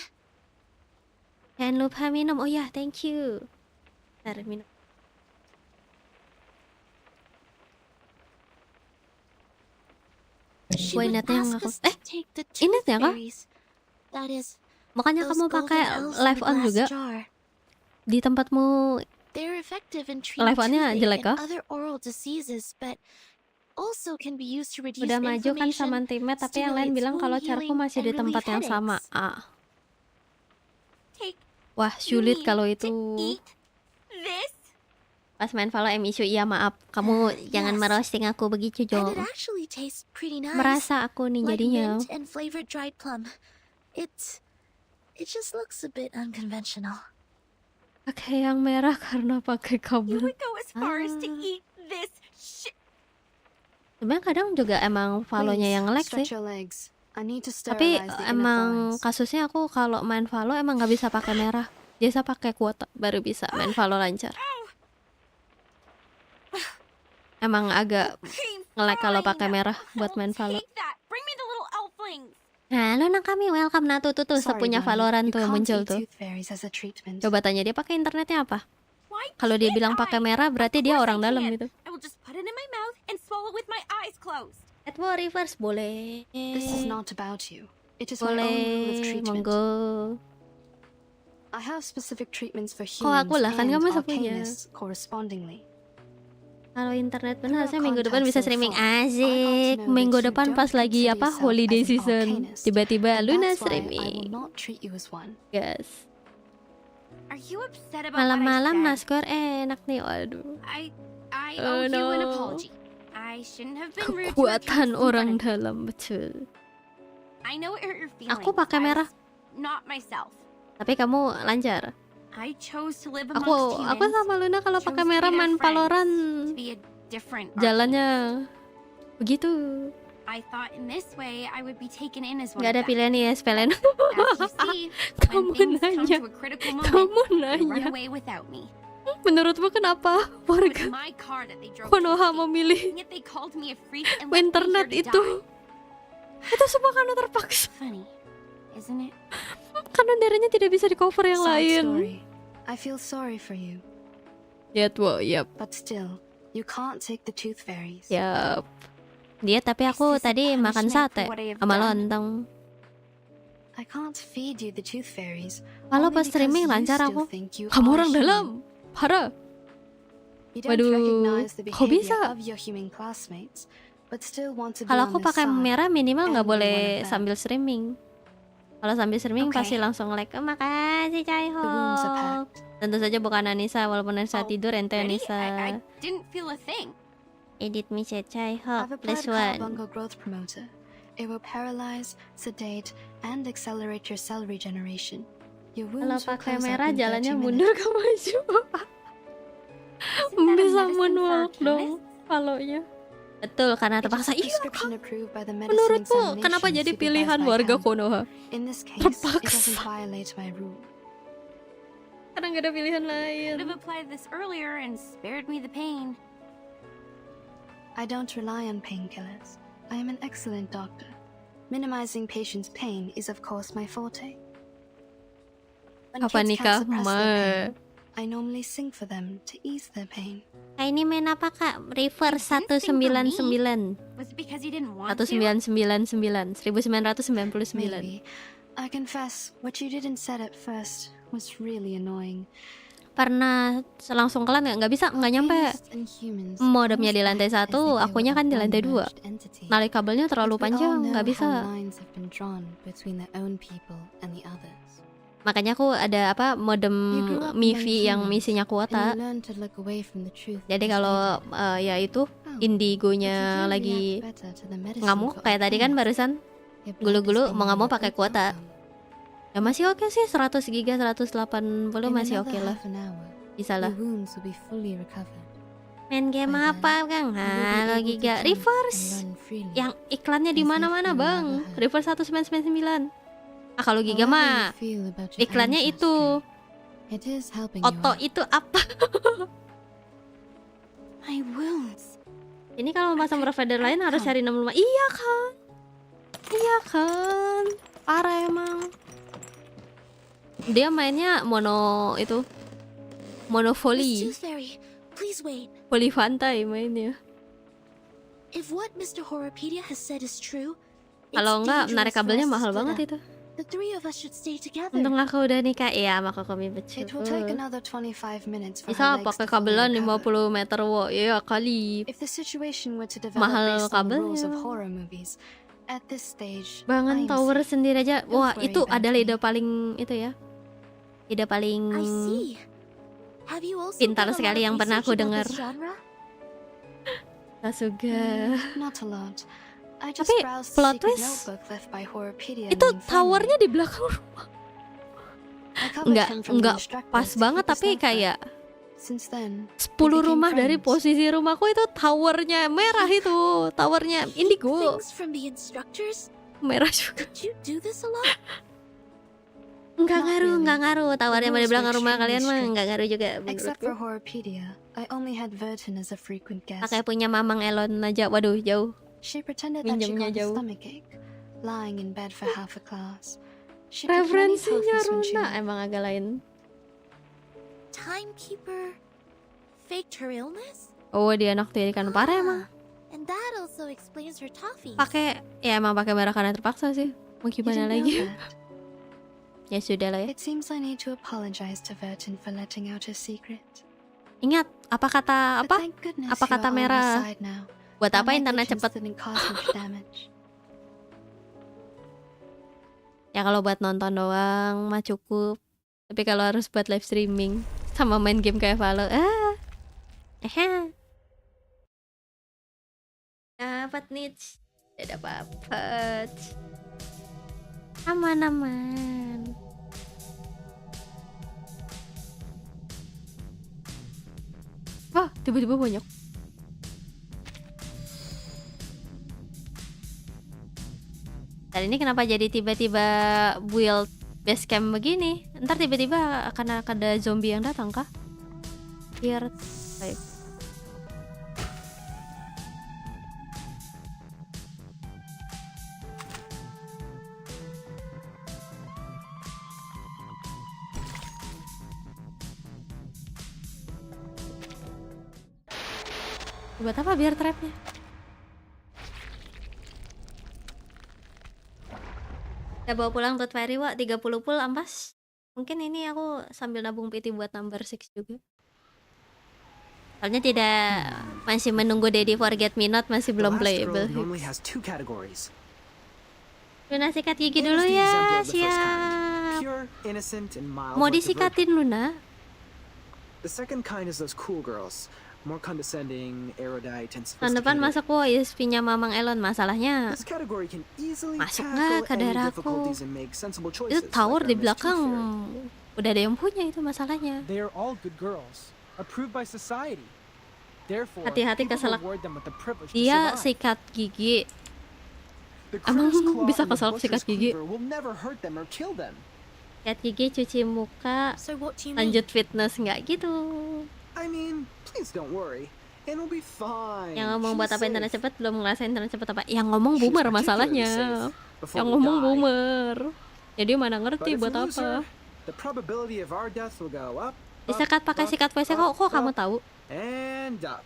Jangan lupa minum. Oh ya, thank you. Ntar minum. She Why would not yang ask aku? us to take the Ingat tooth ya kak? fairies. That is, Makanya those kamu golden pakai elves in live the on glass juga jar. di tempatmu. They're effective in treating Live on-nya toothache jelek kah? and other oral diseases, but also can be used to reduce Udah maju kan sama inflammation, timnya, tapi yang lain stimulate bilang kalau wound caraku healing, masih di and tempat relieve yang sama. headaches. Wah, sulit kalau itu. Pas main Valo isu, iya maaf. Kamu jangan merosting aku begitu, And Jo. it actually tastes pretty nice. Merasa aku nih like jadinya. mint and flavored dried plum. It just looks a bit unconventional. Pakai yang merah karena pakai kabel. Sebenarnya kadang juga emang Valonya yang lag sih. Stretch your legs. I need to Tapi sterilize the inner emang thighs. kasusnya aku kalau main Valo emang nggak bisa pakai merah. Biasa pakai kuota baru bisa main Valo lancar. Emang agak nge-lag kalau pakai merah buat main Valo. Nah, Luna kami welcome. Nah tuh Sorry, sepunya Bunny. Valorant You tuh can't muncul eat tuh. tooth fairies as a treatment. Coba tanya dia pakai internetnya apa. Kalau dia bilang pakai merah berarti dia orang dalam gitu. Atmo reverse boleh. This is not about you. It is my own rule of Boleh, treatment. monggo. I have specific treatments for Kok aku humans lah, kan and kamu sepunya. arcanists correspondingly. Kalau internet benar Through harusnya our minggu depan bisa contact so streaming. far, I got to Asik. know Minggu that you depan don't pas lagi consider apa yourself holiday as an season. arcanist, Tiba-tiba and Luna that's why I streaming. will not treat you as one. Guys. Are you upset about Malam-malam what I naskor enak nih. Waduh. I Oh, owe you an no. apology. I shouldn't have been rude to Kekuatan accuse orang somebody. dalam, betul. I know it hurt your feelings. Aku pakai merah, Not myself. tapi kamu lancar. I chose to live Aku amongst humans. sama Luna kalau pakai chose to be merah their main friends, Valorant to be a different jalannya begitu. I thought in this way I would be taken in as one Nggak ada of them. pilihan ya, Spelen. As you see, Kamu when things come nanya. to a critical moment, Kamu they run nanya. away without me. Menurutmu kenapa It was warga my car that they drove Konoha to escape, memilih and yet they called me a freak and left me internet here to itu? die. Itu semua karena terpaksa. Funny, isn't it? Karena daerahnya tidak bisa di cover yang Sad lain. story. I feel sorry for you, Yap, yap. but still, you can't take the tooth fairies. Yap. Dia tapi aku tadi makan sate sama lontong. I can't feed you the tooth fairies. Kalau only pas because streaming you lancar still aku. think you Kamu are orang human. dalam. Parah. You don't Waduh, recognize the kok behavior bisa? of your human classmates, but still want to be Kalau on aku their pakai side. merah minimal nggak and be one boleh of them. sambil streaming. Kalau sambil streaming Okay. pasti langsung like. Oh, makasih The wounds are Caiho. packed. Tentu saja bukan Anissa, walaupun Anissa tidur ente Ready? Anissa. I didn't feel a thing. Edit me Caiho I've plus applied one. Carbuncle Growth Promoter. It will paralyze, sedate, and accelerate your cell regeneration. Your Kalau wounds will pakai close up merah in 30 jalannya minutes. mundur ke maju. Bisa moonwalk dong palonya. Betul, karena It is terpaksa. a Iya, prescription approved by the medicine menurutmu examination kenapa jadi supervised pilihan by warga Cam. Konoha? In this case, it doesn't Terpaksa. violate my rule. Karena nggak ada pilihan Could lain. have applied this earlier and spared me the pain. I don't rely on painkillers. I am an excellent doctor. Minimizing patients' pain is of course my forte. When Kapan kids nikah, can't suppress Ma? their pain, I normally sing for them to ease their pain. Kak ini main apa kak? River 199 Was it because you didn't want to? 1999 1999. Maybe. I confess, what you did and said at first was really annoying. pernah langsung kelan nggak bisa, nggak nyampe. Modemnya di lantai 1, akunya kan di lantai 2. Nali kabelnya terlalu panjang, nggak bisa. Makanya aku ada modem MIFI yang misinya kuota. Jadi kalau ya itu indigonya lagi ngamuk kayak tadi kan barusan gulu-gulu mau nggak mau pakai kuota. Ya masih oke sih, 100 giga 180 masih oke lah. Bisa lah. Main game apa Kang? Halo giga reverse. Yang iklannya di mana-mana Bang. Reverse 1999. Kalau giga mah iklannya itu Oto itu apa? My wounds. Ini kalau pasang provider lain harus cari 65. Iya kan? Iya kan? Parah emang. Dia mainnya mono itu. Monofoli. Poli pantai mainnya. If what Mr. Horopedia has said is true, kalau enggak narik kabelnya mahal banget itu. the three of us should stay together. Untung aku udah nikah. Iya, sama Kokomi betul. It will take another 25 minutes for Bisa her legs pakai to fully kabelan recover. 50 meter wo. Iya kali. If the situation were to develop Mahal based on the rules of kabelnya. horror movies, at this stage, Bangun I am tower safe. sendiri aja. Don't Wah, worry itu about adalah me. ide paling itu ya. Ide paling I see. Have you also pintar done a lot sekali of yang pernah research aku about dengar. this genre? Asuga. Not a lot. I just Tapi browsed plot the secret twist notebook left by Horopedia. itu named towernya di belakang rumah. I covered him from the Enggak instructors pas to banget keep us tapi safe, kayak Since then, 10 became rumah dari friends. posisi rumahku itu towernya merah itu, towernya indigo. Things from the instructors? Merah juga. Did you do this a lot? Enggak ngaruh, towernya The di rules belakang were rumah extremely kalian mah strict. enggak ngaruh juga Except menurutku. for Horopedia, I only had Vertin as a frequent guest. Pakai punya Mamang Elon aja, waduh jauh. She pretended that she Minjemnya got a jauh. stomachache, lying in bed for half a class. She took many Referensinya trophies when she Runa left. emang agak lain. Timekeeper faked her illness? Oh dia anak tirikan parah emang. And that also explains her toffees. Pakai ya emang pakai merah karena terpaksa sih. Mau You gimana didn't know lagi? that? Ya sudah lah ya. It seems I need to apologize to Vertin for letting out her secret. Ingat apa kata But apa? thank goodness Apa you're kata on our merah? side now. Buat Our apa internet negligence cepet? didn't cause much damage. Ya kalau buat nonton doang mah cukup. Tapi kalau harus buat live streaming sama main game kayak Valo, dapat nih, tidak dapat. Aman-aman. Wah, tiba-tiba banyak. Dan ini kenapa jadi tiba-tiba build base camp begini? Ntar tiba-tiba akan ada zombie yang datang kah? Biar baik. Buat apa biar trapnya? Kita bawa pulang Tooth Fairy Wak 30 pul ampas. Mungkin ini aku sambil nabung PT buat number 6 juga. Soalnya tidak masih menunggu Daddy Forget Me Not, masih The belum last girl playable. normally has 2 categories. Luna sikat gigi Anna's dulu the ya, exemplar of the first kind. siap. Pure, innocent, and mild Mau like the disikatin Luna? The second kind is those cool girls. More condescending, erudite, and Tahun depan sophisticated. masuk ISP-nya Mamang Elon. Masalahnya This category can easily masuk tackle nggak ke any daerahku? difficulties and make sensible Itu choices. tower like di our Miss belakang Tooth Fairy. udah ada yang punya itu masalahnya. They are all good girls, approved by society. Therefore, Hati-hati people keselak. reward them with the privilege to Dia survive. sikat gigi. The Emang crow's claw bisa and the keselak butcher's sikat gigi? cleaver will never hurt them or kill them. Sikat gigi, cuci muka, So what do you lanjut fitness, nggak gitu. I mean, please don't worry. It'll be fine. Yang ngomong buat She's apa internet safe. cepet belum ngerasain internet cepet apa? Yang ngomong She's boomer particularly masalahnya. safe before Yang we ngomong die. boomer. Jadi mana But ngerti if buat we lose apa? her, the probability of our death will go up, Disekat pakai sikat voice kok kamu tahu? and up.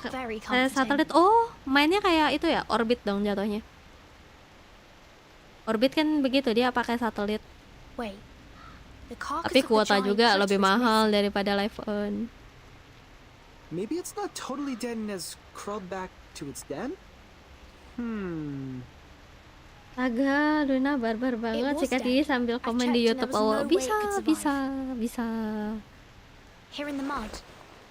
Very Kayak comforting. satelit. Oh, mainnya kayak itu ya, orbit dong jatuhnya. Orbit kan begitu, dia pakai satelit. Wait. The carcass Tapi of the kuota giant juga lebih critter is mahal missing. daripada live on. Maybe it's not totally dead and has crawled back to its den? Astaga, Luna barbar banget was sikat gigi dead. sambil I komen di checked and there YouTube. was Oh, no way it could bisa. Here in the mud,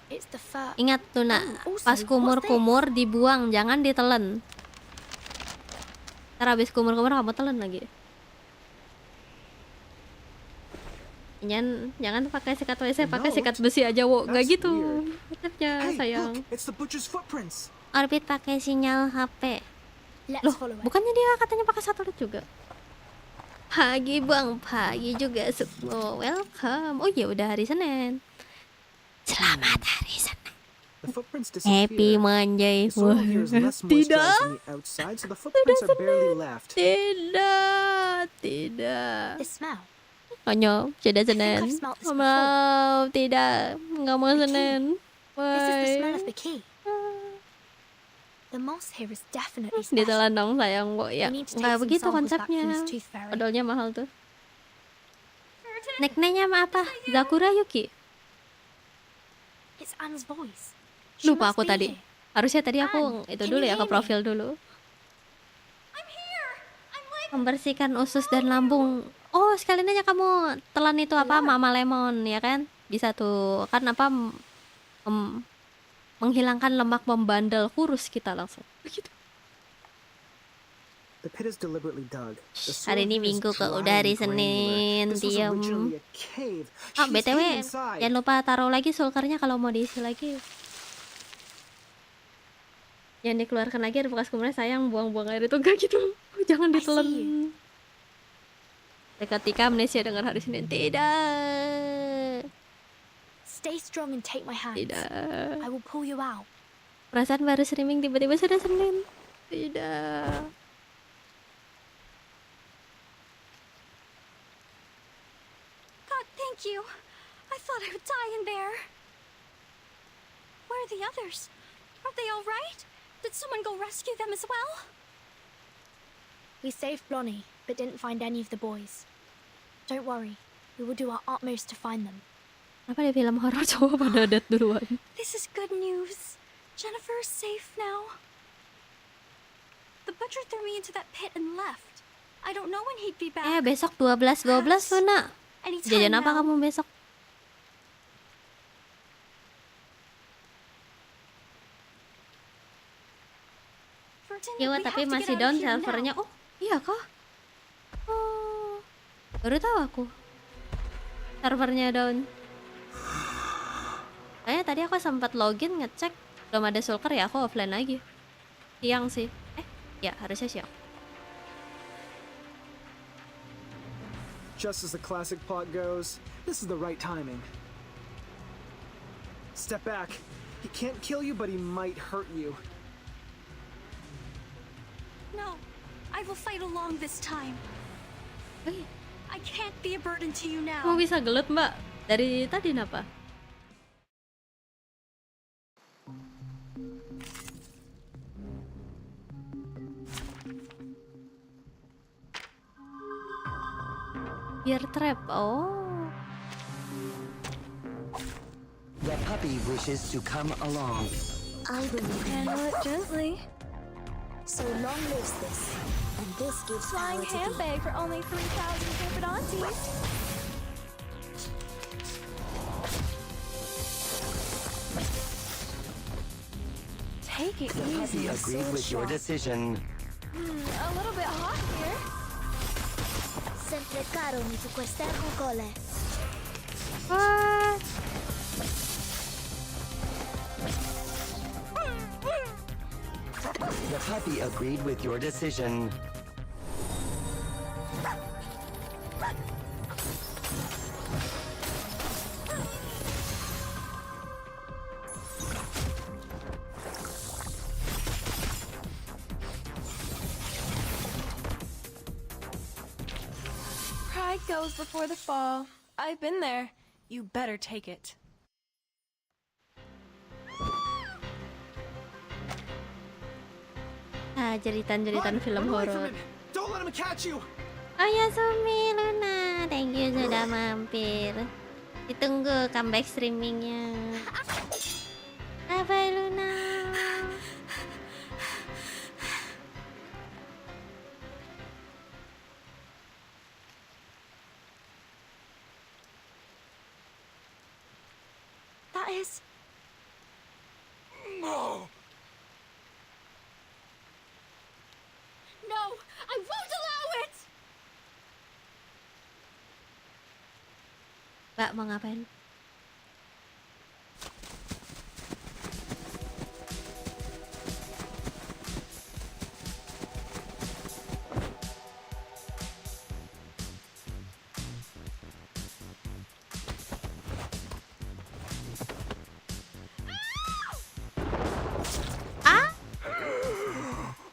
it's the fur. Ingat Luna, Also, pas kumur-kumur dibuang, jangan ditelen. Ntar habis kumur-kumur kamu telan lagi. Jangan pakai sikat WC, pakai sikat besi aja, wo. Nggak gitu. Tetapnya sayang. Look, it's the butcher's footprints. Orbit pakai sinyal HP. Let's Loh, follow it. bukannya dia katanya pakai satelit juga? Pagi bang, pagi juga semua. Welcome. Oh iya, udah hari Senin. Selamat hari Senin. The footprints Happy disappear. Monday. The soil here is less moisturized on the outside, so the footprints are barely left. Tidak. The smell. Konyol, sudah Senin. I've smelt this Mau, tidak. Nggak mau Senin. This is the smell Bye. of the key. The moss here is definitely special. Ditelan dong sayang, Bo. Ya, We need to take nggak some begitu samples back konsepnya. from this tooth fairy. Odolnya mahal tuh. Nickname-nya apa? Zakura Yuki. It's Anne's voice. She Lupa must aku be tadi. here. Harusnya tadi aku Anne, itu can dulu you ya, ke hear me? profil dulu. Membersihkan usus dan lambung. Oh, sekalian aja kamu telan itu apa? Mama lemon ya kan? Bisa tuh. Kan apa menghilangkan lemak membandel kurus kita langsung. Begitu. The pit is deliberately dug. The Hari soil ini here is Minggu kok, dry udah hari and granular. Senin, This was diam. originally a cave. Oh, She's BTW, hidden inside. jangan lupa taruh lagi sulkernya kalau mau diisi lagi. Jangan dikeluarkan lagi, ada bekas kumurnya, sayang buang-buang air itu enggak gitu. Jangan ditelan. Ketika amnesia dengan hari Senin. Tidak. Stay strong and take my hand. Tidak. I will pull you out. Perasaan baru streaming tiba-tiba sudah Senin. Tidak. God, thank you. I thought I would die in there. Where are the others? Are they all right? Did someone go rescue them as well? We saved Blonnie, but didn't find any of the boys. Don't worry, we will do our utmost to find them. Apa di film horor cowok pada dead duluan? This is good news. Jennifer is safe now. The butcher threw me into that pit and left. I don't know when he'd be back. Besok 12.12 Luna. Anytime Jajan apa now. kamu besok? Virginia, Iya, we tapi have to masih get out down of here servernya. now. Oh, iya kah? Oh, baru tahu aku. Servernya down. Kayaknya tadi aku sempat login ngecek belum ada sulker, ya aku offline lagi. Siang sih. Ya harusnya siang. Just as the classic plot goes, this is the right timing. Step back. He can't kill you, but he might hurt you. No, I will fight along this time. I can't be a burden to you now. Kamu bisa gelut, Mbak? Dari tadi kenapa? Bear trap. Oh. The puppy wishes to come along. I believe Handle it gently. so long lives this, and this gives Flying power to thee. handbag for only 3,000 favorite aunties. Take it The puppy easy. agreed with your decision. A little bit hot here. Sempre caro mi tu quest'ermo cole. What? The puppy agreed with your decision. Pride goes before the fall. I've been there. You better take it. Jeritan-jeritan film horor. Don't let him catch you. Oh ya, Sumi, Luna. thank you sudah mampir. Ditunggu comeback streamingnya. Apa Luna? That is... No! No, I won't allow it! Mbak mau ngapain?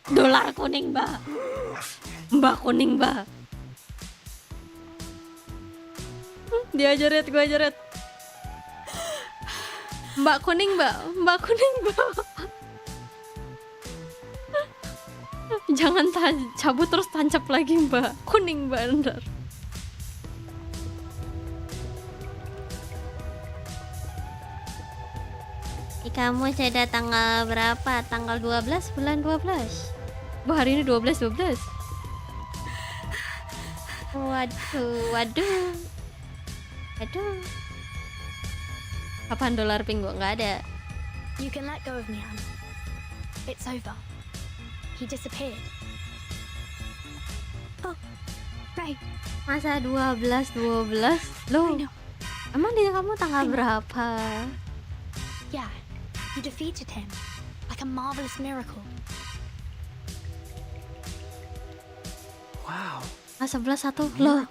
Dolar kuning, Mbak. Mbak kuning, Mbak. Dia aja red, gua aja red. Mbak kuning, Mbak. Mbak kuning, Mbak. Jangan cabut terus tancap lagi, Mbak. Kuning, Mbak, ntar. Kamu sudah tanggal berapa? Tanggal 12 bulan 12. Wah, hari ini 12. Waduh. Kapan dolar pinggu? Nggak ada. You can let go of me, Anne. It's over. He disappeared. Oh, right. Masa 12? Loh, emang dia kamu tanggal berapa? Yeah, you defeated him. Like a marvelous miracle. Wow. Masa 11 loh.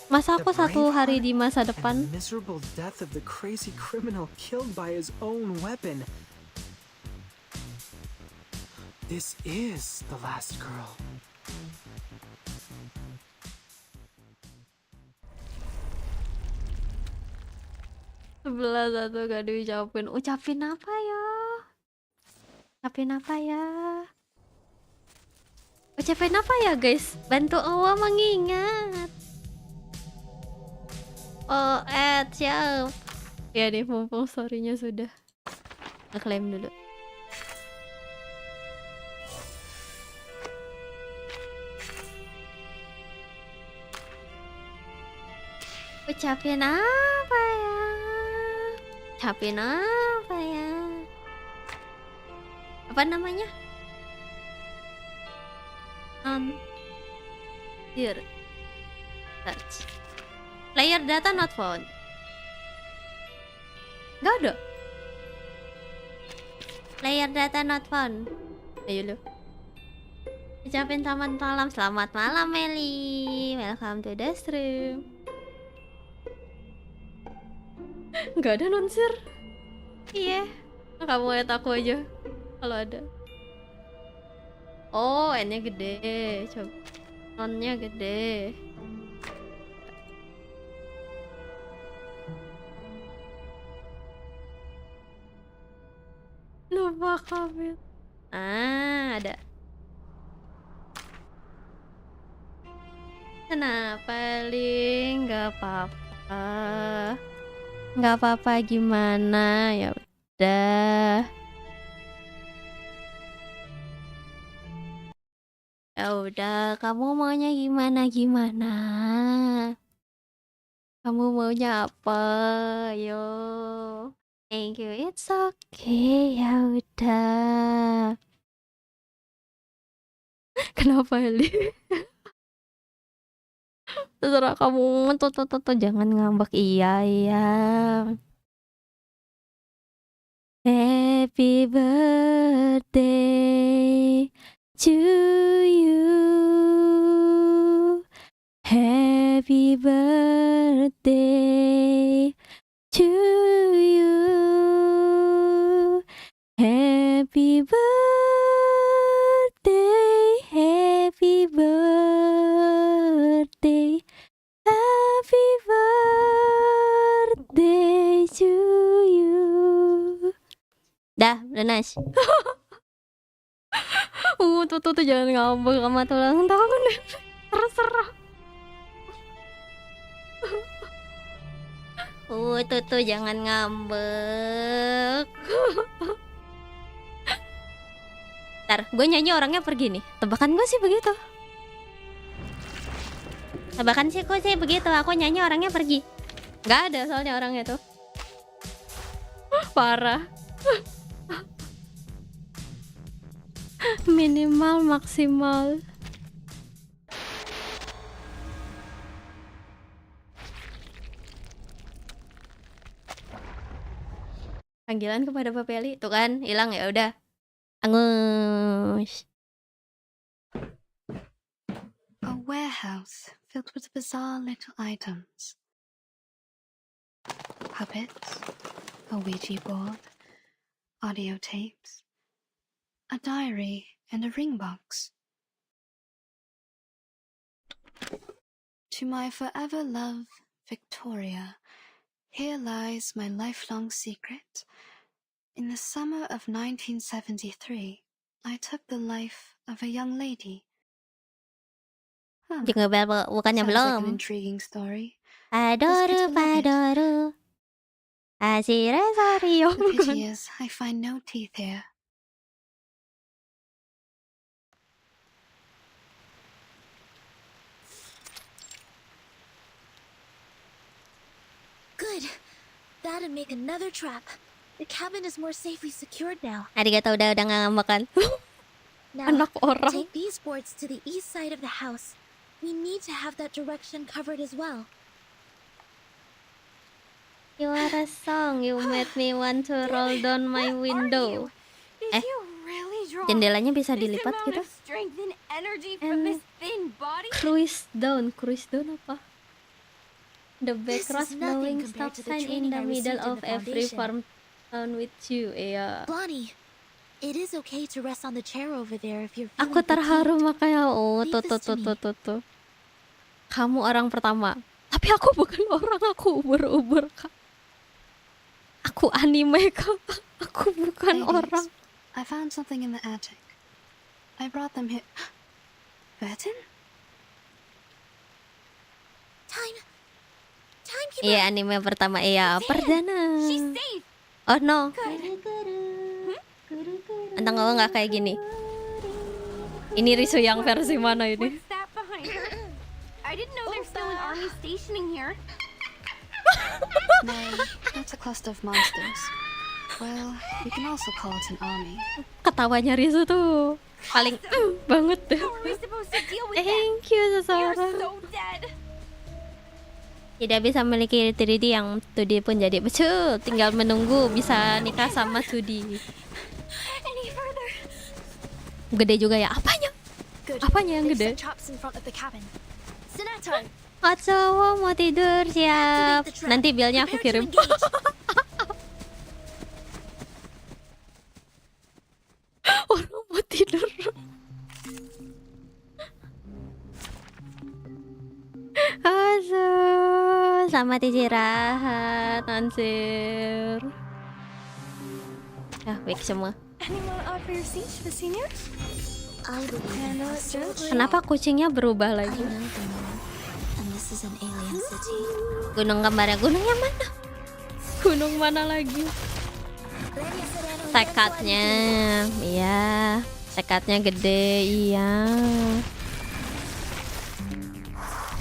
Masa aku satu hari di masa depan. The miserable death of the crazy criminal killed by his own weapon. This is the last girl. Sebelah satu gak diucapin. Ucapin apa ya? Ucapin apa ya guys? Bantu Allah mengingat. Oh, siap. Ya nih, mumpung story-nya sudah. Ngeklaim dulu. Ucapin apa ya? Apa namanya? Here. Search. Player data not found. Gak ada. Player data not found. Ayo lo. Ucapin selamat malam Meli. Welcome to the stream. Gak ada nonsir. Iya. Kamu lihat aku aja kalau ada. Oh, N-nya gede. Coba. Non-nya gede. Lupa kabel. Ada. Kenapa, Ling? Gak apa-apa gimana? Ya udah. Ya udah, kamu maunya gimana? Kamu maunya apa? Yo. Thank you, it's okay. Ya udah. Kenapa Eli? Terserah kamu. Tuh, jangan ngambek. Iya. Happy birthday to you. Happy birthday to you. Happy birthday, happy birthday, happy birthday to you. Dah, lunas. Tuh, jangan ngambek sama tulang tahun. Terserah. Tuh jangan ngambek. Ntar, gue nyanyi orangnya pergi nih. Tebakan gue sih begitu. Tebakan sih gue sih begitu. Aku nyanyi orangnya pergi. Gak ada soalnya orangnya tuh. Parah. Minimal maksimal. Panggilan kepada Papeli tuh kan hilang ya udah. Angus. A warehouse filled with bizarre little items. Puppets, a Ouija board, audio tapes, a diary, and a ring box. To my forever love, Victoria, here lies my lifelong secret. In the summer of 1973, I took the life of a young lady. Juga bukannya Sounds belum. like an intriguing story. Padoru, padoru. Asire sario. The pity is, I find no teeth here. Good. That'd make another trap. The cabin is more safely secured now. Arigato udah nggak ngambek kan. Now, Anak orang. take these boards to the east side of the house. We need to have that direction covered as well. You are a song, you made me want to roll down my window. Did you really draw Jendelanya bisa this dilipat amount gitu. of strength and energy from this thin body? Cruise down apa? The This backcross is nothing blowing compared stop to the sign in training the I middle received in of the every foundation. farm town with you. Iya. Blondie, it is okay to rest on the chair over there if you're Aku feeling terharu fatigued. makanya tuh. Kamu orang pertama. Tapi aku bukan orang, aku uber-uber kak. Aku anime kak. Aku bukan Ladies, orang. I found something in the attic. I brought them here. Burton? Timekeeper. Iya anime pertama iya perdana. She's safe. Oh no. Good. Entah nggak kayak gini. Ini Risu yang versi mana ini? What's that behind her? I didn't know there's still an army stationing here. No, that's a cluster of monsters. Well, you can also call it an army. Ketawanya Risu tuh paling banget deh. How are we supposed to deal with them? Thank you They're seseorang. so dead. Tidak bisa memiliki 3D yang 2D pun jadi betul. Tinggal menunggu bisa nikah sama 2D. Any further? Gede juga ya. Apanya? Good. Apanya yang They've gede? set traps in front of the cabin. Senator, Atsuwo mau tidur siap. Nanti bilnya aku kirim. Orang mau tidur. Asu, selamat istirahat, Ansir. Baik semua. Anyone offer your seat to the seniors? I believe in us. Kenapa kucingnya berubah lagi? And this is an alien city. Gunung kembarnya, gunungnya mana? Gunung mana lagi? Tekadnya, iya. Tekadnya gede, iya.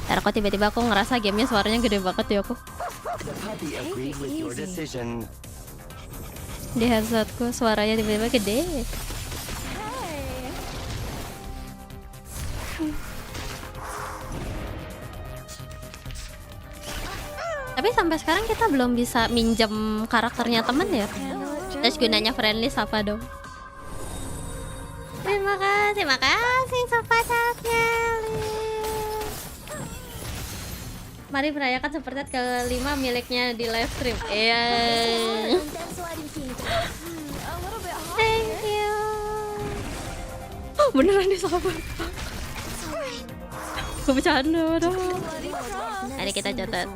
Ntar kok tiba-tiba aku ngerasa gamenya suaranya gede banget ya aku. The puppy agreed with your decision. Di headsetku suaranya tiba-tiba gede. Tapi sampai sekarang kita belum bisa minjem karakternya temen ya. Terus gunanya friendly apa dong? Terima kasih Sobat Chatnya. Mari merayakan Super Chat ke-5 miliknya di live stream. Iya. Thank you. Oh, beneran nih sahabat. Gue bercanda dong. Mari kita catat.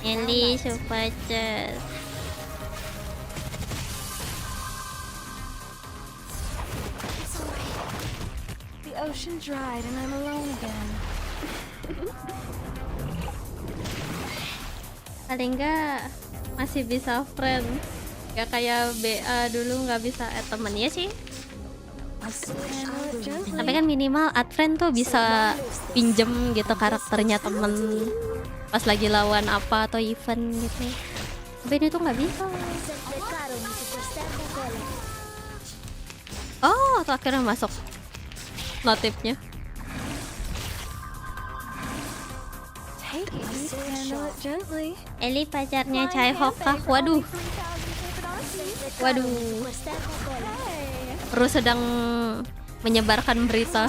Eli Super Chat. The ocean dried and I'm alone again. Paling enggak masih bisa friend. Gak kayak BA dulu nggak bisa add temen ya sih. Tapi kan minimal add friend tuh bisa pinjem gitu karakternya temen pas lagi lawan apa atau event gitu. Tapi ini tuh nggak bisa. Oh, tuh akhirnya masuk notifnya. Eli pacarnya Chaihoka. Waduh. Terus sedang menyebarkan berita.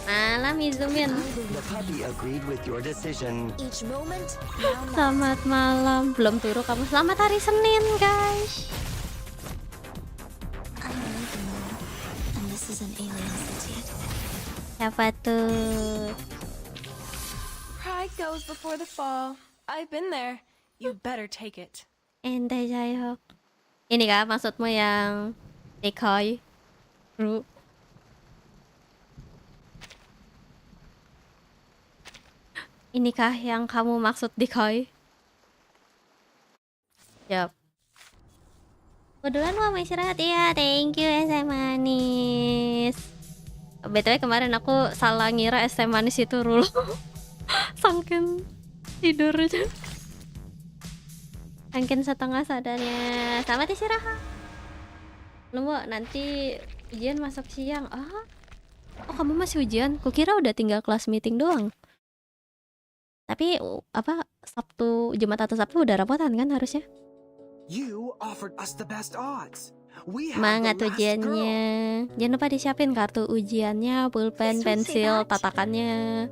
Malam Izumin. Selamat malam. Belum turu kamu. Selamat hari Senin, guys. Siapa tuh? Pride goes before the fall. I've been there. You better take it. Ente Jayok. Ini kah maksudmu yang decoy? Bro. Inikah yang kamu maksud decoy? Yap. Kebetulan mau istirahat ya. Thank you SM Manis. BTW kemarin aku salah ngira SM Manis itu Rulo. Sangkin tidur aja. Sangkin setengah sadarnya. Selamat istirahat. Lu mau nanti ujian masuk siang. Oh kamu masih ujian? Kukira udah tinggal kelas meeting doang. Tapi apa Sabtu, Jumat atau Sabtu udah rapotan kan harusnya? You offered us the best odds. Semangat ujiannya. Jangan lupa disiapin kartu ujiannya, pulpen, pensil, tatakannya,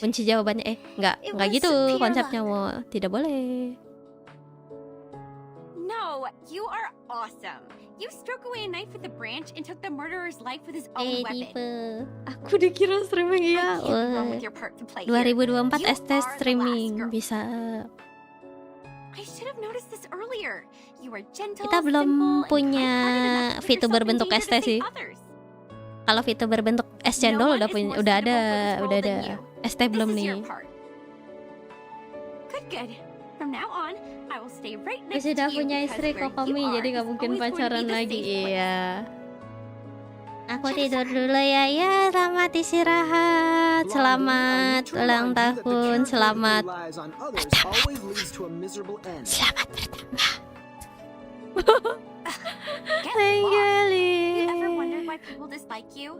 kunci jawabannya. Nggak gitu konsepnya mau. Tidak boleh. No, you are awesome. You struck away a knife with a branch and took the murderer's life with his own weapon. Aku dikira streaming ya. 2024 ST streaming bisa. I should have noticed this earlier. You are gentle, Kita belum punya Vtuber bentuk ST sih. Kalau Vtuber bentuk S cendol udah ada. ST belum nih. Good. From now on, I will stay right next to you. Sudah punya istri Kokomi, jadi nggak mungkin pacaran lagi. Iya. Aku tidur dulu ya. Ya, selamat istirahat. Selamat ulang tahun. Selamat bertambah. Thank you, Ali. You ever wondered why people dislike you?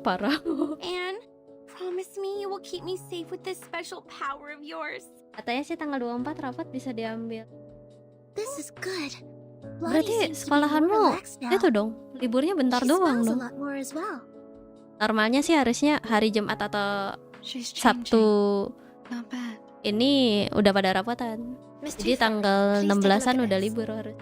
Parah. And promise me you will keep me safe with this special power of yours. Katanya sih tanggal 24 rapat bisa diambil. This is good. Berarti sekolahanmu itu dong, liburnya bentar doang dong. Normalnya sih harusnya hari Jumat atau Sabtu. Ini udah pada rapatan. Jadi tanggal 16-an udah libur harus.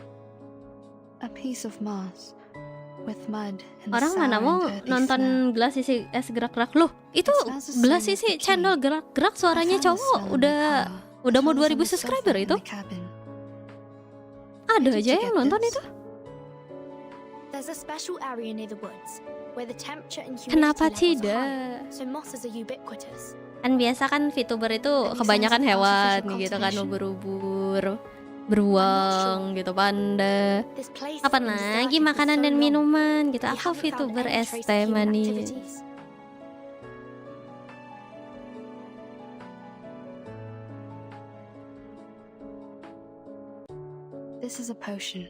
Orang mana mau nonton gelas isi es gerak-gerak loh? Itu gelas isi channel gerak-gerak suaranya cowok udah mau 2000 subscriber itu. Ada aja yang nonton itu. Kenapa tidak? Kan biasa kan Vtuber itu kebanyakan hewan gitu kan, ubur-ubur, beruang gitu, panda. Kapan lagi makanan dan minuman gitu? Aku Vtuber ST manis. This is a potion.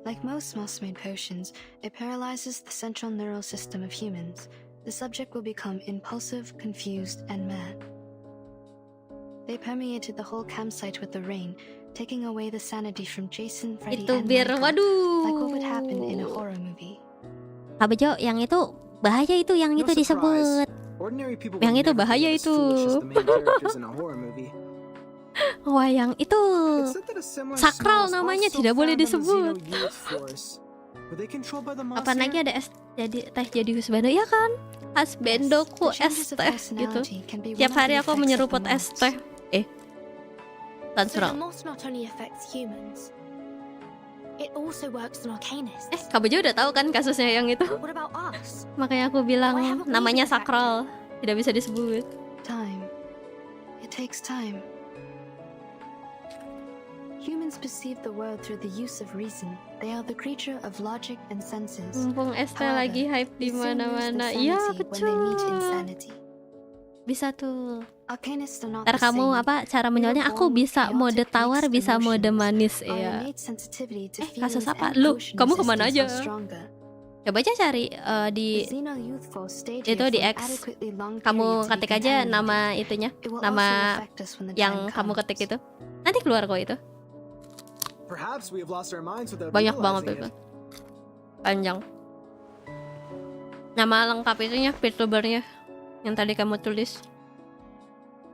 Like most mouse-made potions, it paralyzes the central neural system of humans. The subject will become impulsive, confused, and mad. They permeated the whole campsite with the rain, taking away the sanity from Jason, Freddy, itu and biar Michael, waduh. like what would happen in a horror movie. Kak Bejo, yang itu bahaya itu, yang itu disebut. Yang itu bahaya itu. Wah, yang itu sakral namanya, tidak boleh disebut. Kapan lagi ada es jadi teh jadi husbando ya kan? Husbandoku es teh gitu. Tiap hari aku menyeruput es teh. Transferang. It also works on Arcanists. Kamu juga udah tahu kan kasusnya yang itu? What about us? Makanya aku bilang namanya sakral, tidak bisa disebut. Time. It takes time. Humans perceive the world through the use of reason. They are the creature of logic and senses. Mumpung ST lagi hype di mana-mana. Iya, betul. Bisa tuh. Ntar kamu apa cara menjualnya? Aku bisa mode tawar, bisa mode manis ya. Kasus apa? Lu, kamu kemana aja? Coba aja cari di itu di X. Kamu ketik aja nama itunya, nama yang kamu ketik itu. Nanti keluar kok itu. Banyak banget itu. Panjang. Nama lengkap itunya, Vtubernya yang tadi kamu tulis.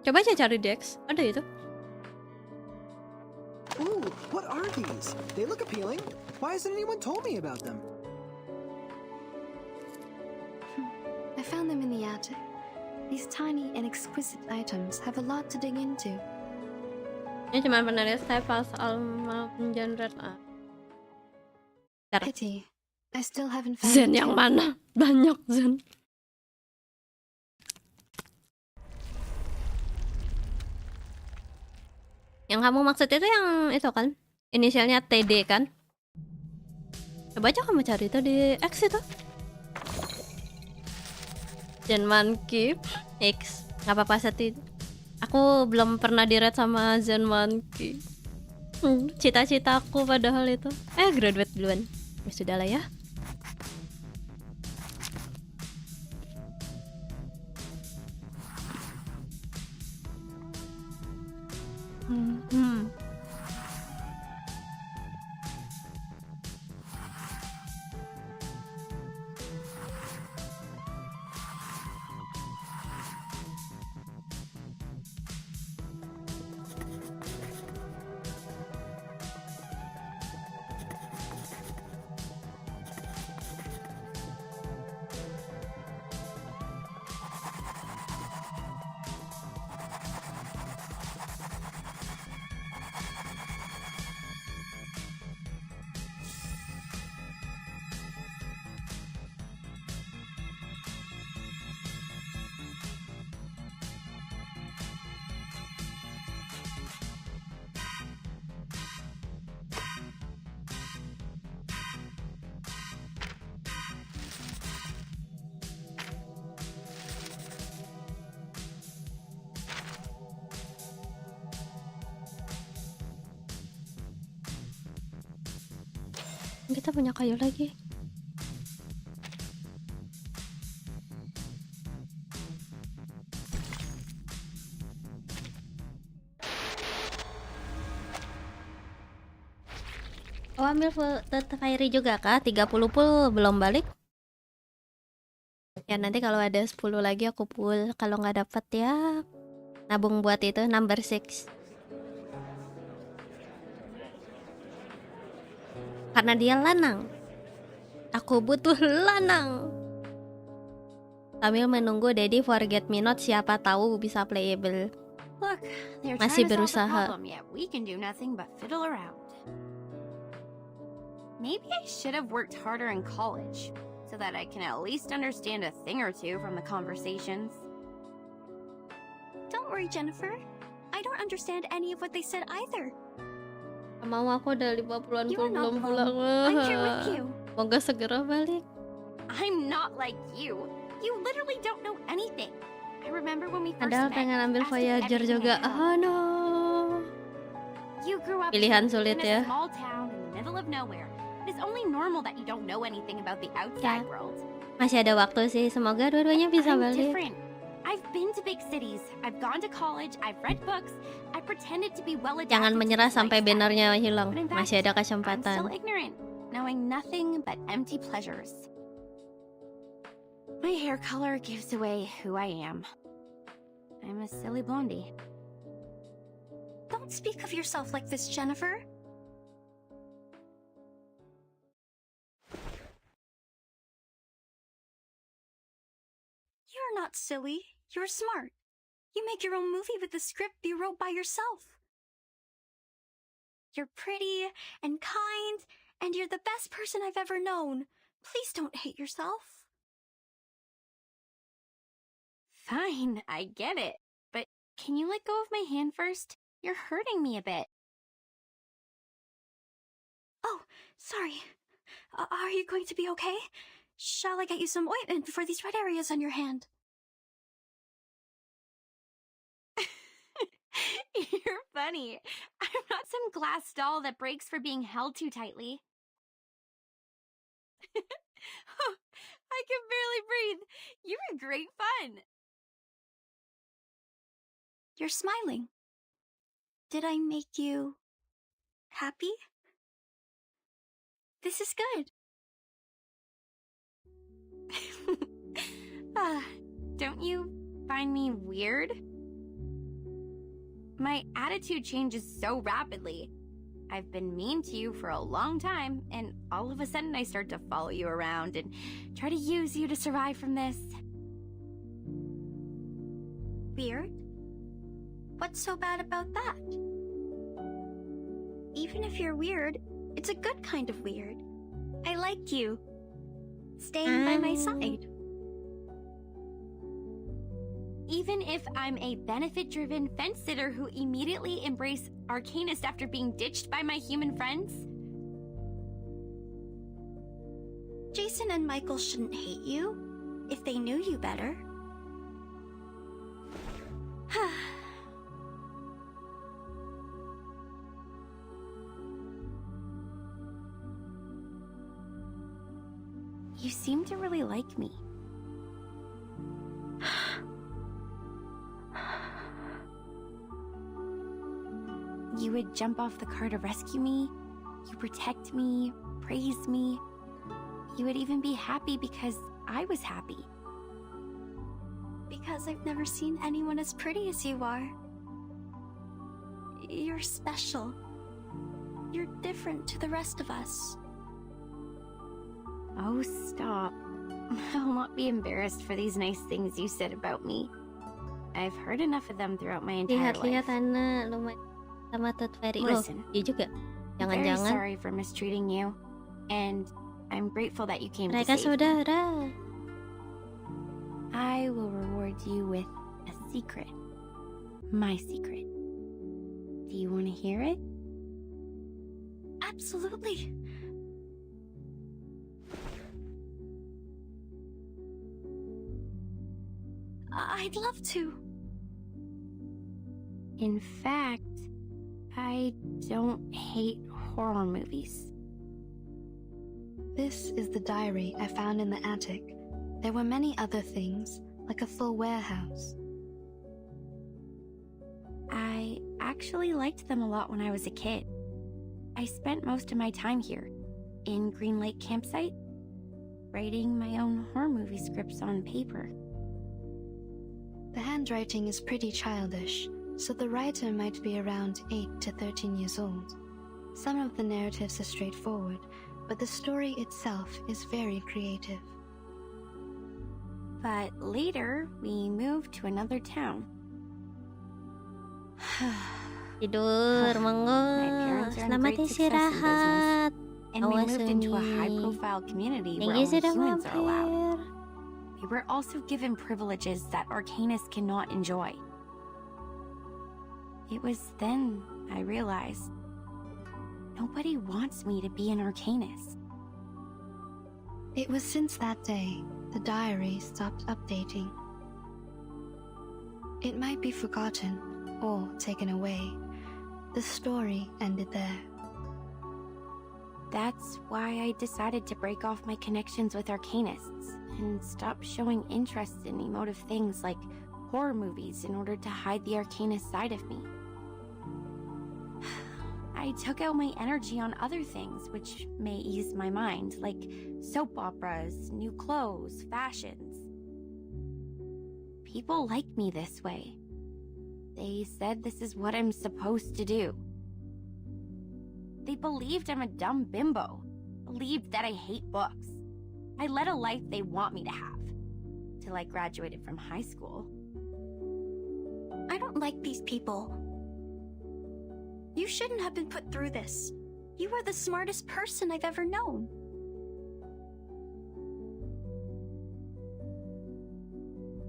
Coba aja cari di X, ada itu. Ooh, what are these? They look appealing. Why hasn't anyone told me about them? I found them in the attic. These tiny and exquisite items have a lot to dig into. Ini cuma penulis saya pas alma penjandret. Pity. I still haven't found Zen yang mana? Banyak Zen. Yang kamu maksud itu yang itu kan? Inisialnya TD kan? Coba aja kamu cari itu di X itu. Zen Monkey X. Gak apa-apa Seti. Aku belum pernah di-rate sama Zen Monkey. Cita-citaku padahal itu. Graduate duluan. Ya sudahlah ya. Kita punya kayu lagi. Oh, ambil full fairy juga kah? 30 full belum balik? Ya nanti kalau ada 10 lagi aku full. Kalau nggak dapet ya nabung buat itu number 6. Karena dia lanang. Aku butuh lanang. Sambil menunggu Daddy Forget Me Not, siapa tahu bisa playable. Look, they're Masih trying to solve the berusaha. problem, yet we can do nothing but fiddle around. Maybe I should have worked harder in college, so that I can at least understand a thing or two from the conversations. Don't worry, Jennifer. I don't understand any of what they said either. Mau aku udah 50-an You are pun not belum alone. pulang. I'm here with you. Moga segera balik. I'm not like you. You literally don't know anything. I remember when we first Padahal met. pengen ambil you asked me Voyager everything juga. I know. Oh no. You grew up Pilihan sulit in a ya. small town in the middle of nowhere. It is only normal that you don't know anything about the outside world. Masih ada waktu sih. Semoga dua-duanya bisa I'm balik. different. I've been to big cities. I've gone to college. I've read books. I pretended to be well adapted. Jangan menyerah to this sampai lifestyle. bannernya hilang. But in fact, Masih ada I'm kesempatan. still ignorant, knowing nothing but empty pleasures. My hair color gives away who I am. I'm a silly blondie. Don't speak of yourself like this, Jennifer. You're not silly. You're smart. You make your own movie with the script you wrote by yourself. You're pretty and kind And you're the best person I've ever known. Please don't hate yourself. Fine, I get it. But can you let go of my hand first? You're hurting me a bit. Oh, sorry. Are you going to be okay? Shall I get you some ointment for these red areas on your hand? You're funny. I'm not some glass doll that breaks for being held too tightly. I can barely breathe. You were great fun. You're smiling. Did I make you happy? This is good. Don't you find me weird? My attitude changes so rapidly. I've been mean to you for a long time, and all of a sudden I start to follow you around and try to use you to survive from this. Weird? What's so bad about that? Even if you're weird, it's a good kind of weird. I like you. Staying by my side. Even if I'm a benefit-driven fence-sitter who immediately embraced Arcanist after being ditched by my human friends? Jason and Michael shouldn't hate you if they knew you better. You seem to really like me. You would jump off the car to rescue me. You protect me, praise me. You would even be happy because I was happy. Because I've never seen anyone as pretty as you are. You're special. You're different to the rest of us. Oh, stop. I'll not be embarrassed for these nice things you said about me. I've heard enough of them throughout my entire Lihat-lihat life. Ana, lumayan sama Tut Fairy. Loh, Listen, dia juga. I'm very Jangan-jangan sorry for mistreating you, and I'm grateful that you came to mereka save me. saudara. I will reward you with a secret. My secret. Do you want to hear it? Absolutely. I'd love to. In fact, I don't hate horror movies. This is the diary I found in the attic. There were many other things, like a full warehouse. I actually liked them a lot when I was a kid. I spent most of my time here, in Green Lake Campsite, writing my own horror movie scripts on paper. The handwriting is pretty childish, so the writer might be around 8 to 13 years old. Some of the narratives are straightforward, but the story itself is very creative. But later, we moved to another town. Tidur, monggo. Selamat istirahat. And we Awas moved into a Umi. high-profile community where Tinggi only sudah humans are allowed. mampir. We were also given privileges that Arcanists cannot enjoy. It was then I realized nobody wants me to be an Arcanist. It was since that day the diary stopped updating. It might be forgotten or taken away. The story ended there. That's why I decided to break off my connections with Arcanists and stop showing interest in emotive things like horror movies in order to hide the Arcanist side of me. I took out my energy on other things which may ease my mind, like soap operas, new clothes, fashions. People like me this way. They said this is what I'm supposed to do. They believed I'm a dumb bimbo, believed that I hate books. I led a life they want me to have, till I graduated from high school. I don't like these people. You shouldn't have been put through this. You are the smartest person I've ever known.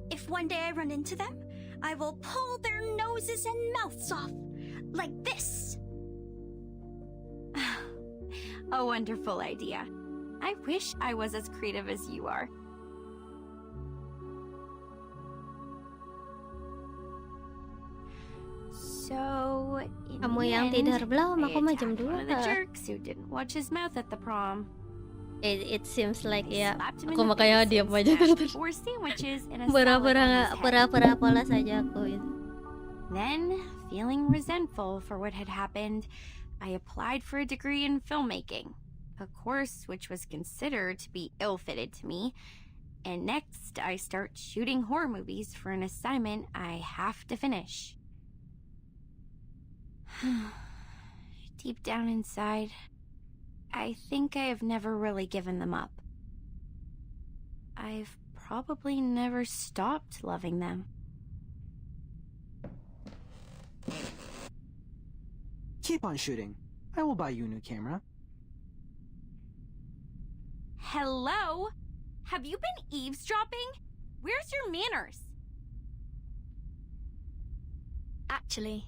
If one day I run into them, I will pull their noses and mouths off. Like this. A wonderful idea. I wish I was as creative as you are. So, in Kamu the yang end, tidur belum? I Aku mah jam attacked one of 2. the jerks who didn't watch his mouth at the prom. It seems like ya. Slapped him Aku in the makanya face diam and aja smashed terus. 4 sandwiches and a salad on his head. Pura-pura pola saja aku itu. Then, feeling resentful for what had happened, I applied for a degree in filmmaking, a course which was considered to be ill-fitted to me. And next, I start shooting horror movies for an assignment I have to finish. Deep down inside, I think I have never really given them up. I've probably never stopped loving them. Keep on shooting. I will buy you a new camera. Hello? Have you been eavesdropping? Where's your manners? Actually,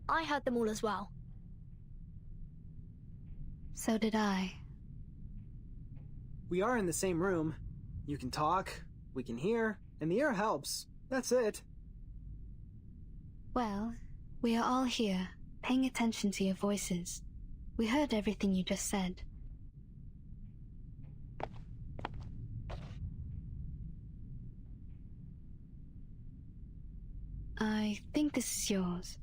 I heard them all as well. So did I. We are in the same room. You can talk, we can hear, and the air helps. That's it. Well, we are all here, paying attention to your voices. We heard everything you just said. I think this is yours.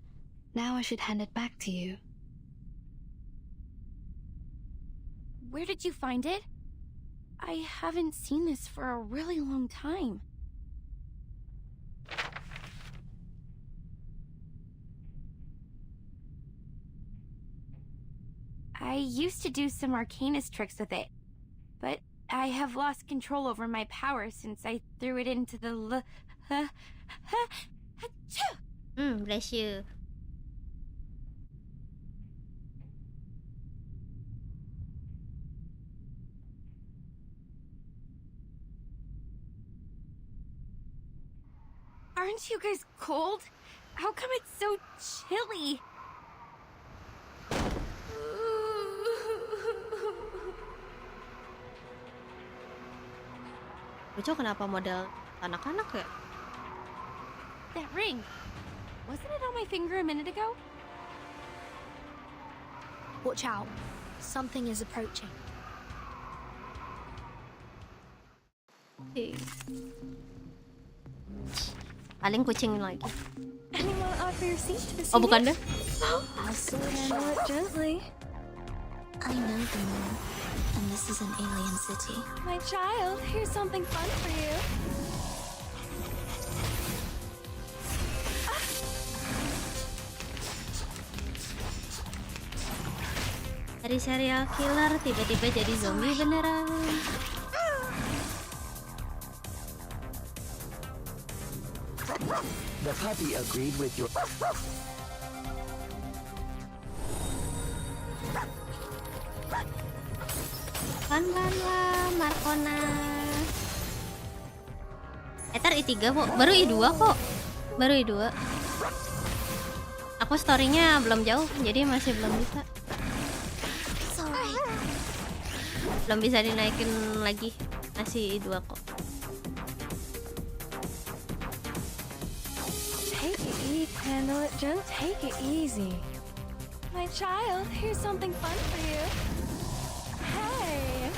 Now I should hand it back to you. Where did you find it? I haven't seen this for a really long time. I used to do some arcanist tricks with it, but I have lost control over my power since I threw it into the Bless you. Aren't you guys cold? How come it's so chilly? Lucu kenapa model anak-anak ya? That ring. Wasn't it on my finger a minute ago? Watch out. Something is approaching. Paling kucing lagi. Anyone offer your seat to the Oh, bukan deh. I'll handle it gently. I know the moon, and this is an alien city. My child, here's something fun for you. Dari serial killer tiba-tiba jadi zombie beneran. The puppy agreed with your... Pelan-pelan lah, Markona. Etar I3 kok, baru I2 kok. Baru I2. Aku story-nya belum jauh, jadi masih belum bisa. Belum bisa dinaikin lagi, masih I2 kok. Take it easy, handle it gently. Take it easy. My child, here's something fun for you. Hey!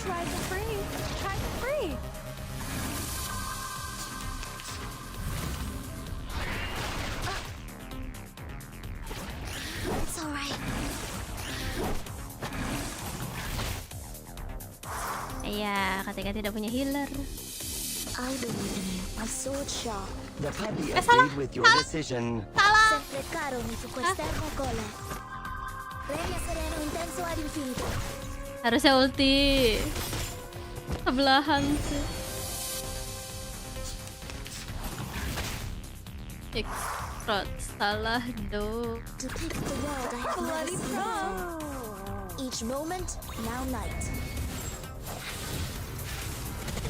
Try for free. Try for free. It's alright. Iya, ketika tidak punya healer. I believe in you. My sword sharp. The puppy agreed with your decision. Sempre caro mi su quest'ermo collab. Legna sereno intenso ad infinito. Harusnya ulti. Sebelahan sih. Salah dong. Depict the world I have never seen before. Each moment, now night.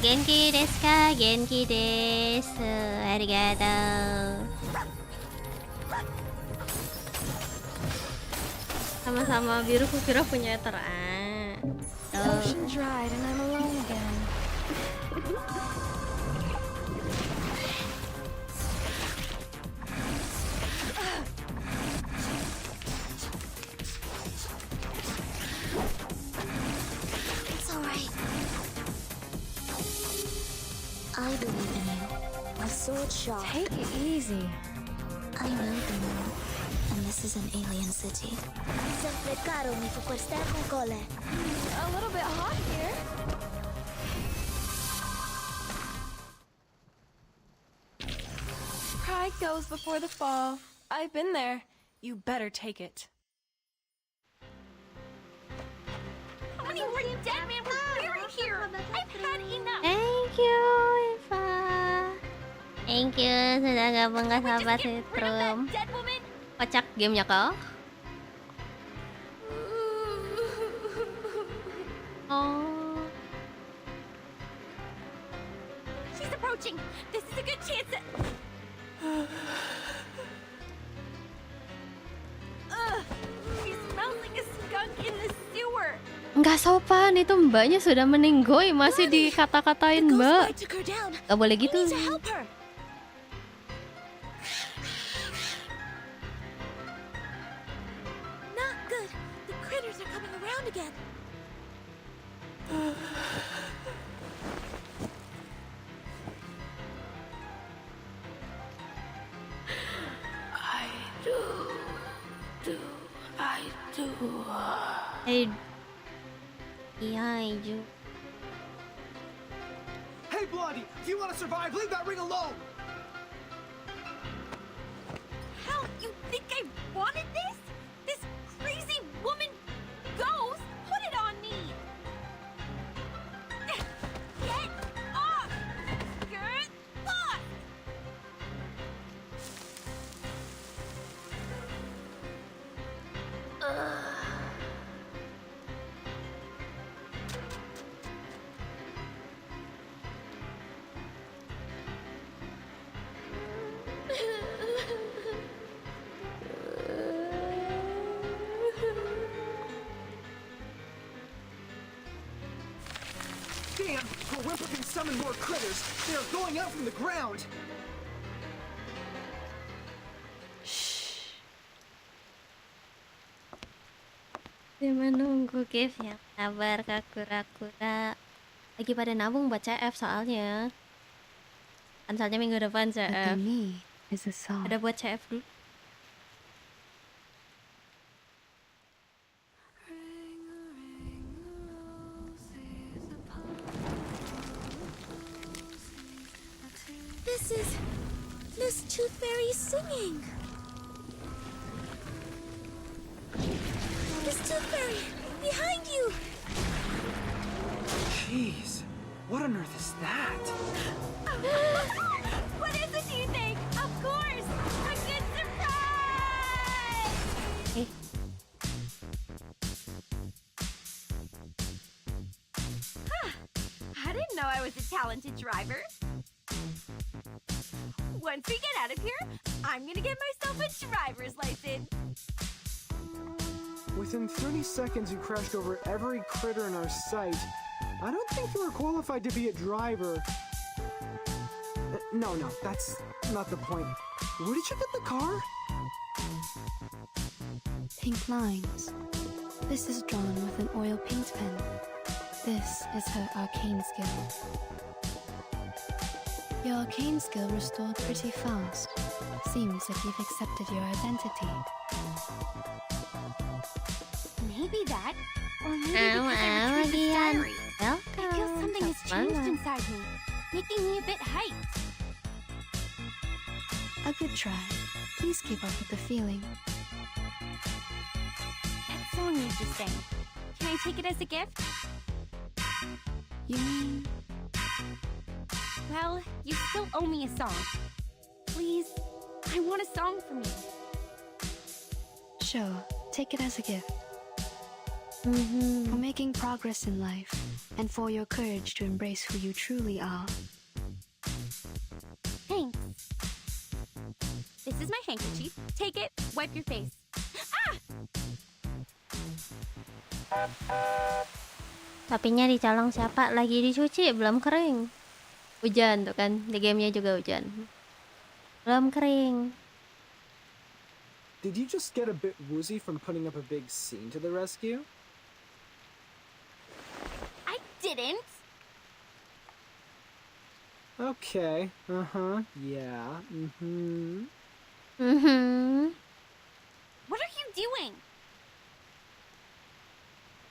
Genki desu ka? Genki desu. Arigato. Sama-sama biru, kukira punya terang. Ocean dried and I'm alone again. It's alright. I believe in you. A sword shop. Take it easy. I know the moon, and this is an alien city. Sempre caro mi fu questa con colle. A little bit hot here. Pride goes before the fall. I've been there. You better take it. How many more dead men were buried here? I've had enough. Thank you, Eva. Thank you sudah gabung ke sahabat Setrum. Kocak gamenya kok. Oh. She's approaching. This is a good chance to... She smells like a skunk in the sewer. Nggak sopan, itu mbaknya sudah meninggoy masih dikata-katain mbak. Gak boleh gitu. Not good. The critters are coming around again. I do. Hey, Blondie, if you want to survive, leave that ring alone! Hell, you think I wanted this? This crazy woman ghost put it on me! Get off! Get off! Damn! A whimper can summon more critters! They are going out from the ground! Dia menunggu gift yang sabar Kak kura-kura. Lagi pada nabung buat CF soalnya. Kan soalnya minggu depan CF. Ada buat CF dulu. This is Miss Tooth Fairy singing. Miss Tooth Fairy, behind you. Jeez, what on earth is that? What is it, do you think? Of course! A good surprise! I didn't know I was a talented driver. Once we get out of here, I'm gonna get myself a driver's license. Within 30 seconds, you crashed over every critter in our sight. I don't think you are qualified to be a driver. No, that's not the point. Where did you get the car? Pink lines. This is drawn with an oil paint pen. This is her arcane skill. Your arcane skill restored pretty fast. Seems like you've accepted your identity. Maybe that, or maybe because I returned this diary. Welcome. I feel something has changed inside me, making me a bit hyped. A good try. Please keep up with the feeling. That song you just sang, can I take it as a gift? You mean? Well, you still owe me a song. Please, I want to song from you. Sure, take it as a gift. For making progress in life, and for your courage to embrace who you truly are. Thanks. This is my handkerchief. Take it, wipe your face. Sapinya dicolong siapa? Lagi dicuci, belum kering. Hujan tuh kan, di gamenya juga hujan. Belum kering. Did you just get a bit woozy from putting up a big scene to the rescue? I didn't. Okay, yeah, What are you doing?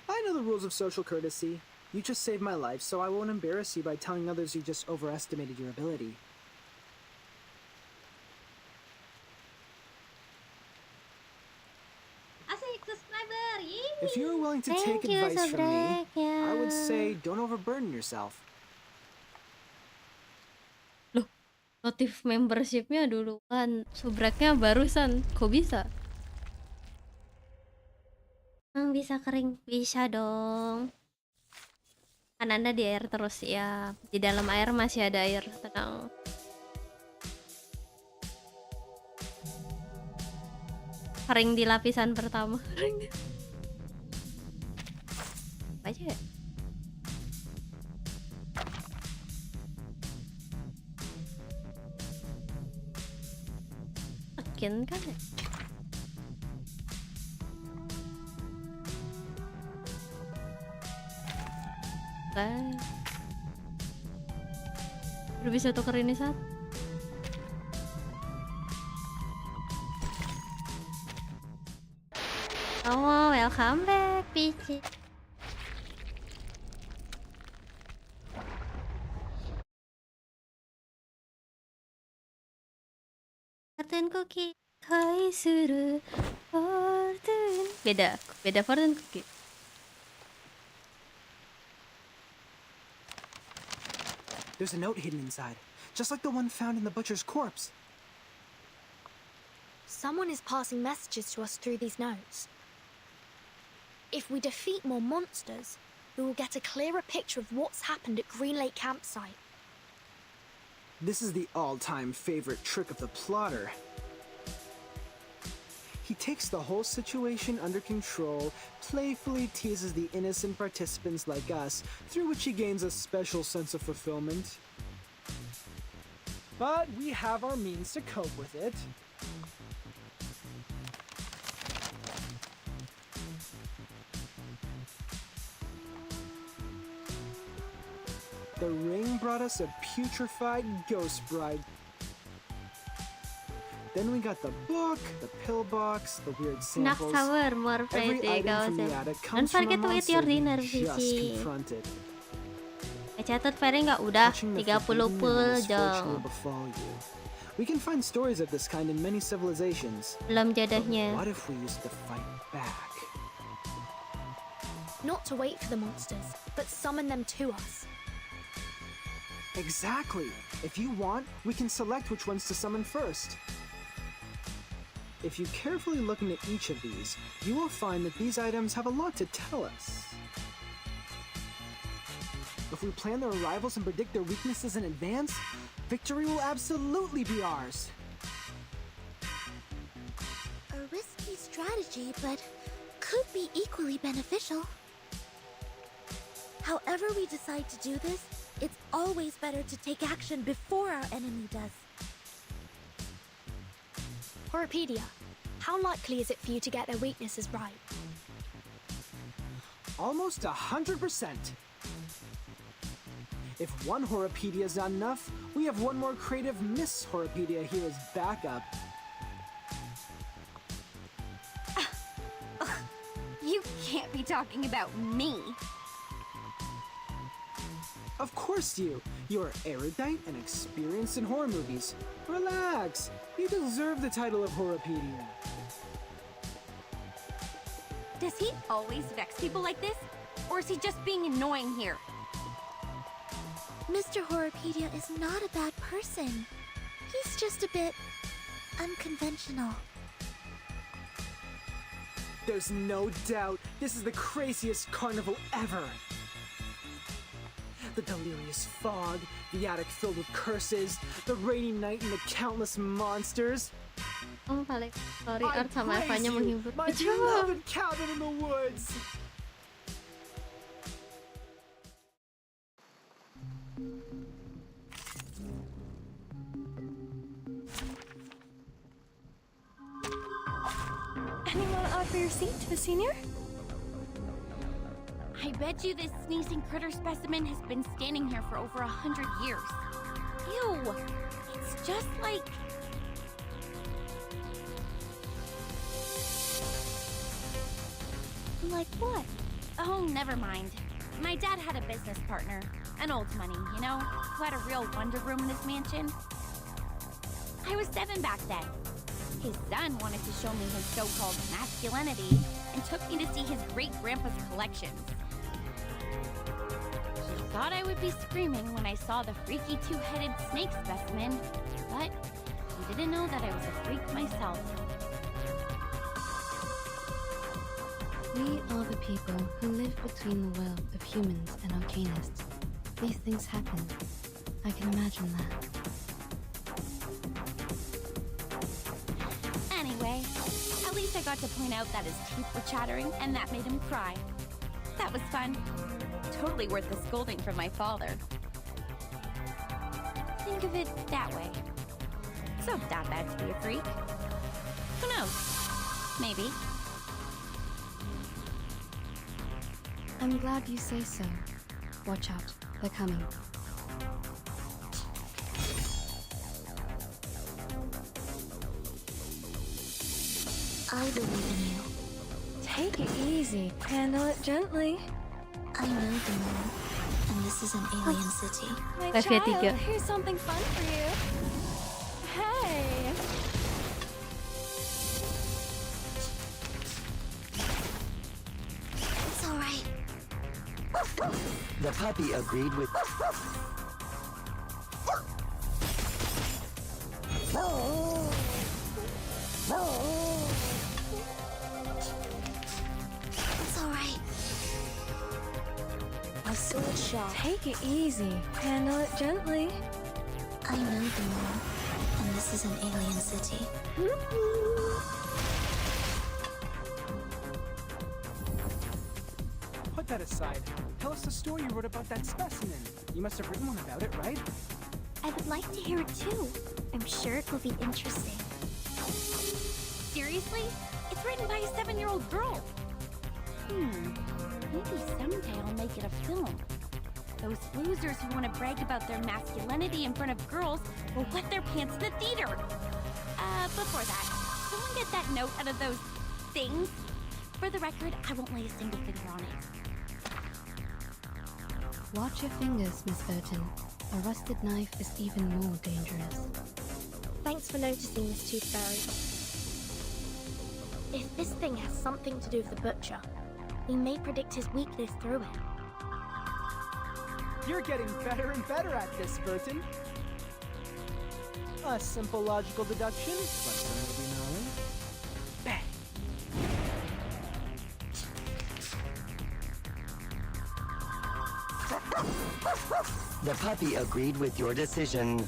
I know the rules of social courtesy. You just saved my life, so I won't embarrass you by telling others you just overestimated your ability. Asik subscriber. If you are willing to take Thank you, advice from me, Subrek, I would say don't overburden yourself. Notif membershipnya dulu kan, subreknya barusan. Kok bisa? Bisa kering, bisa dong. Kan Anda di air terus ya. Di dalam air masih ada air, tenang. Kering di lapisan pertama. Apa aja ya? Makin kan ya? Udah bisa tuker ini saat. Oh, welcome back, Pici. Fortune cookie, kai suru fortune. Beda fortune cookie. There's a note hidden inside, just like the one found in the butcher's corpse. Someone is passing messages to us through these notes. If we defeat more monsters, we will get a clearer picture of what's happened at Green Lake Campsite. This is the all-time favorite trick of the plotter. He takes the whole situation under control, playfully teases the innocent participants like us, through which he gains a special sense of fulfillment. But we have our means to cope with it. The ring brought us a putrefied ghost bride. Then we got the book, the pill box, the weird Snack samples. sour, more Every pretty item from the goes. attic Don't comes from a forget to eat monster your we dinner, just Vici. confronted. Catat Ferry nggak udah Watching the 30 forbidden and pul misfortune will dong. befall you. We can find stories of this kind in many civilizations. Belum But jodohnya. what if we used to fight back? Not to wait for the monsters, but summon them to us. Exactly. If you want, we can select which ones to summon first. If you carefully look into each of these, you will find that these items have a lot to tell us. If we plan their arrivals and predict their weaknesses in advance, victory will absolutely be ours. A risky strategy, but could be equally beneficial. However we decide to do this, it's always better to take action before our enemy does. Horopedia, how likely is it for you to get their weaknesses right? Almost 100%. If one Horopedia is not enough, we have one more creative Miss Horopedia here as backup. You can't be talking about me. Of course you. You're erudite and experienced in horror movies. Relax. You deserve the title of Horopedia. Does he always vex people like this? Or is he just being annoying here? Mr. Horopedia is not a bad person. He's just a bit Unconventional. There's no doubt this is the craziest carnival ever. The delirious fog, the attic filled with curses, the rainy night and the countless monsters. Oh, paling sorry I Art sama praise Evanya you, menghibur. my beloved cabin in the woods. Anyone offer your seat to a senior? I bet you this sneezing critter specimen has been standing here for over 100 years. Ew! It's just like... Like what? Oh, never mind. My dad had a business partner, an old money, you know, who had a real wonder room in his mansion. I was 7 back then. His son wanted to show me his so-called masculinity and took me to see his great-grandpa's collections. He thought I would be screaming when I saw the freaky two-headed snake specimen, but he didn't know that I was a freak myself. We are the people who live between the world of humans and arcanists. These things happen. I can imagine that. Anyway, at least I got to point out that his teeth were chattering and that made him cry. That was fun. Totally worth the scolding from my father. Think of it that way. It's not that bad to be a freak. Who knows? Maybe. I'm glad you say so. Watch out, they're coming. I believe in you. Take it easy. Handle it gently. I know the moon, and this is an alien city. My F3. child, here's something fun for you. Hey! It's alright. The puppy agreed with... It's alright. I saw it shot. Take it easy. Handle it gently. I know the moon, and this is an alien city. Put that aside. Tell us the story you wrote about that specimen. You must have written one about it, right? I would like to hear it too. I'm sure it will be interesting. Seriously? It's written by a 7-year-old girl. Maybe someday I'll make it a film. Those losers who want to brag about their masculinity in front of girls will wet their pants in the theater. Before that, someone get that note out of those things. For the record, I won't lay a single finger on it. Watch your fingers, Miss Burton. A rusted knife is even more dangerous. Thanks for noticing, Miss Tooth Fairy. If this thing has something to do with the butcher, we may predict his weakness through it. You're getting better and better at this, Burton. A simple logical deduction, plus some movie knowledge. Bang! The puppy agreed with your decision.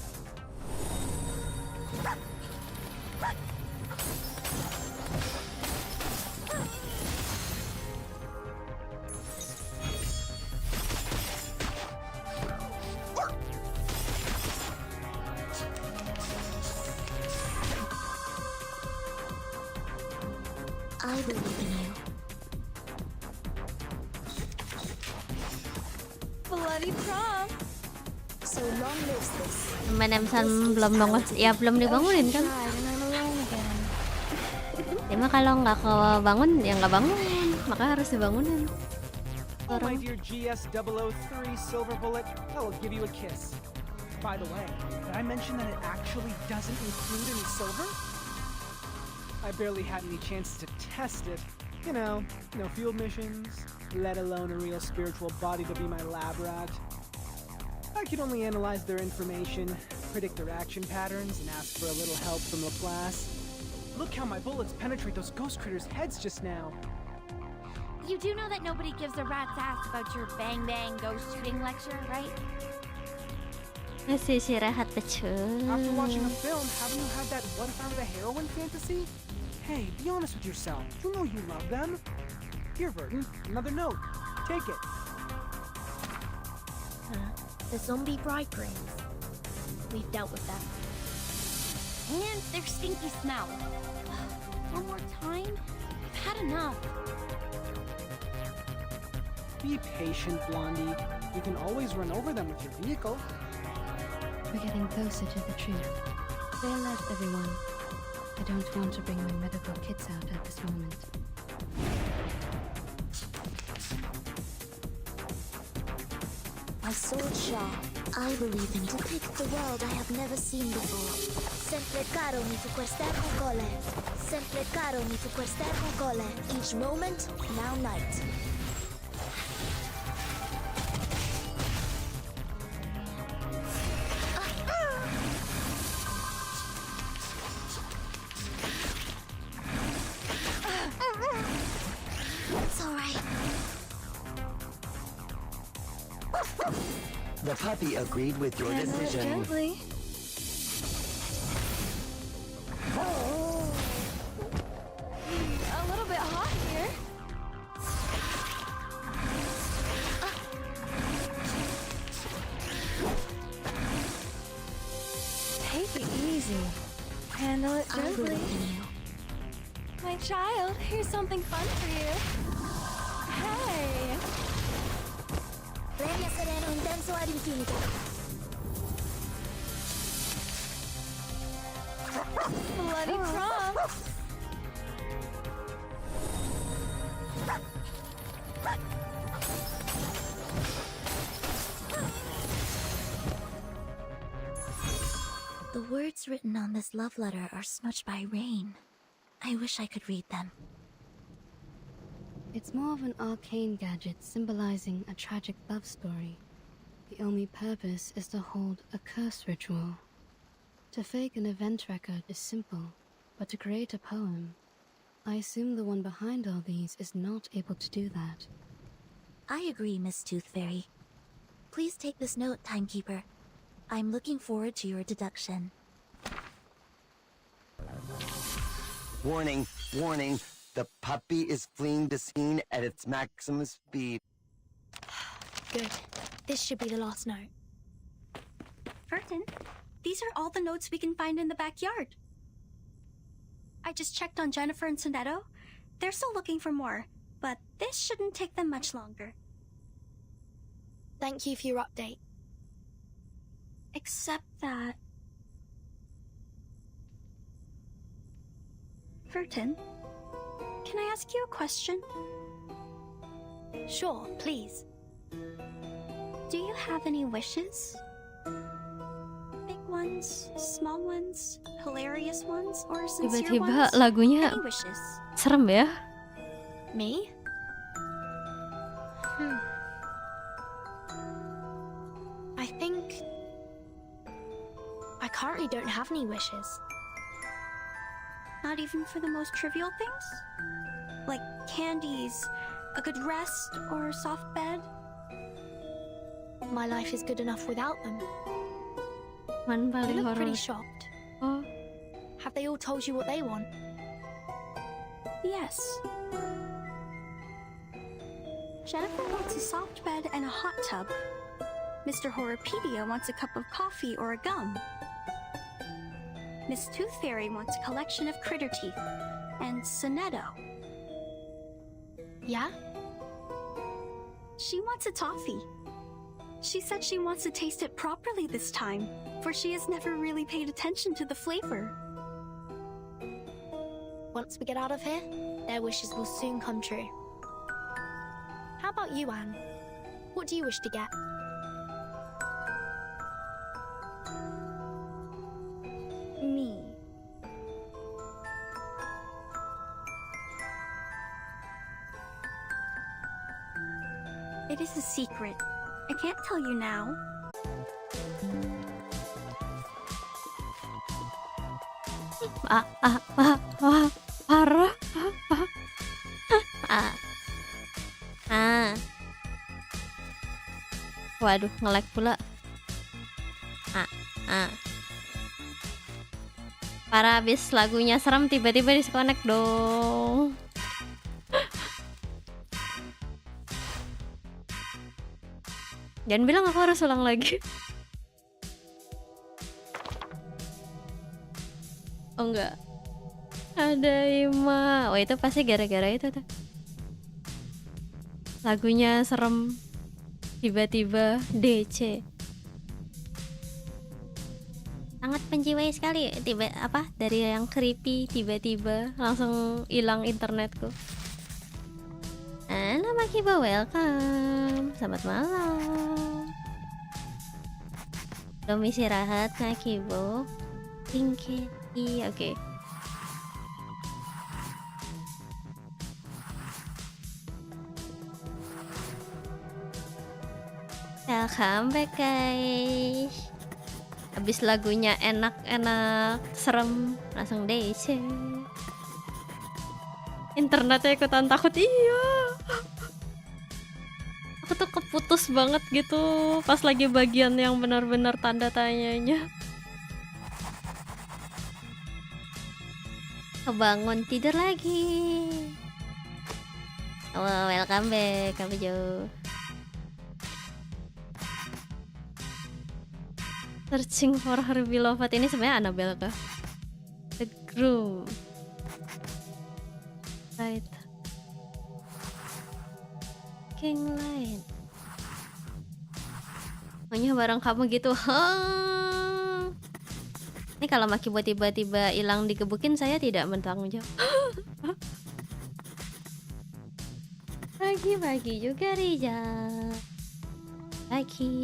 I believe in you. Bloody prom. So long lives this. Teman Emsan belum bangun, ya belum dibangunin kan? Emang kalau nggak kebangun ya nggak bangun, maka harus dibangunin. Oh, my dear GS003 Silver Bullet, I will give you a kiss. By the way, did I mention that it actually doesn't include any silver? I barely had any chances to test it. You know, no field missions, let alone a real spiritual body to be my lab rat. I could only analyze their information, predict their action patterns and ask for a little help from Laplace. Look how my bullets penetrate those ghost critters' heads just now. You do know that nobody gives a rat's ass about your bang bang ghost shooting lecture, right? Masih istirahat betul. After watching a film, haven't you had that what if I were the heroine fantasy? Hey, be honest with yourself. You know you love them. Here, Burton, another note. Take it. The zombie bridegrooms. We've dealt with them. And their stinky smell. One more time? I've had enough. Be patient, Blondie. You can always run over them with your vehicle. We're getting closer to the truth. Say less, everyone. I don't want to bring my medical kits out at this moment. My sword sharp. I believe in depict the world I have never seen before. Sempre caro mi su quest'ermo cole. Sempre caro mi su quest'ermo cole. Each moment, now night. It's alright. The puppy agreed with your decision. Gently. A little bit hot here. Take it easy. Handle it gently. My child, here's something fun for you. Hey. Leria sereno intenso ad infinito. Bloody prompt. The words written on this love letter are smudged by rain. I wish I could read them. It's more of an arcane gadget symbolizing a tragic love story. The only purpose is to hold a curse ritual. To fake an event record is simple, but to create a poem, I assume the one behind all these is not able to do that. I agree, Miss Tooth Fairy. Please take this note, Timekeeper. I'm looking forward to your deduction. Warning, warning. The puppy is fleeing the scene at its maximum speed. Good. This should be the last note. Burton, these are all the notes we can find in the backyard. I just checked on Jennifer and Sonetto. They're still looking for more, but this shouldn't take them much longer. Thank you for your update. Except that... Burton, can I ask you a question? Sure, please. Do you have any wishes? Big ones, small ones, hilarious ones, or sincere Tiba-tiba ones? lagunya Any wishes? serem ya. Me? I think... I currently don't have any wishes. Not even for the most trivial things? Like candies, a good rest, or a soft bed? My life is good enough without them. Man You paling look pretty horor. shocked. Oh, Have they all told you what they want? Yes. Jennifer wants a soft bed and a hot tub. Mr. Horrorpedia wants a cup of coffee or a gum. Miss Tooth Fairy wants a collection of critter teeth. And Sonetto, Yeah? she wants a toffee. She said she wants to taste it properly this time, for she has never really paid attention to the flavor. Once we get out of here, their wishes will soon come true. How about you, Anne? What do you wish to get? Me. It is a secret. I can't tell you now. Parah. Waduh, nge-lag pula. Parah, abis lagunya serem tiba-tiba disconnect dong. Jangan bilang aku harus ulang lagi. Oh enggak. Ada Ima. Oh itu pasti gara-gara itu tuh. Lagunya serem. Tiba-tiba DC. Sangat menjiwai sekali. Dari yang creepy tiba-tiba langsung hilang internetku. Halo Makibo, welcome. Selamat malam. Belum istirahat Makibo. Pinggir. Oke. Welcome back guys. Habis lagunya enak-enak serem langsung DC. Internetnya ikutan takut. Iya. Aku tuh keputus banget gitu pas lagi bagian yang benar-benar tanda tanyanya. Kebangun tidur lagi. Oh, welcome back Kak Jo. Searching for her beloved ini sebenarnya Annabelle kah? The Groom. Right. King Line. Pokoknya bareng kamu gitu. Ini kalau Maki buat tiba-tiba hilang dikebukin saya tidak bertanggung jawab. Pagi-pagi juga Rizal. Pagi.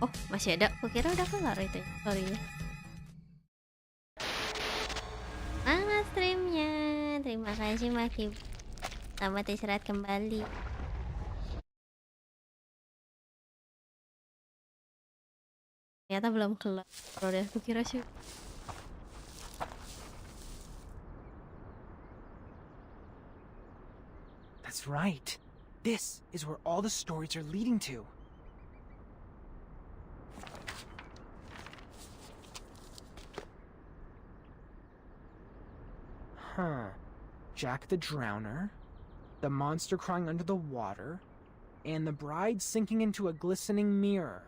Oh, masih ada. Kukira udah kelar itu. Sorry. Mana streamnya? Terima kasih Maki. Selamat istirahat kembali. Ternyata belum kelar. Udah kukira sih. That's right. This is where all the stories are leading to. Huh. Jack the Drowner, the monster crying under the water, and the bride sinking into a glistening mirror.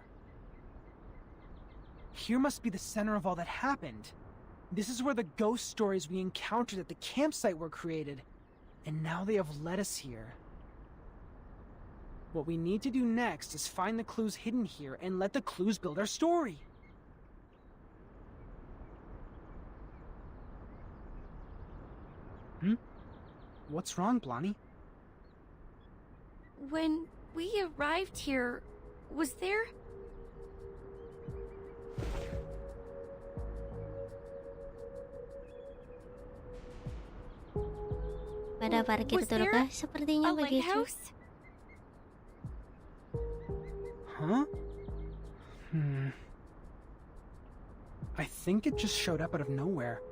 Here must be the center of all that happened. This is where the ghost stories we encountered at the campsite were created, and now they have led us here. What we need to do next is find the clues hidden here and let the clues build our story. What's wrong, Blondie? When we arrived here, was there... Pada parkir turukah? Sepertinya begitu. Huh? I think it just showed up out of nowhere,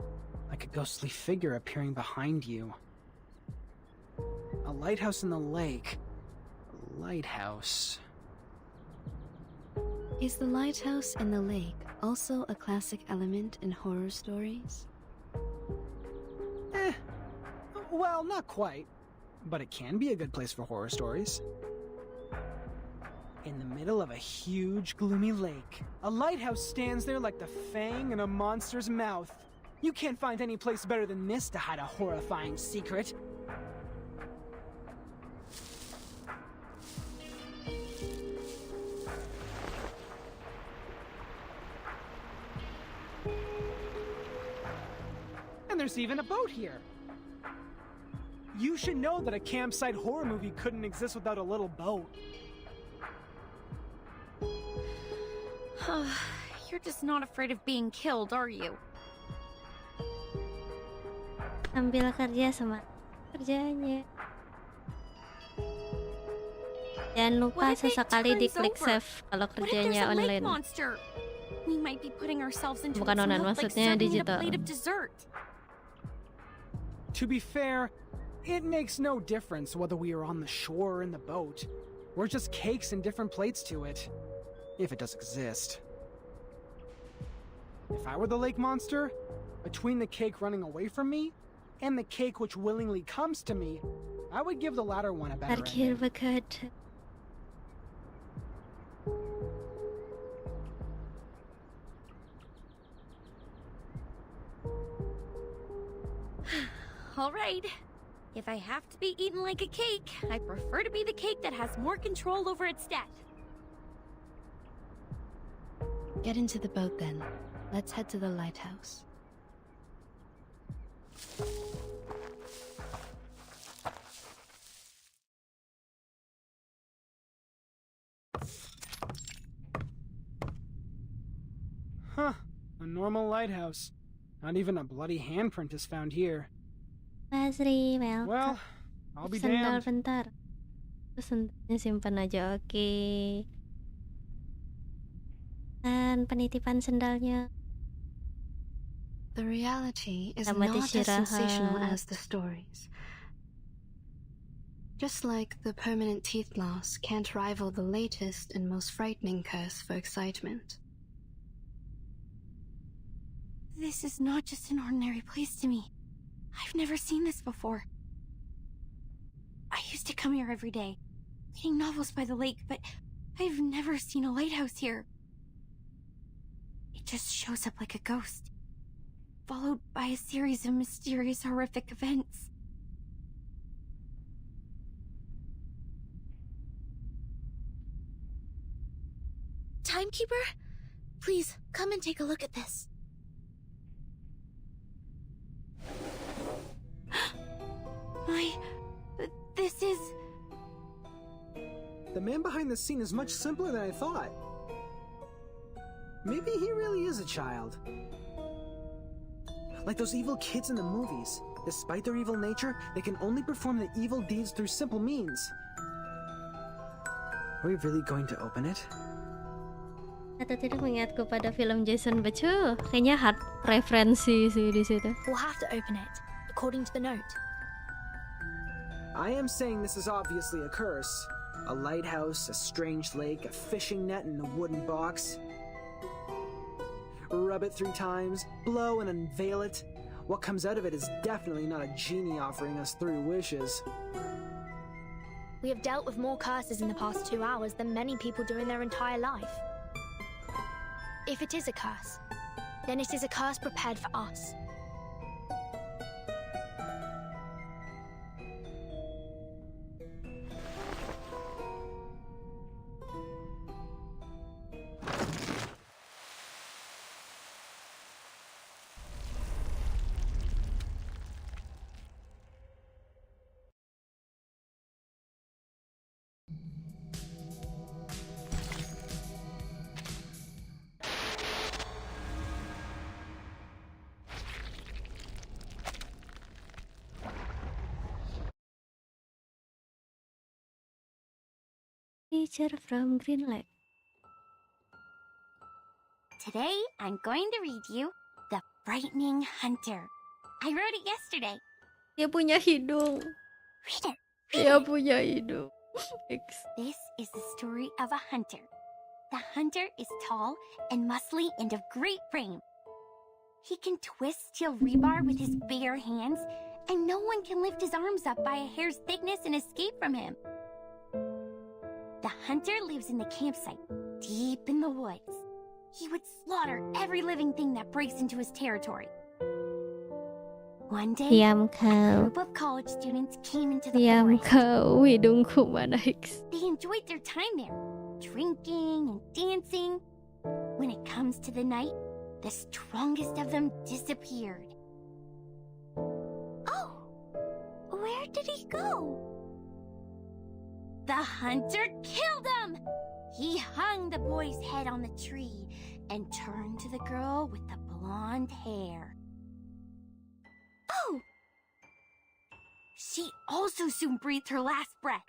like a ghostly figure appearing behind you. A lighthouse in the lake. A lighthouse. Is the lighthouse in the lake also a classic element in horror stories? Well, not quite. But it can be a good place for horror stories. In the middle of a huge, gloomy lake, a lighthouse stands there like the fang in a monster's mouth. You can't find any place better than this to hide a horrifying secret. there's even a boat here. You should know that a campsite horror movie couldn't exist without a little boat. You're just not afraid of being killed, are you? Sambil kerja sama kerjanya. Jangan lupa sesekali diklik save kalau kerjanya online. We might be putting ourselves into Bukan online, maksudnya digital. To be fair, it makes no difference whether we are on the shore or in the boat. We're just cakes and different plates to it. If it does exist. If I were the lake monster, between the cake running away from me and the cake which willingly comes to me, I would give the latter one a better Parkir ending. bekat. All right. If I have to be eaten like a cake, I prefer to be the cake that has more control over its death. Get into the boat then. Let's head to the lighthouse. Huh. A normal lighthouse. Not even a bloody handprint is found here. Basri, Well, I'll be sendal damned. bentar. Terus sendalnya simpan aja, oke. Dan penitipan sendalnya. The reality is Selamat not as sensational istirahat. as the stories. Just like the permanent teeth loss can't rival the latest and most frightening curse for excitement. This is not just an ordinary place to me. I've never seen this before. I used to come here every day, reading novels by the lake, but I've never seen a lighthouse here. It just shows up like a ghost, followed by a series of mysterious, horrific events. Timekeeper? Please, come and take a look at this. This is... The man behind the scene is much simpler than I thought. Maybe he really is a child. Like those evil kids in the movies. Despite their evil nature, they can only perform the evil deeds through simple means. Are we really going to open it? Atau tidak mengingatku pada film Jason Becu. Kayaknya hard referensi sih di situ. We'll have to open it, according to the note. I am saying this is obviously a curse. A lighthouse, a strange lake, a fishing net, and a wooden box. Rub it 3 times, blow and unveil it. What comes out of it is definitely not a genie offering us 3 wishes. We have dealt with more curses in the past 2 hours than many people do in their entire life. If it is a curse, then it is a curse prepared for us. Teacher from Green Lake. Today, I'm going to read you The Frightening Hunter. I wrote it yesterday. Dia punya hidung. Read it. Dia punya hidung. This is the story of a hunter. The hunter is tall and muscly and of great frame. He can twist steel rebar with his bare hands, and no one can lift his arms up by a hair's thickness and escape from him. The hunter lives in the campsite, deep in the woods. He would slaughter every living thing that breaks into his territory. One day, Diam a kau. group of college students came into the Diam forest. kau. Hidungku mana Hicks. They enjoyed their time there, drinking and dancing. When it comes to the night, the strongest of them disappeared. Where did he go? The hunter killed him! He hung the boy's head on the tree and turned to the girl with the blonde hair. Oh! She also soon breathed her last breath.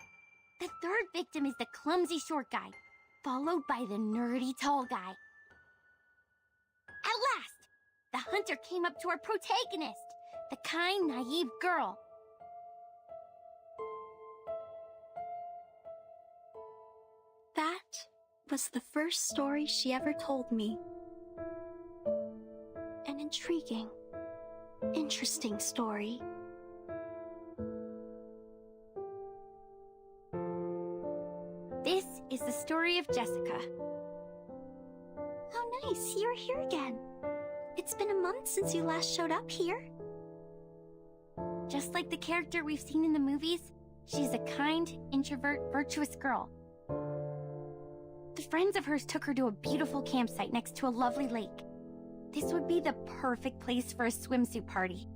The third victim is the clumsy short guy, followed by the nerdy tall guy. At last, the hunter came up to our protagonist, the kind, naive girl. That was the first story she ever told me. An intriguing, interesting story. This is the story of Jessica. How nice, you're here again. It's been a month since you last showed up here. Just like the character we've seen in the movies, she's a kind, introvert, virtuous girl. The friends of hers took her to a beautiful campsite next to a lovely lake. This would be the perfect place for a swimsuit party.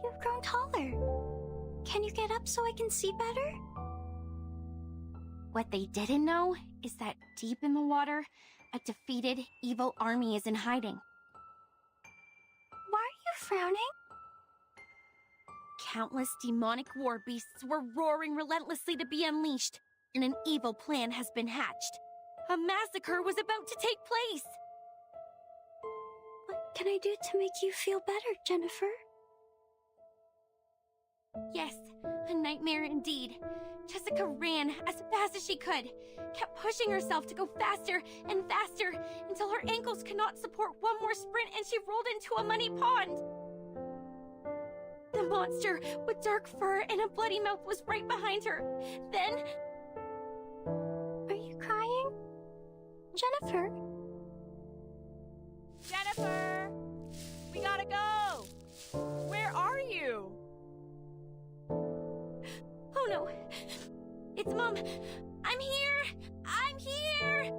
You've grown taller. Can you get up so I can see better? What they didn't know is that deep in the water, a defeated, evil army is in hiding. Why are you frowning? Countless demonic war beasts were roaring relentlessly to be unleashed, and an evil plan has been hatched. A massacre was about to take place! What can I do to make you feel better, Jennifer? Yes, a nightmare indeed. Jessica ran as fast as she could, kept pushing herself to go faster and faster until her ankles could not support one more sprint and she rolled into a muddy pond. The monster with dark fur and a bloody mouth was right behind her. Then... Are you crying? Jennifer? Jennifer! We gotta go! Where are you? Oh no! It's Mom! I'm here! I'm here!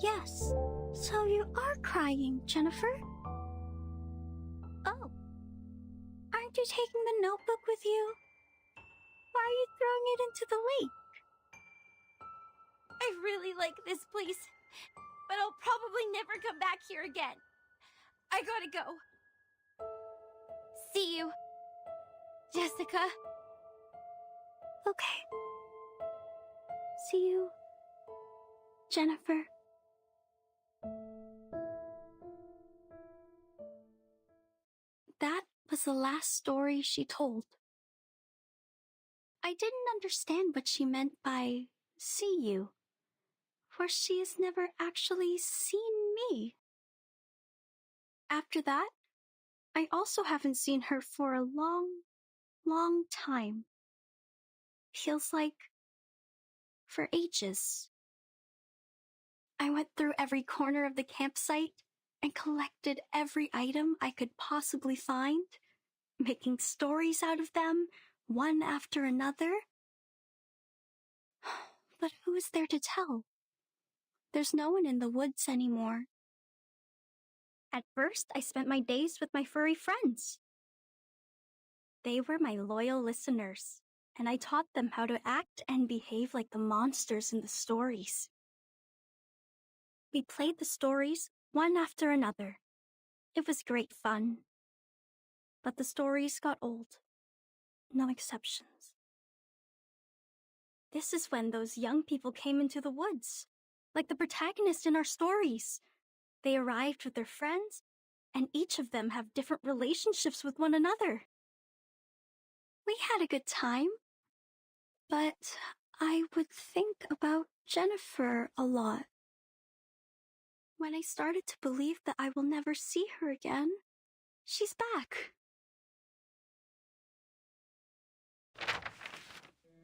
Yes, so you are crying, Jennifer. Oh. Aren't you taking the notebook with you? Why are you throwing it into the lake? I really like this place, but I'll probably never come back here again. I gotta go. See you, Jessica. Okay. See you, Jennifer. That was the last story she told. I didn't understand what she meant by see you, for she has never actually seen me. After that, I also haven't seen her for a long, long time. Feels like for ages. I went through every corner of the campsite and collected every item I could possibly find, making stories out of them, one after another. But who is there to tell? There's no one in the woods anymore. At first, I spent my days with my furry friends. They were my loyal listeners, and I taught them how to act and behave like the monsters in the stories. We played the stories one after another. It was great fun. But the stories got old. No exceptions. This is when those young people came into the woods, like the protagonist in our stories. They arrived with their friends, and each of them have different relationships with one another. We had a good time, but I would think about Jennifer a lot. When I started to believe that I will never see her again, she's back.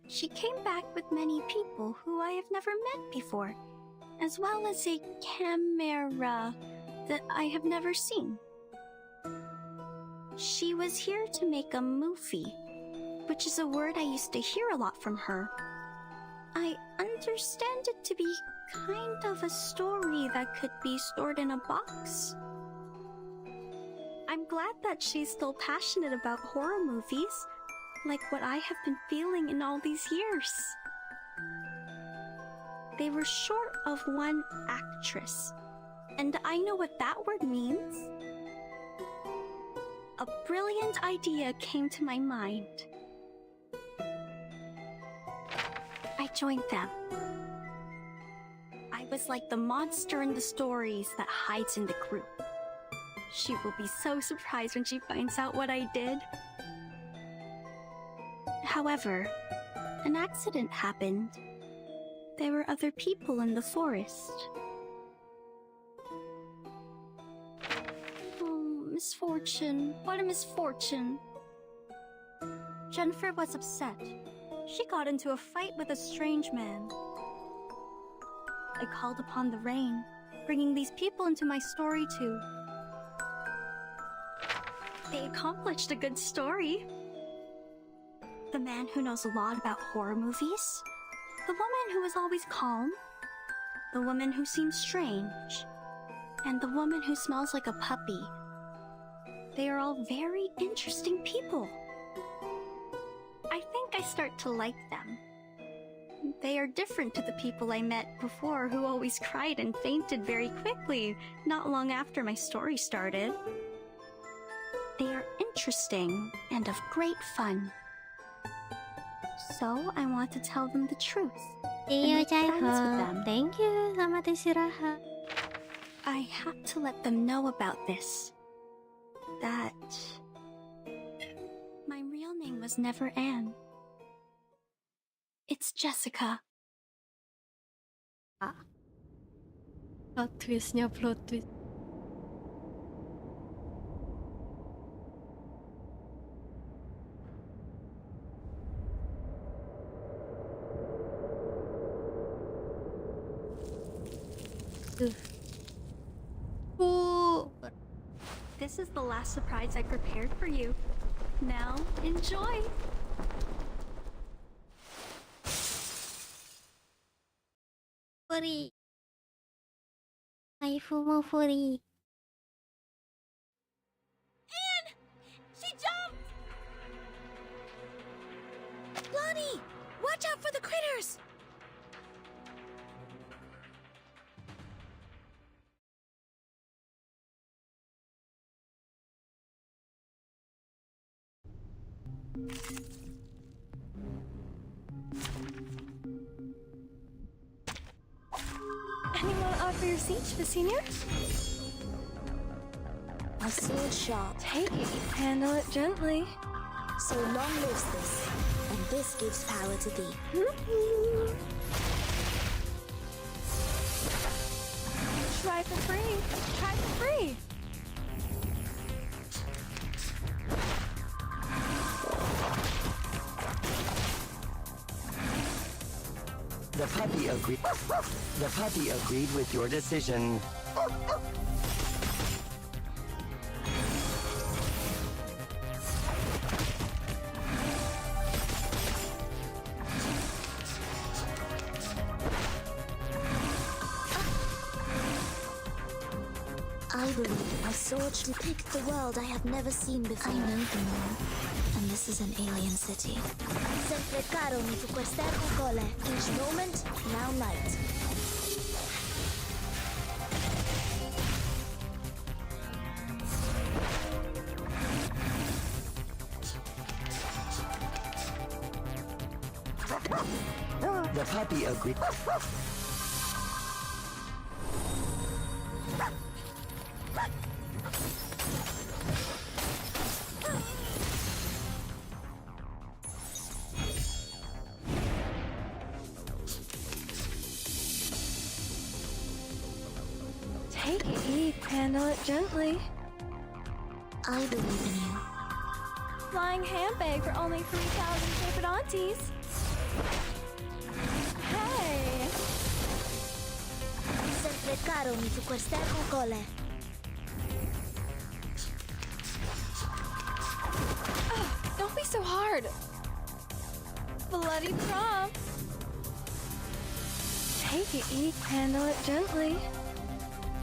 She came back with many people who I have never met before, as well as a camera that I have never seen. She was here to make a movie, which is a word I used to hear a lot from her. I understand it to be kind of a story that could be stored in a box. I'm glad that she's still passionate about horror movies, like what I have been feeling in all these years. They were short of one actress, and I know what that word means. A brilliant idea came to my mind. I joined them. I was like the monster in the stories that hides in the group. She will be so surprised when she finds out what I did. However, an accident happened. There were other people in the forest. Oh, misfortune. What a misfortune. Jennifer was upset. She got into a fight with a strange man. I called upon the rain, bringing these people into my story too. They accomplished a good story. The man who knows a lot about horror movies, the woman who is always calm, the woman who seems strange, and the woman who smells like a puppy. They are all very interesting people. I think I start to like them. They are different to the people I met before who always cried and fainted very quickly, not long after my story started. They are interesting and of great fun. So I want to tell them the truth. Iya, and make friends with Caiho. them. Thank you. Selamat istirahat. I have to let them know about this. That my real name was never Anne. It's Jessica. Plot twistnya plot twist. This is the last surprise I prepared for you. Now, enjoy! Furi. Waifu mo Furi. Anne! She jumped! Lonnie! Watch out for the critters! Anyone offer your seat to the senior? A sword sharp. Take it, handle it gently. So long lives this, and this gives power to thee. Try for free. Try for free. The puppy agreed. The puppy agreed with your decision. I believe my sword to depict the world I have never seen before. I know the moon, and this is an alien city. Sempre caro mi fu quest'erco cole. Each moment, now night. The puppy agreed. Take it, eat, handle it gently. I believe in you. Flying handbag for only 3,000 favorite aunties. Hey! Sempre caro mi fu quest'erco cole. Don't be so hard. Bloody prom. Take it, eat, handle it gently.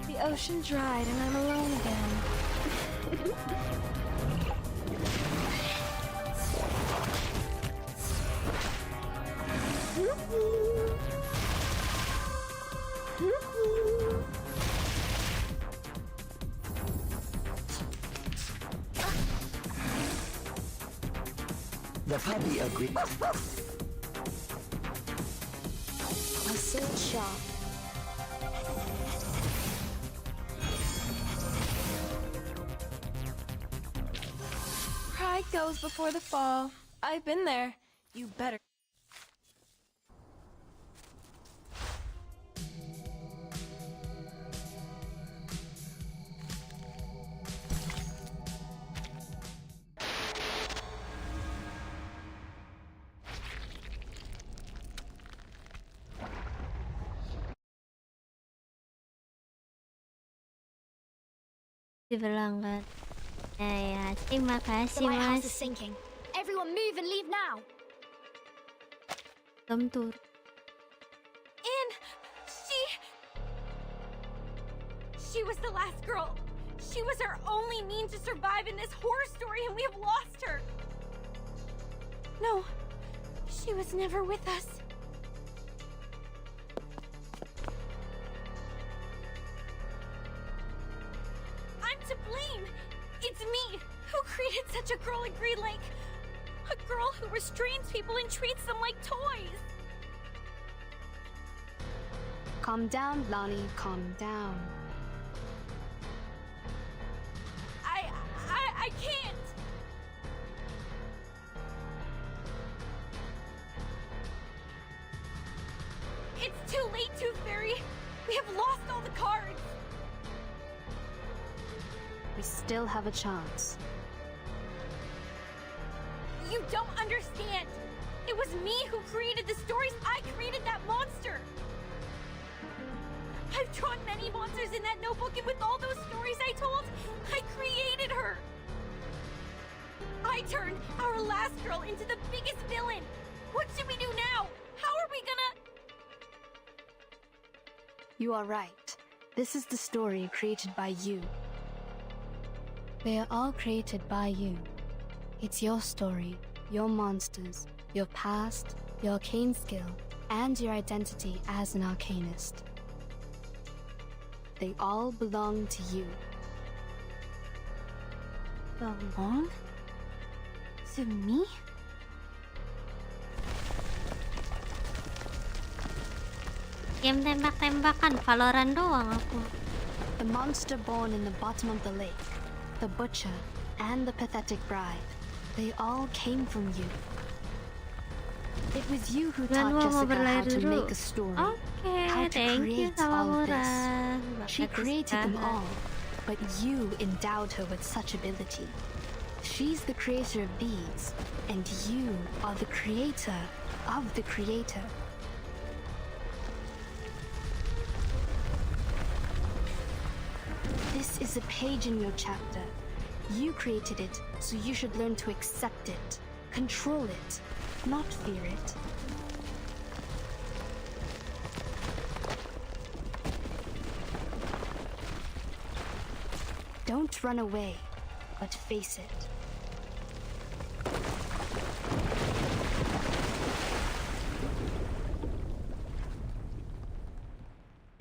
The ocean dried and I'm alone again. The puppy agreed. My sword sharp. Pride goes before the fall. I've been there. You better. Diberangkat. Ya, terima The kasih lighthouse is Mas. sinking. Everyone move and leave now. Tur. And she was the last girl. She was our only means to survive in this horror story, and we have lost her. No, she was never with us. I'm to blame. It's me who created such a girl in Green Lake. A girl who restrains people and treats them like toys. Calm down, Lonnie, calm down. I can't. It's too late, Tooth Fairy. We have lost all the cards. We still have a chance. You don't understand. It was me who created the stories. I created that monster. I've drawn many monsters in that notebook, and with all those stories I told, I created her. I turned our last girl into the biggest villain. What should we do now? How are we gonna... You are right. This is the story created by you. They are all created by you. It's your story, your monsters, your past, your arcane skill, and your identity as an arcanist. They all belong to you. Belong? To me? Game tembak-tembakan, Valorant doang aku. The monster born in the bottom of the lake, the butcher, and the pathetic bride, they all came from you. It was you who taught Jessica how to make a story, how to create all of this. She created them all, but you endowed her with such ability. She's the creator of these, and you are the creator of the creator. This is a page in your chapter. You created it, so you should learn to accept it, control it, not fear it. Don't run away, but face it.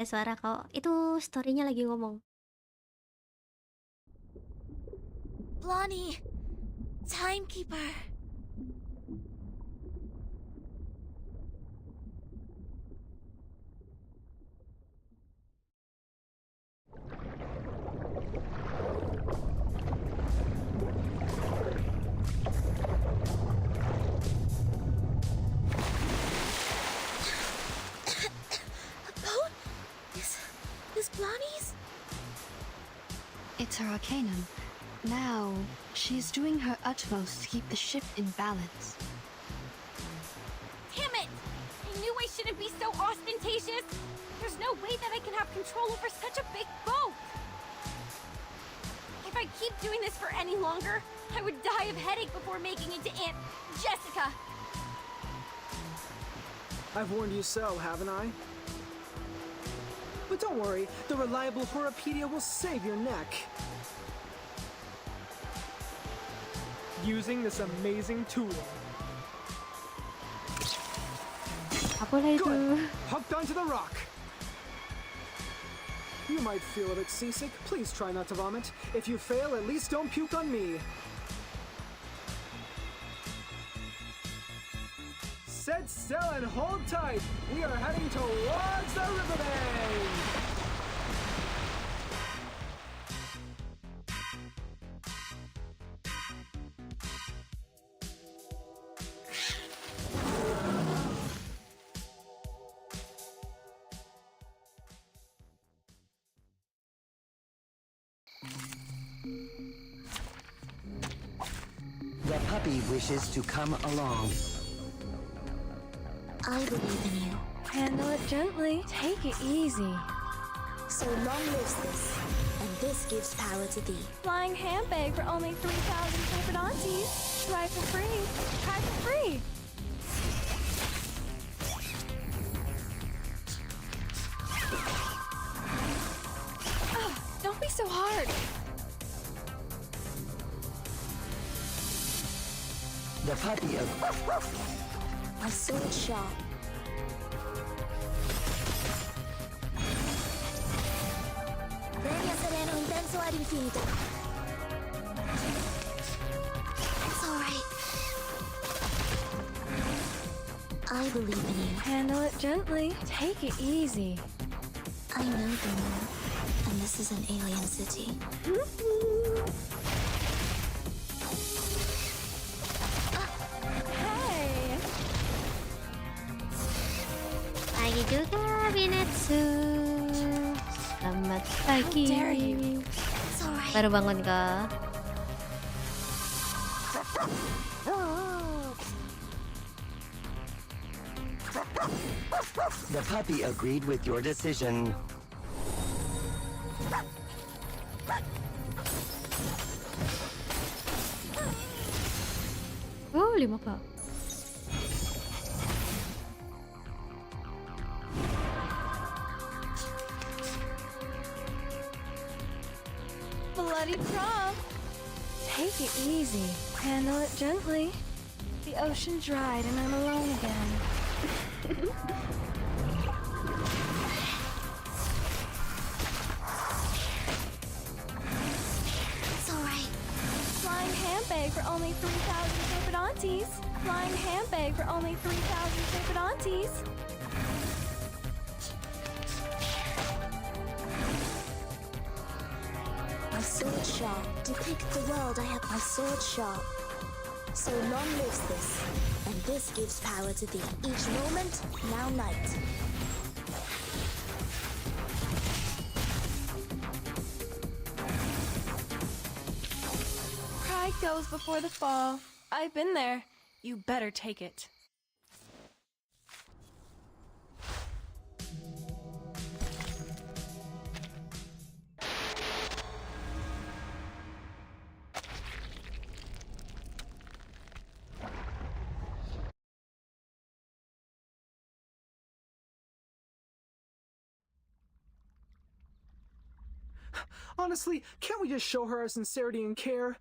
Suara kau itu storynya lagi ngomong. Blondie, timekeeper. Blondie's? It's her arcanum. Now, she's doing her utmost to keep the ship in balance. Damn it! I knew I shouldn't be so ostentatious. There's no way that I can have control over such a big boat. If I keep doing this for any longer, I would die of headache before making it to Aunt Jessica. I've warned you so, haven't I? But don't worry, the reliable Horrorpedia will save your neck. using this amazing tool. Apalah itu? Hooked onto the rock. You might feel a bit seasick. Please try not to vomit. If you fail, at least don't puke on me. Set still and hold tight. We are heading towards the riverbank. The puppy wishes to come along. I believe in you. Handle it gently. Take it easy. So long lives this, and this gives power to thee. Flying handbag for only 3,000 paper aunties. Try for free. Try for free. Don't be so hard. The puppy of... My sword sharp. Leña sereno intenso ad infinito. It's alright. I believe in you. Handle it gently. Take it easy. I know the moon, and this is an alien city. Pagi juga, Binetsu. Selamat pagi. Baru bangun kah? The puppy agreed with your decision. Oh, 5K. Bloody prom. Take it easy. Handle it gently. The ocean dried and I'm alone again. It's alright. Flying handbag for only 3,000 paper aunties. Flying handbag for only 3,000 paper aunties. My sword sharp. Depict the world I have my sword sharp. So long lives this, and this gives power to thee. Each moment, now night. Pride goes before the fall. I've been there. You better take it. Honestly, can't we just show her our sincerity and care?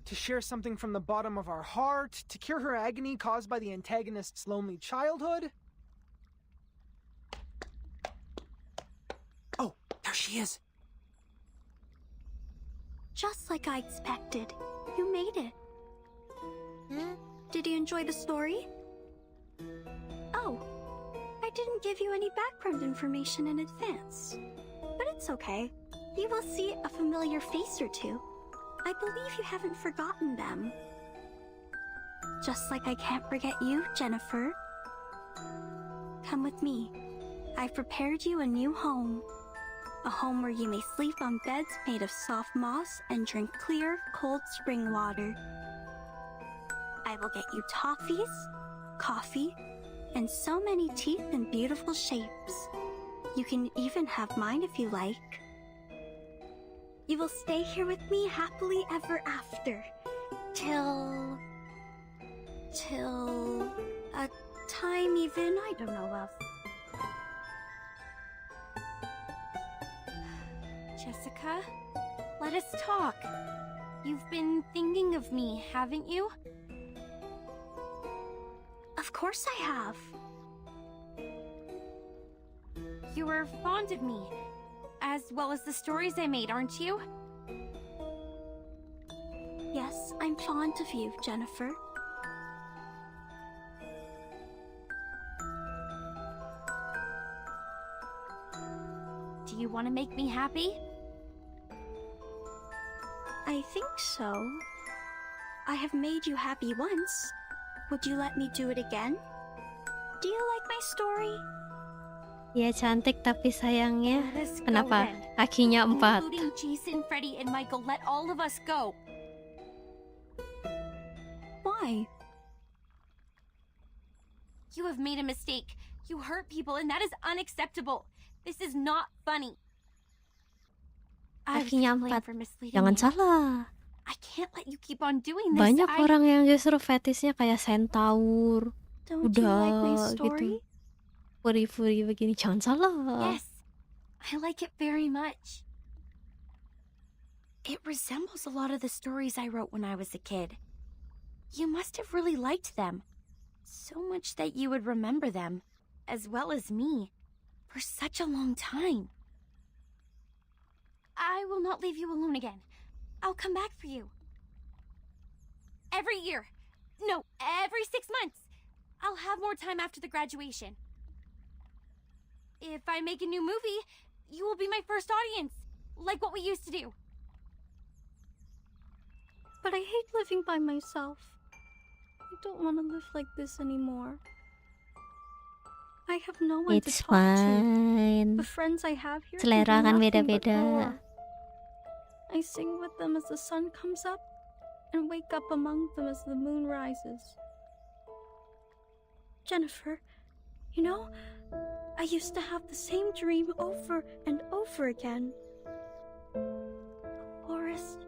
To share something from the bottom of our heart, to cure her agony caused by the antagonist's lonely childhood? Oh, there she is. Just like I expected. You made it. Did you enjoy the story? Oh, I didn't give you any background information in advance. But it's okay. You will see a familiar face or two. I believe you haven't forgotten them. Just like I can't forget you, Jennifer. Come with me. I've prepared you a new home. A home where you may sleep on beds made of soft moss and drink clear, cold spring water. I will get you toffees, coffee, and so many teeth in beautiful shapes. You can even have mine if you like. You will stay here with me happily ever after. Till a time even I don't know of. Jessica, let us talk. You've been thinking of me, haven't you? Of course I have. You were fond of me, as well as the stories I made, aren't you? Yes, I'm fond of you, Jennifer. Do you want to make me happy? I think so. I have made you happy once. Would you let me do it again? Do you like my story? Dia cantik tapi sayangnya Let us go kenapa then. kakinya 4? Including Jason, Freddy, and Michael. Let all of us go. Why? You have made a mistake. You hurt people, and that is unacceptable. This is not funny. I was Kakinya to blame 4. for misleading Jangan you. salah. I can't let you keep on doing this. Banyak orang yang justru fetisnya kayak centaur, Don't you like my kuda story? gitu. Puri-puri begini, jangan salah. Yes, I like it very much. It resembles a lot of the stories I wrote when I was a kid. You must have really liked them. So much that you would remember them, as well as me, for such a long time. I will not leave you alone again. I'll come back for you. Every year. No, every 6 months. I'll have more time after the graduation. If I make a new movie, you will be my first audience, like what we used to do. But I hate living by myself. I don't want to live like this anymore. I have no one It's to talk to. fine. The friends I have here Selera kan can do nothing but beda-beda. roar. I sing with them as the sun comes up and wake up among them as the moon rises. Jennifer, you know, I used to have the same dream over and over again. A forest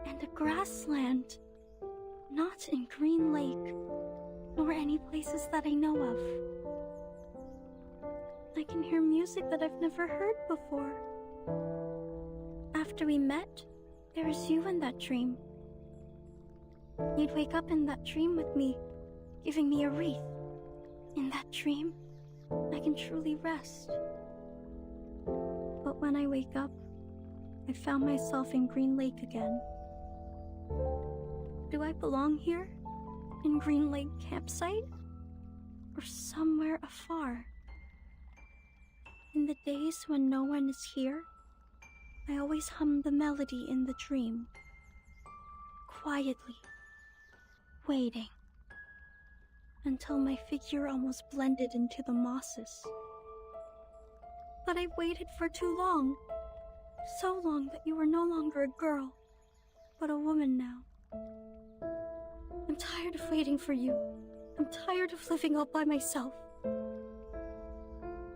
and a grassland, not in Green Lake, nor any places that I know of. I can hear music that I've never heard before. After we met, there was you in that dream. You'd wake up in that dream with me, giving me a wreath. In that dream, I can truly rest. But when I wake up, I found myself in Green Lake again. Do I belong here? In Green Lake campsite? Or somewhere afar? In the days when no one is here, I always hum the melody in the dream. Quietly, waiting. Until my figure almost blended into the mosses. But I waited for too long. So long that you were no longer a girl, but a woman now. I'm tired of waiting for you. I'm tired of living all by myself.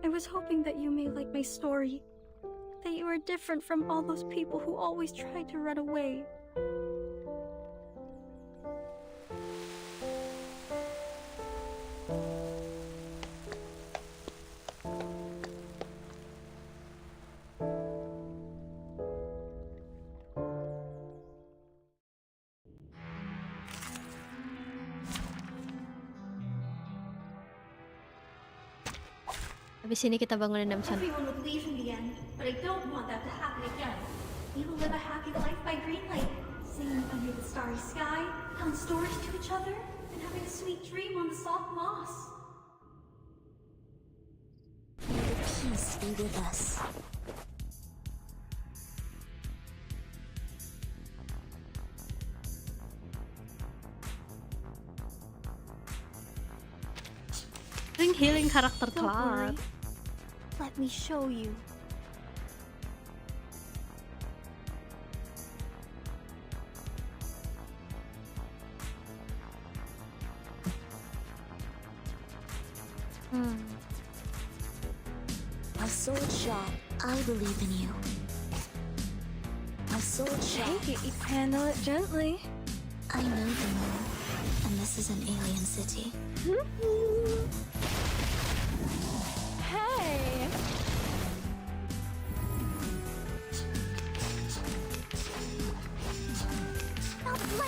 I was hoping that you may like my story, that you are different from all those people who always tried to run away. Habis ini kita bangunin Namsan. Everyone would leave in the end, but I don't want that to happen again. We will live a happy life by Green Lake, singing under the starry sky, telling stories to each other, and having a sweet dream on the soft moss. May the peace be with us. Healing karakter Don't Clark. worry. Let me show you. A sword shop. I believe in you. A sword shop. Take it, handle it gently. I know the moon, and this is an alien city. Hey!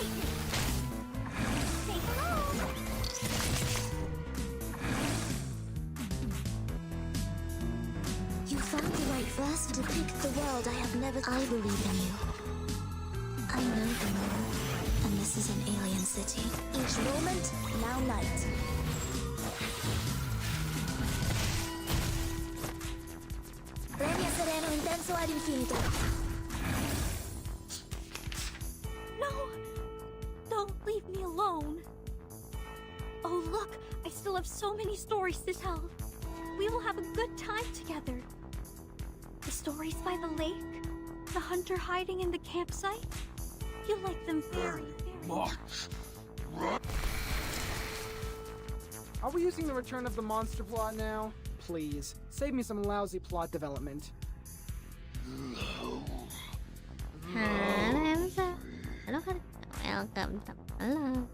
Say hello. You found the right verse to depict the world I have never. I believe in you. I know the moon, and this is an alien city. Each moment, now night. Regna sereno intenso ad infinito. No! Don't leave me alone. Oh, look, I still have so many stories to tell. We will have a good time together. The stories by the lake, the hunter hiding in the campsite. You like them very, very much. Are we using the return of the monster plot now? Please, save me some lousy plot development. Halo Elsa. Halo kan. Welcome to Hello.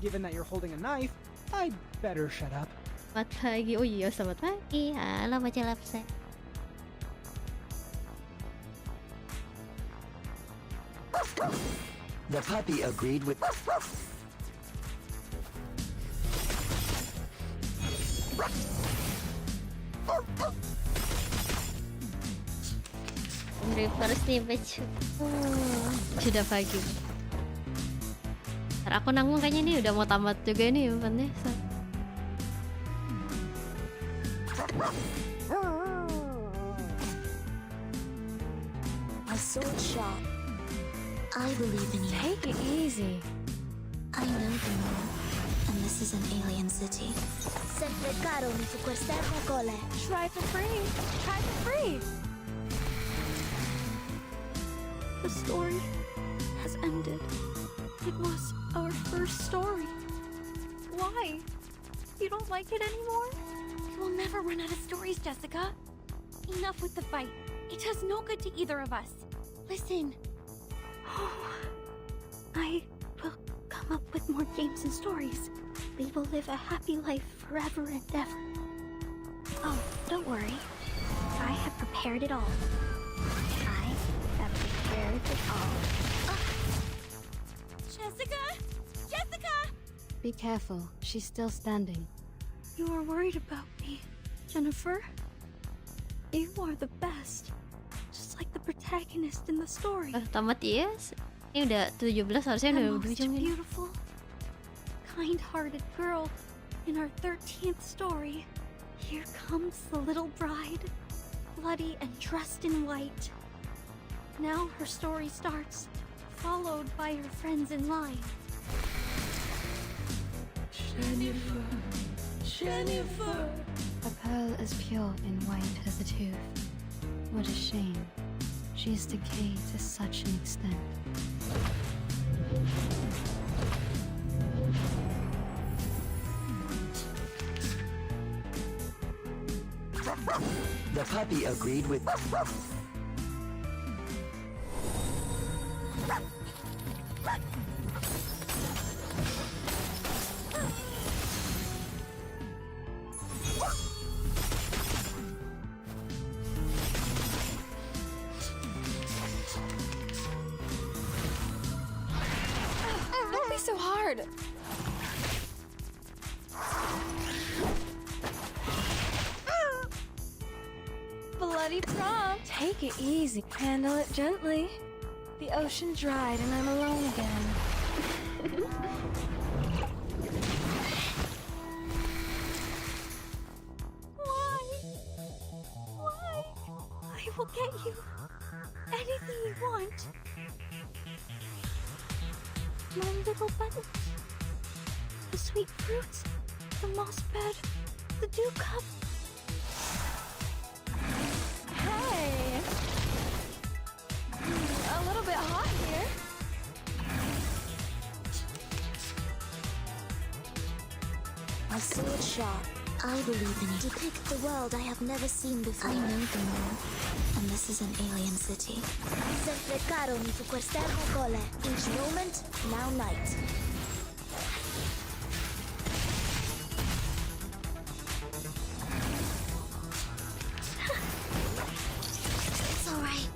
Given that you're holding a knife, I'd better shut up. Selamat pagi. Oh iya, selamat pagi. Halo baca lapse. The puppy agreed with... Reverse nih baju. Sudah pagi. Ntar aku nanggung kayaknya ini udah mau tamat juga nih eventnya. A sword shop. I believe in you. Take it easy. I know the moon, and this is an alien city. Sempre caro mi sequestrarmo cole. Try for free. Try for free. The story has ended. It was our first story. Why? You don't like it anymore? We will never run out of stories, Jessica. Enough with the fight. It does no good to either of us. Listen. I will come up with more games and stories. We will live a happy life forever and ever. Oh, don't worry. I have prepared it all. I have prepared it all. Jessica! Jessica! Be careful, she's still standing. You are worried about me, Jennifer. You are the best. Just like the protagonist in the story. Tamat ya. Ini udah 17 harusnya The udah most 2 jam ini. beautiful, kind-hearted girl in our 13th story. Here comes the little bride, bloody and dressed in white. Now her story starts, followed by her friends in line. Jennifer. Jennifer. A pearl as pure and white as a tooth. What a shame. She's decayed to such an extent. The puppy agreed with... Don't be so hard. Bloody prompt. Take it easy. Handle it gently. The ocean dried and I'm alone again. Why? I will get you anything you want. My little buttons, the sweet fruits, the moss bed, the dew cup. Hey! A little bit hot here. A sword shop. I believe in you. Depict the world I have never seen before. I know the moon, and this is an alien city. Sempre caro mi sequestrarmo cole. Each moment, now night. It's alright.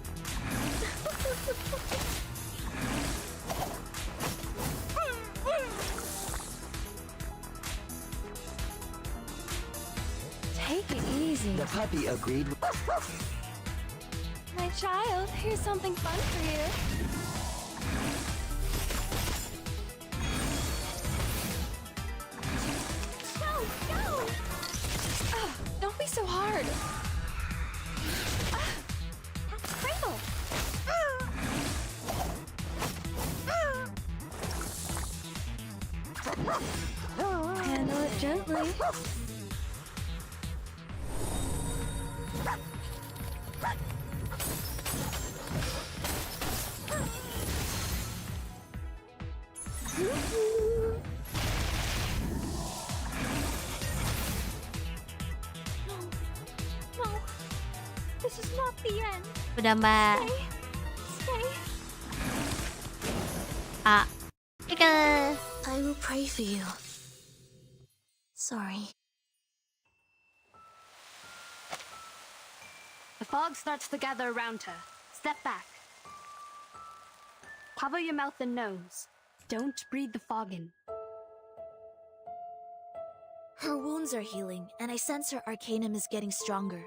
The puppy agreed. My child, here's something fun for you. Go! Don't be so hard. That's Pringle. Handle it gently. No. This is not the end. Udah, Mbak. Stay. Chronicle. I will pray for you. Sorry. The fog starts to gather around her. Step back. Cover your mouth and nose. Don't breathe the fog in. Her wounds are healing, and I sense her arcanum is getting stronger.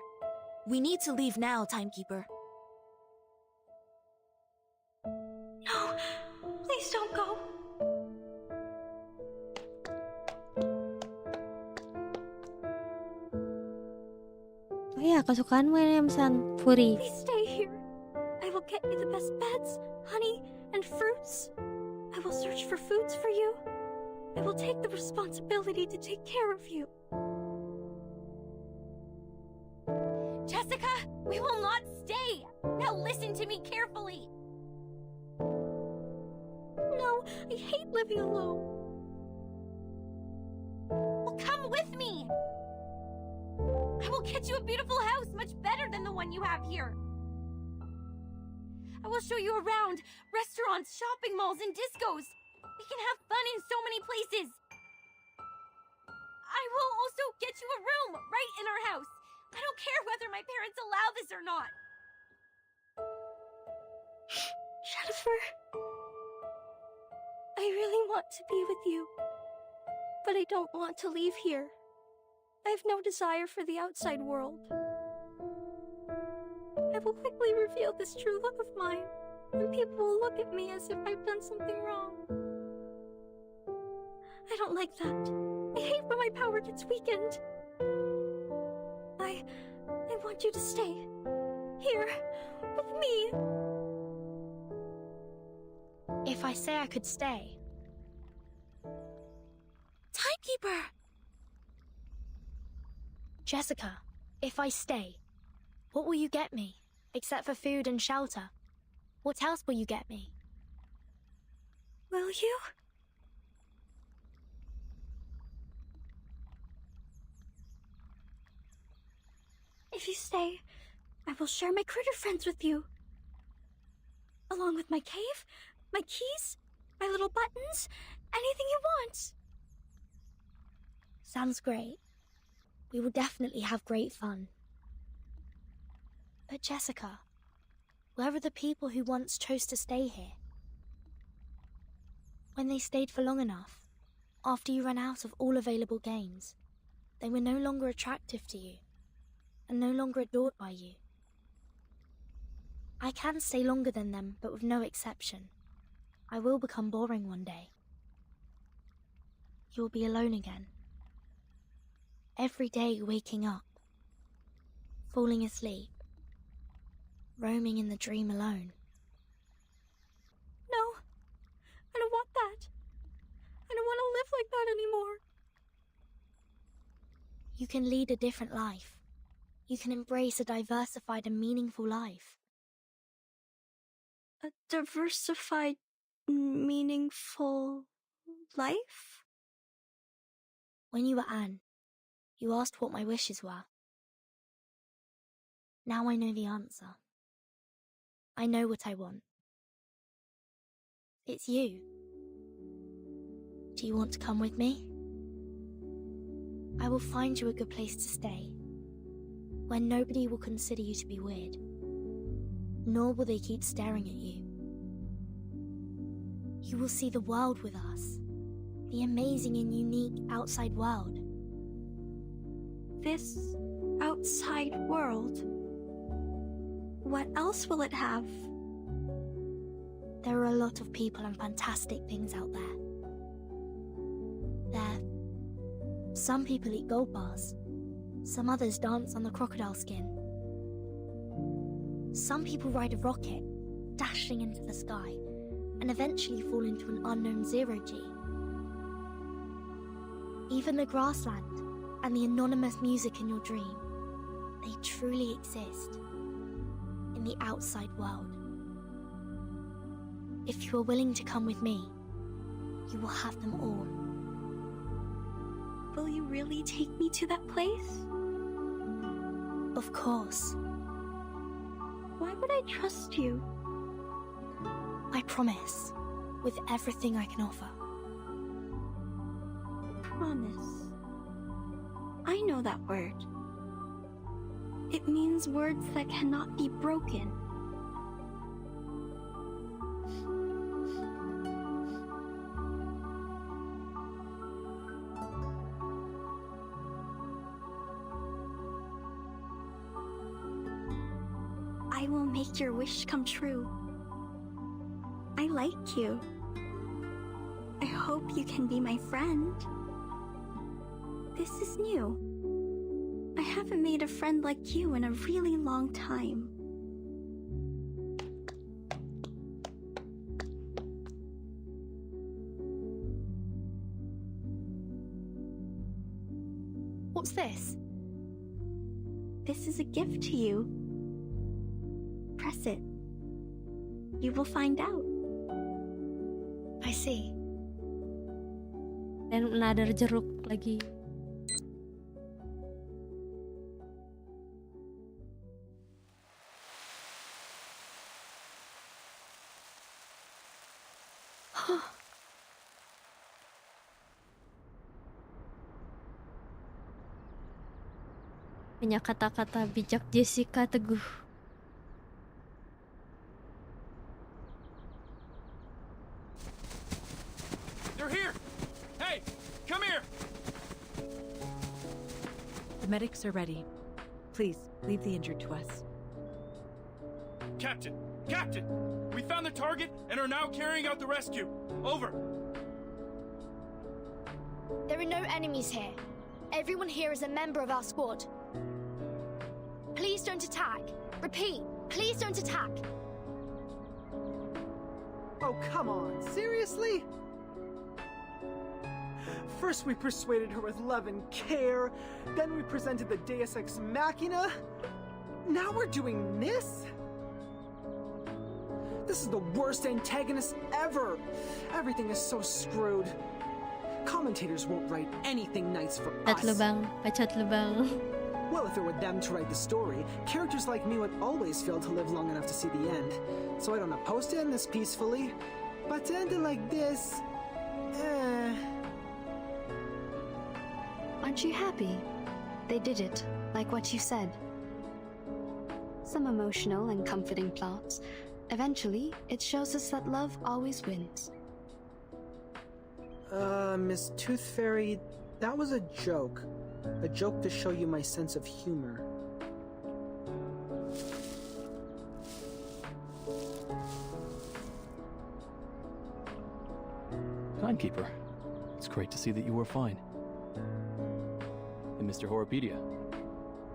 We need to leave now, Timekeeper. No! Please don't go! Oh iya, kesukaanmu ini Amsan Fury. Please stay here. I will get you the best beds, honey, and fruits. I will search for foods for you. I will take the responsibility to take care of you. Jessica, we will not stay! Now listen to me carefully! No, I hate living alone. Well, come with me! I will get you a beautiful house, much better than the one you have here. I will show you around restaurants, shopping malls, and discos. We can have fun in so many places. I will also get you a room right in our house. I don't care whether my parents allow this or not. Jennifer, I really want to be with you, but I don't want to leave here. I have no desire for the outside world. I will quickly reveal this true love of mine, and people will look at me as if I've done something wrong. I don't like that. I hate when my power gets weakened. I want you to stay here with me. If I say I could stay. Timekeeper! Jessica, if I stay, what will you get me? Except for food and shelter. What else will you get me? Will you? If you stay, I will share my critter friends with you. Along with my cave, my keys, my little buttons, anything you want. Sounds great. We will definitely have great fun. But Jessica, where are the people who once chose to stay here? When they stayed for long enough, after you ran out of all available games, they were no longer attractive to you, and no longer adored by you. I can stay longer than them, but with no exception. I will become boring one day. You will be alone again. Every day waking up, falling asleep, roaming in the dream alone. No, I don't want that. I don't want to live like that anymore. You can lead a different life. You can embrace a diversified and meaningful life. A diversified, meaningful life? When you were Anne, you asked what my wishes were. Now I know the answer. I know what I want. It's you. Do you want to come with me? I will find you a good place to stay, where nobody will consider you to be weird, nor will they keep staring at you. You will see the world with us, the amazing and unique outside world. This outside outside world. What else will it have? There are a lot of people and fantastic things out there. Some people eat gold bars. Some others dance on the crocodile skin. Some people ride a rocket, dashing into the sky, and eventually fall into an unknown zero-G. Even the grassland and the anonymous music in your dream, they truly exist in the outside world. If you are willing to come with me, you will have them all. Will you really take me to that place? Of course. Why would I trust you? I promise, with everything I can offer. Promise. I know that word. It means words that cannot be broken. I will make your wish come true. I like you. I hope you can be my friend. This is new. I haven't made a friend like you in a really long time. What's this? This is a gift to you. Press it. You will find out. I see. Dan nadar jeruk lagi. Banyak kata-kata bijak Jessica teguh. They're here! Hey, come here! The medics are ready. Please, leave the injured to us. Captain! Captain! We found the target and are now carrying out the rescue. Over. There are no enemies here. Everyone here is a member of our squad. Please don't attack. Repeat, please don't attack. Oh, come on. Seriously? First we persuaded her with love and care, then we presented the Deus Ex Machina. Now we're doing this? This is the worst antagonist ever. Everything is so screwed. Commentators won't write anything nice for us. Pacat lubang. Well, if it were them to write the story, characters like me would always fail to live long enough to see the end. So I don't oppose to end this peacefully. But to end it like this... Aren't you happy? They did it, like what you said. Some emotional and comforting plots. Eventually, it shows us that love always wins. Miss Tooth Fairy, that was a joke. A joke to show you my sense of humor. Timekeeper, it's great to see that you were fine. And Mr. Horopedia,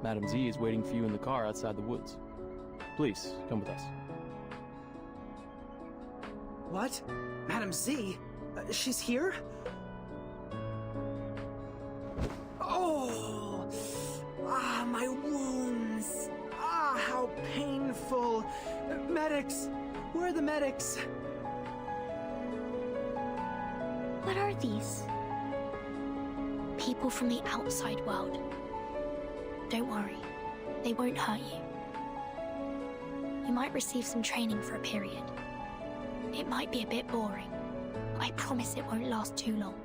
Madam Z is waiting for you in the car outside the woods. Please, come with us. What? Madam Z? She's here? Oh! Ah, my wounds! Ah, how painful! Medics! Where are the medics? What are these? People from the outside world. Don't worry, they won't hurt you. You might receive some training for a period. It might be a bit boring, but I promise it won't last too long.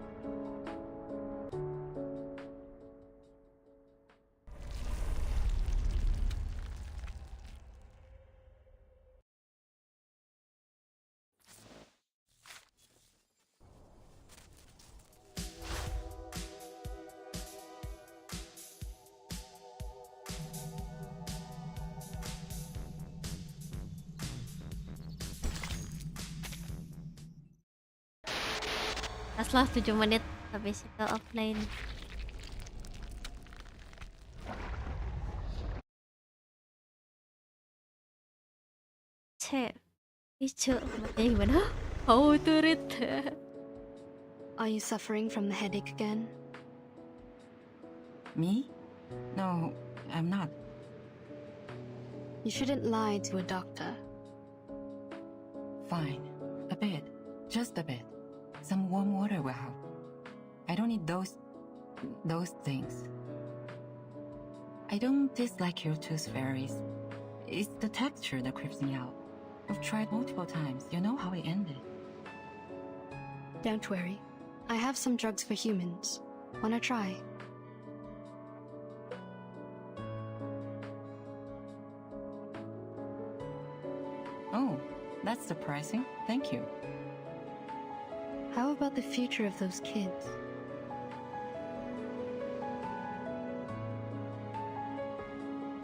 Pas lah 7 menit habis itu offline. Cek. Ijo, matanya gimana? How to read? Are you suffering from the headache again? Me? No, I'm not. You shouldn't lie to a doctor. Fine. A bit. Just a bit. Some warm water will help. I don't need those things. I don't dislike your tooth fairies. It's the texture that creeps me out. I've tried multiple times. You know how it ended. Don't worry. I have some drugs for humans. Wanna try? Oh, that's surprising. Thank you. How about the future of those kids?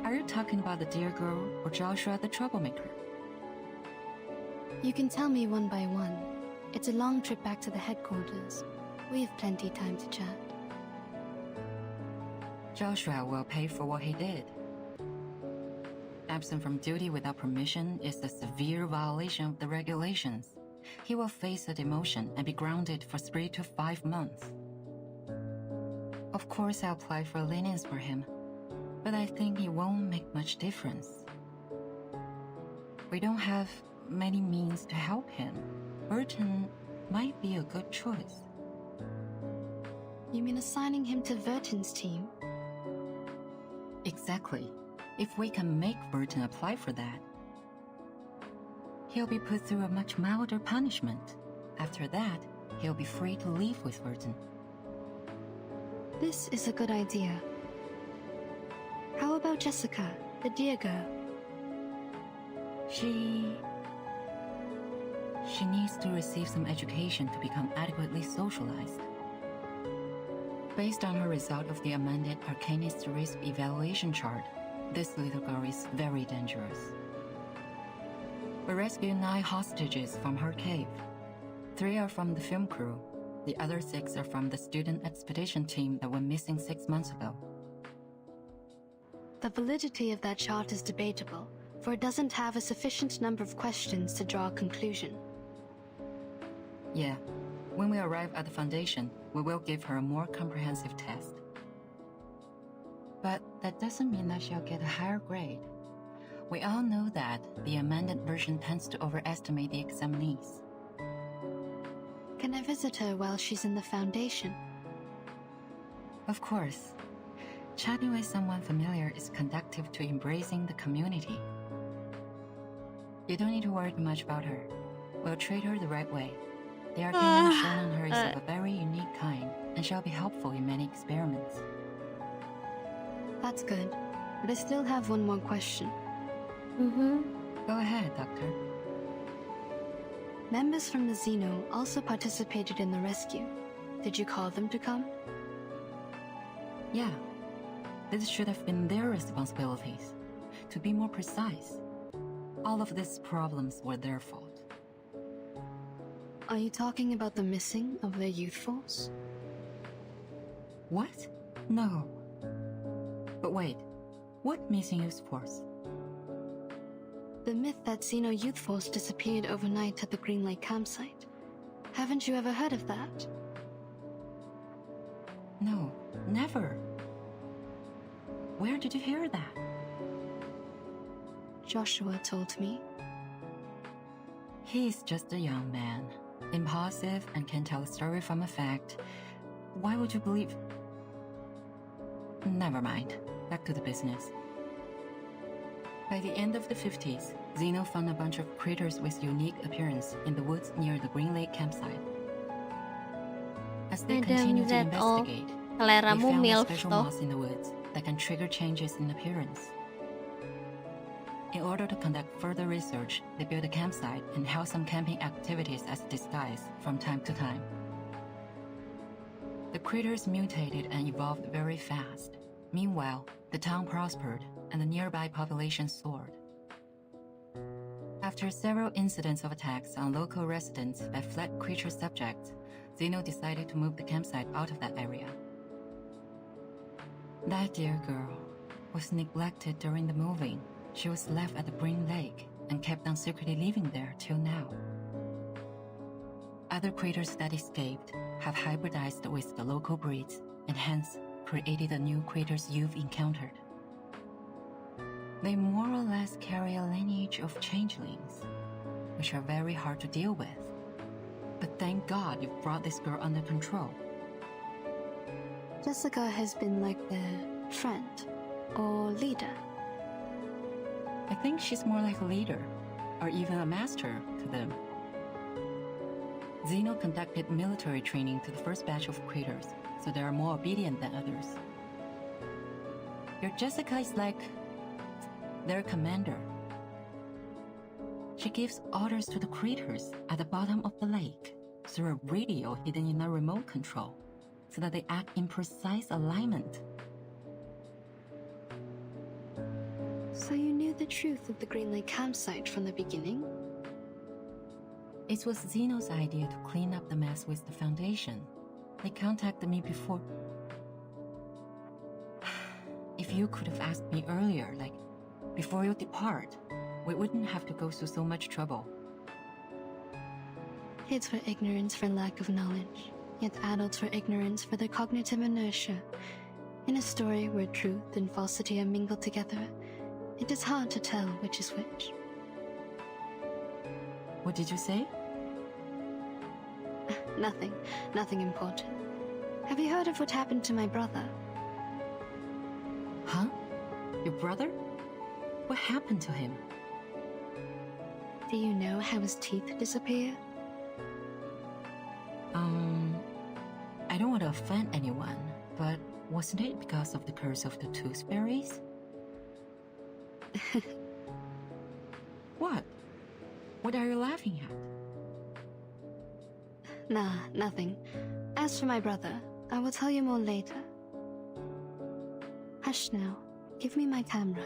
Are you talking about the dear girl or Joshua the troublemaker? You can tell me one by one. It's a long trip back to the headquarters. We have plenty time to chat. Joshua will pay for what he did. Absent from duty without permission is a severe violation of the regulations. He will face a demotion and be grounded for 3 to 5 months. Of course, I'll apply for lenience for him, but I think it won't make much difference. We don't have many means to help him. Burton might be a good choice. You mean assigning him to Verton's team? Exactly. If we can make Burton apply for that, he'll be put through a much milder punishment. After that, he'll be free to leave with Burton. This is a good idea. How about Jessica, the dear girl? She needs to receive some education to become adequately socialized. Based on her result of the amended Arcanist Risk Evaluation chart, this little girl is very dangerous. We rescued 9 hostages from her cave. 3 are from the film crew. The other 6 are from the student expedition team that went missing 6 months ago. The validity of that chart is debatable, for it doesn't have a sufficient number of questions to draw a conclusion. Yeah, when we arrive at the Foundation, we will give her a more comprehensive test. But that doesn't mean that she'll get a higher grade. We all know that the amended version tends to overestimate the examinees. Can I visit her while she's in the Foundation? Of course. Chatting with someone familiar is conducive to embracing the community. You don't need to worry too much about her. We'll treat her the right way. The arcane shown on her is of a very unique kind, and shall be helpful in many experiments. That's good, but I still have one more question. Go ahead, Doctor. Members from the Xeno also participated in the rescue. Did you call them to come? Yeah. This should have been their responsibilities. To be more precise, all of these problems were their fault. Are you talking about the missing of their youth force? What? No. But wait, what missing youth force? The myth that Xeno youth force disappeared overnight at the Green Lake campsite. Haven't you ever heard of that? No, never. Where did you hear that? Joshua told me. He's just a young man, impulsive and can tell a story from a fact. Why would you believe? Never mind. Back to the business. By the end of the 50s, Xeno found a bunch of critters with unique appearance in the woods near the Green Lake campsite. As they continued to investigate, they found a special moss in the woods that can trigger changes in appearance. In order to conduct further research, they built a campsite and held some camping activities as disguise from time to time. The critters mutated and evolved very fast. Meanwhile, the town prospered and the nearby population soared. After several incidents of attacks on local residents by fled creature subjects, Zeno decided to move the campsite out of that area. That dear girl was neglected during the moving. She was left at the Green Lake and kept on secretly living there till now. Other critters that escaped have hybridized with the local breeds and hence created the new critters you've encountered. They more or less carry a lineage of changelings, which are very hard to deal with. But thank God you've brought this girl under control. Jessica has been like their friend or leader. I think she's more like a leader, or even a master to them. Zeno conducted military training to the first batch of critters, so they are more obedient than others. Your Jessica is like their commander. She gives orders to the critters at the bottom of the lake through a radio hidden in a remote control, so that they act in precise alignment. So you knew the truth of the Green Lake campsite from the beginning? It was Zeno's idea to clean up the mess with the Foundation. They contacted me before. If you could have asked me earlier, like before you depart, we wouldn't have to go through so much trouble. Kids were ignorant for lack of knowledge, yet adults were ignorant for their cognitive inertia. In a story where truth and falsity are mingled together, it is hard to tell which is which. What did you say? Nothing important. Have you heard of what happened to my brother? Huh? Your brother? What happened to him? Do you know how his teeth disappeared? I don't want to offend anyone, but wasn't it because of the curse of the tooth fairies? What? What are you laughing at? Nah, nothing. As for my brother, I will tell you more later. Hush now. Give me my camera.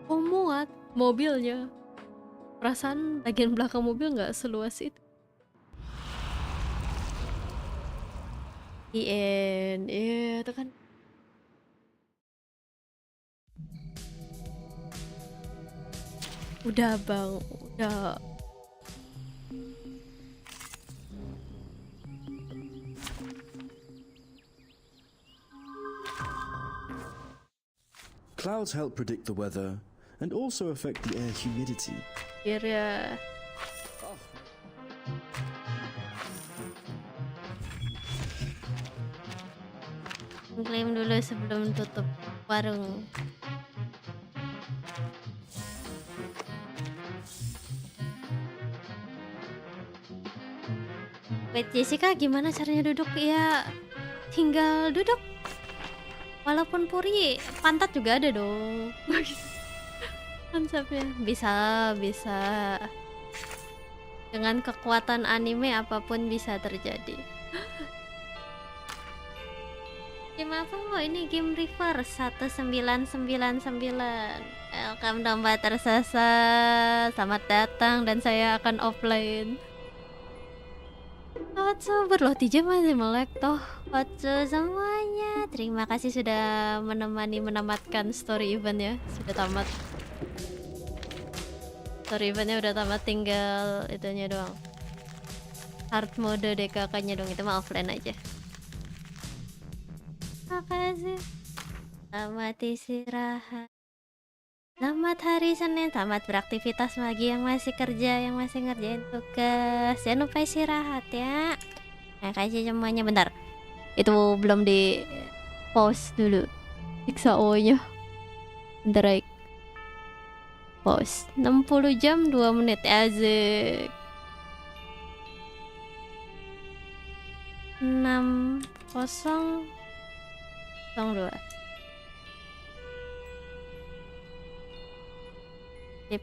Oh, muat mobilnya. Perasaan bagian belakang mobil nggak seluas itu. Iya, itu kan. Udah bang, udah. Clouds help predict the weather and also affect the air humidity. Kira. Klaim dulu sebelum tutup warung. Wait, Jessica, gimana caranya duduk? Ya, tinggal duduk. Walaupun puri, pantat juga ada dong. Konsepnya bisa. Dengan kekuatan anime apapun bisa terjadi. Game apa? Oh, ini game River 1999. Welcome domba tersesat. Selamat datang dan saya akan offline. What's loh, TJ masih melek toh. What's semuanya. Terima kasih sudah menamatkan story eventnya. Sudah tamat. Story eventnya udah tamat, tinggal itunya doang. Hard mode DKK-nya dong, itu mah offline aja. Makasih. Selamat istirahat. Selamat hari Senin. Selamat beraktivitas bagi yang masih kerja, yang masih ngerjain tugas. Jangan lupa istirahat ya. Makasih semuanya. Bentar, itu belum di pause dulu. Siksa O-nya. Bentar, baik. Pause. 60 jam 2 menit. Asik. 6-0-2. Sip.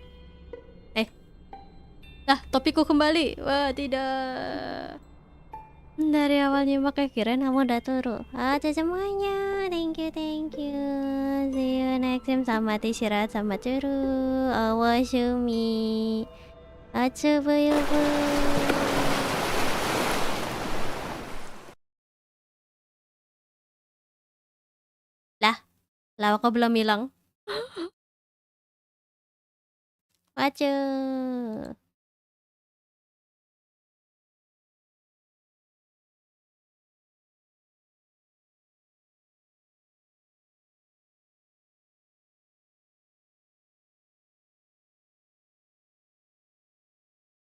Topikku kembali. Wah, tidak. Dari awalnya pakai kirain kamu udah turu. Aja semuanya. Thank you, thank you. See you next time. Selamat istirahat, selamat turu. Awashumi. Atsubuyubu. Lah kok belum hilang? Wacu.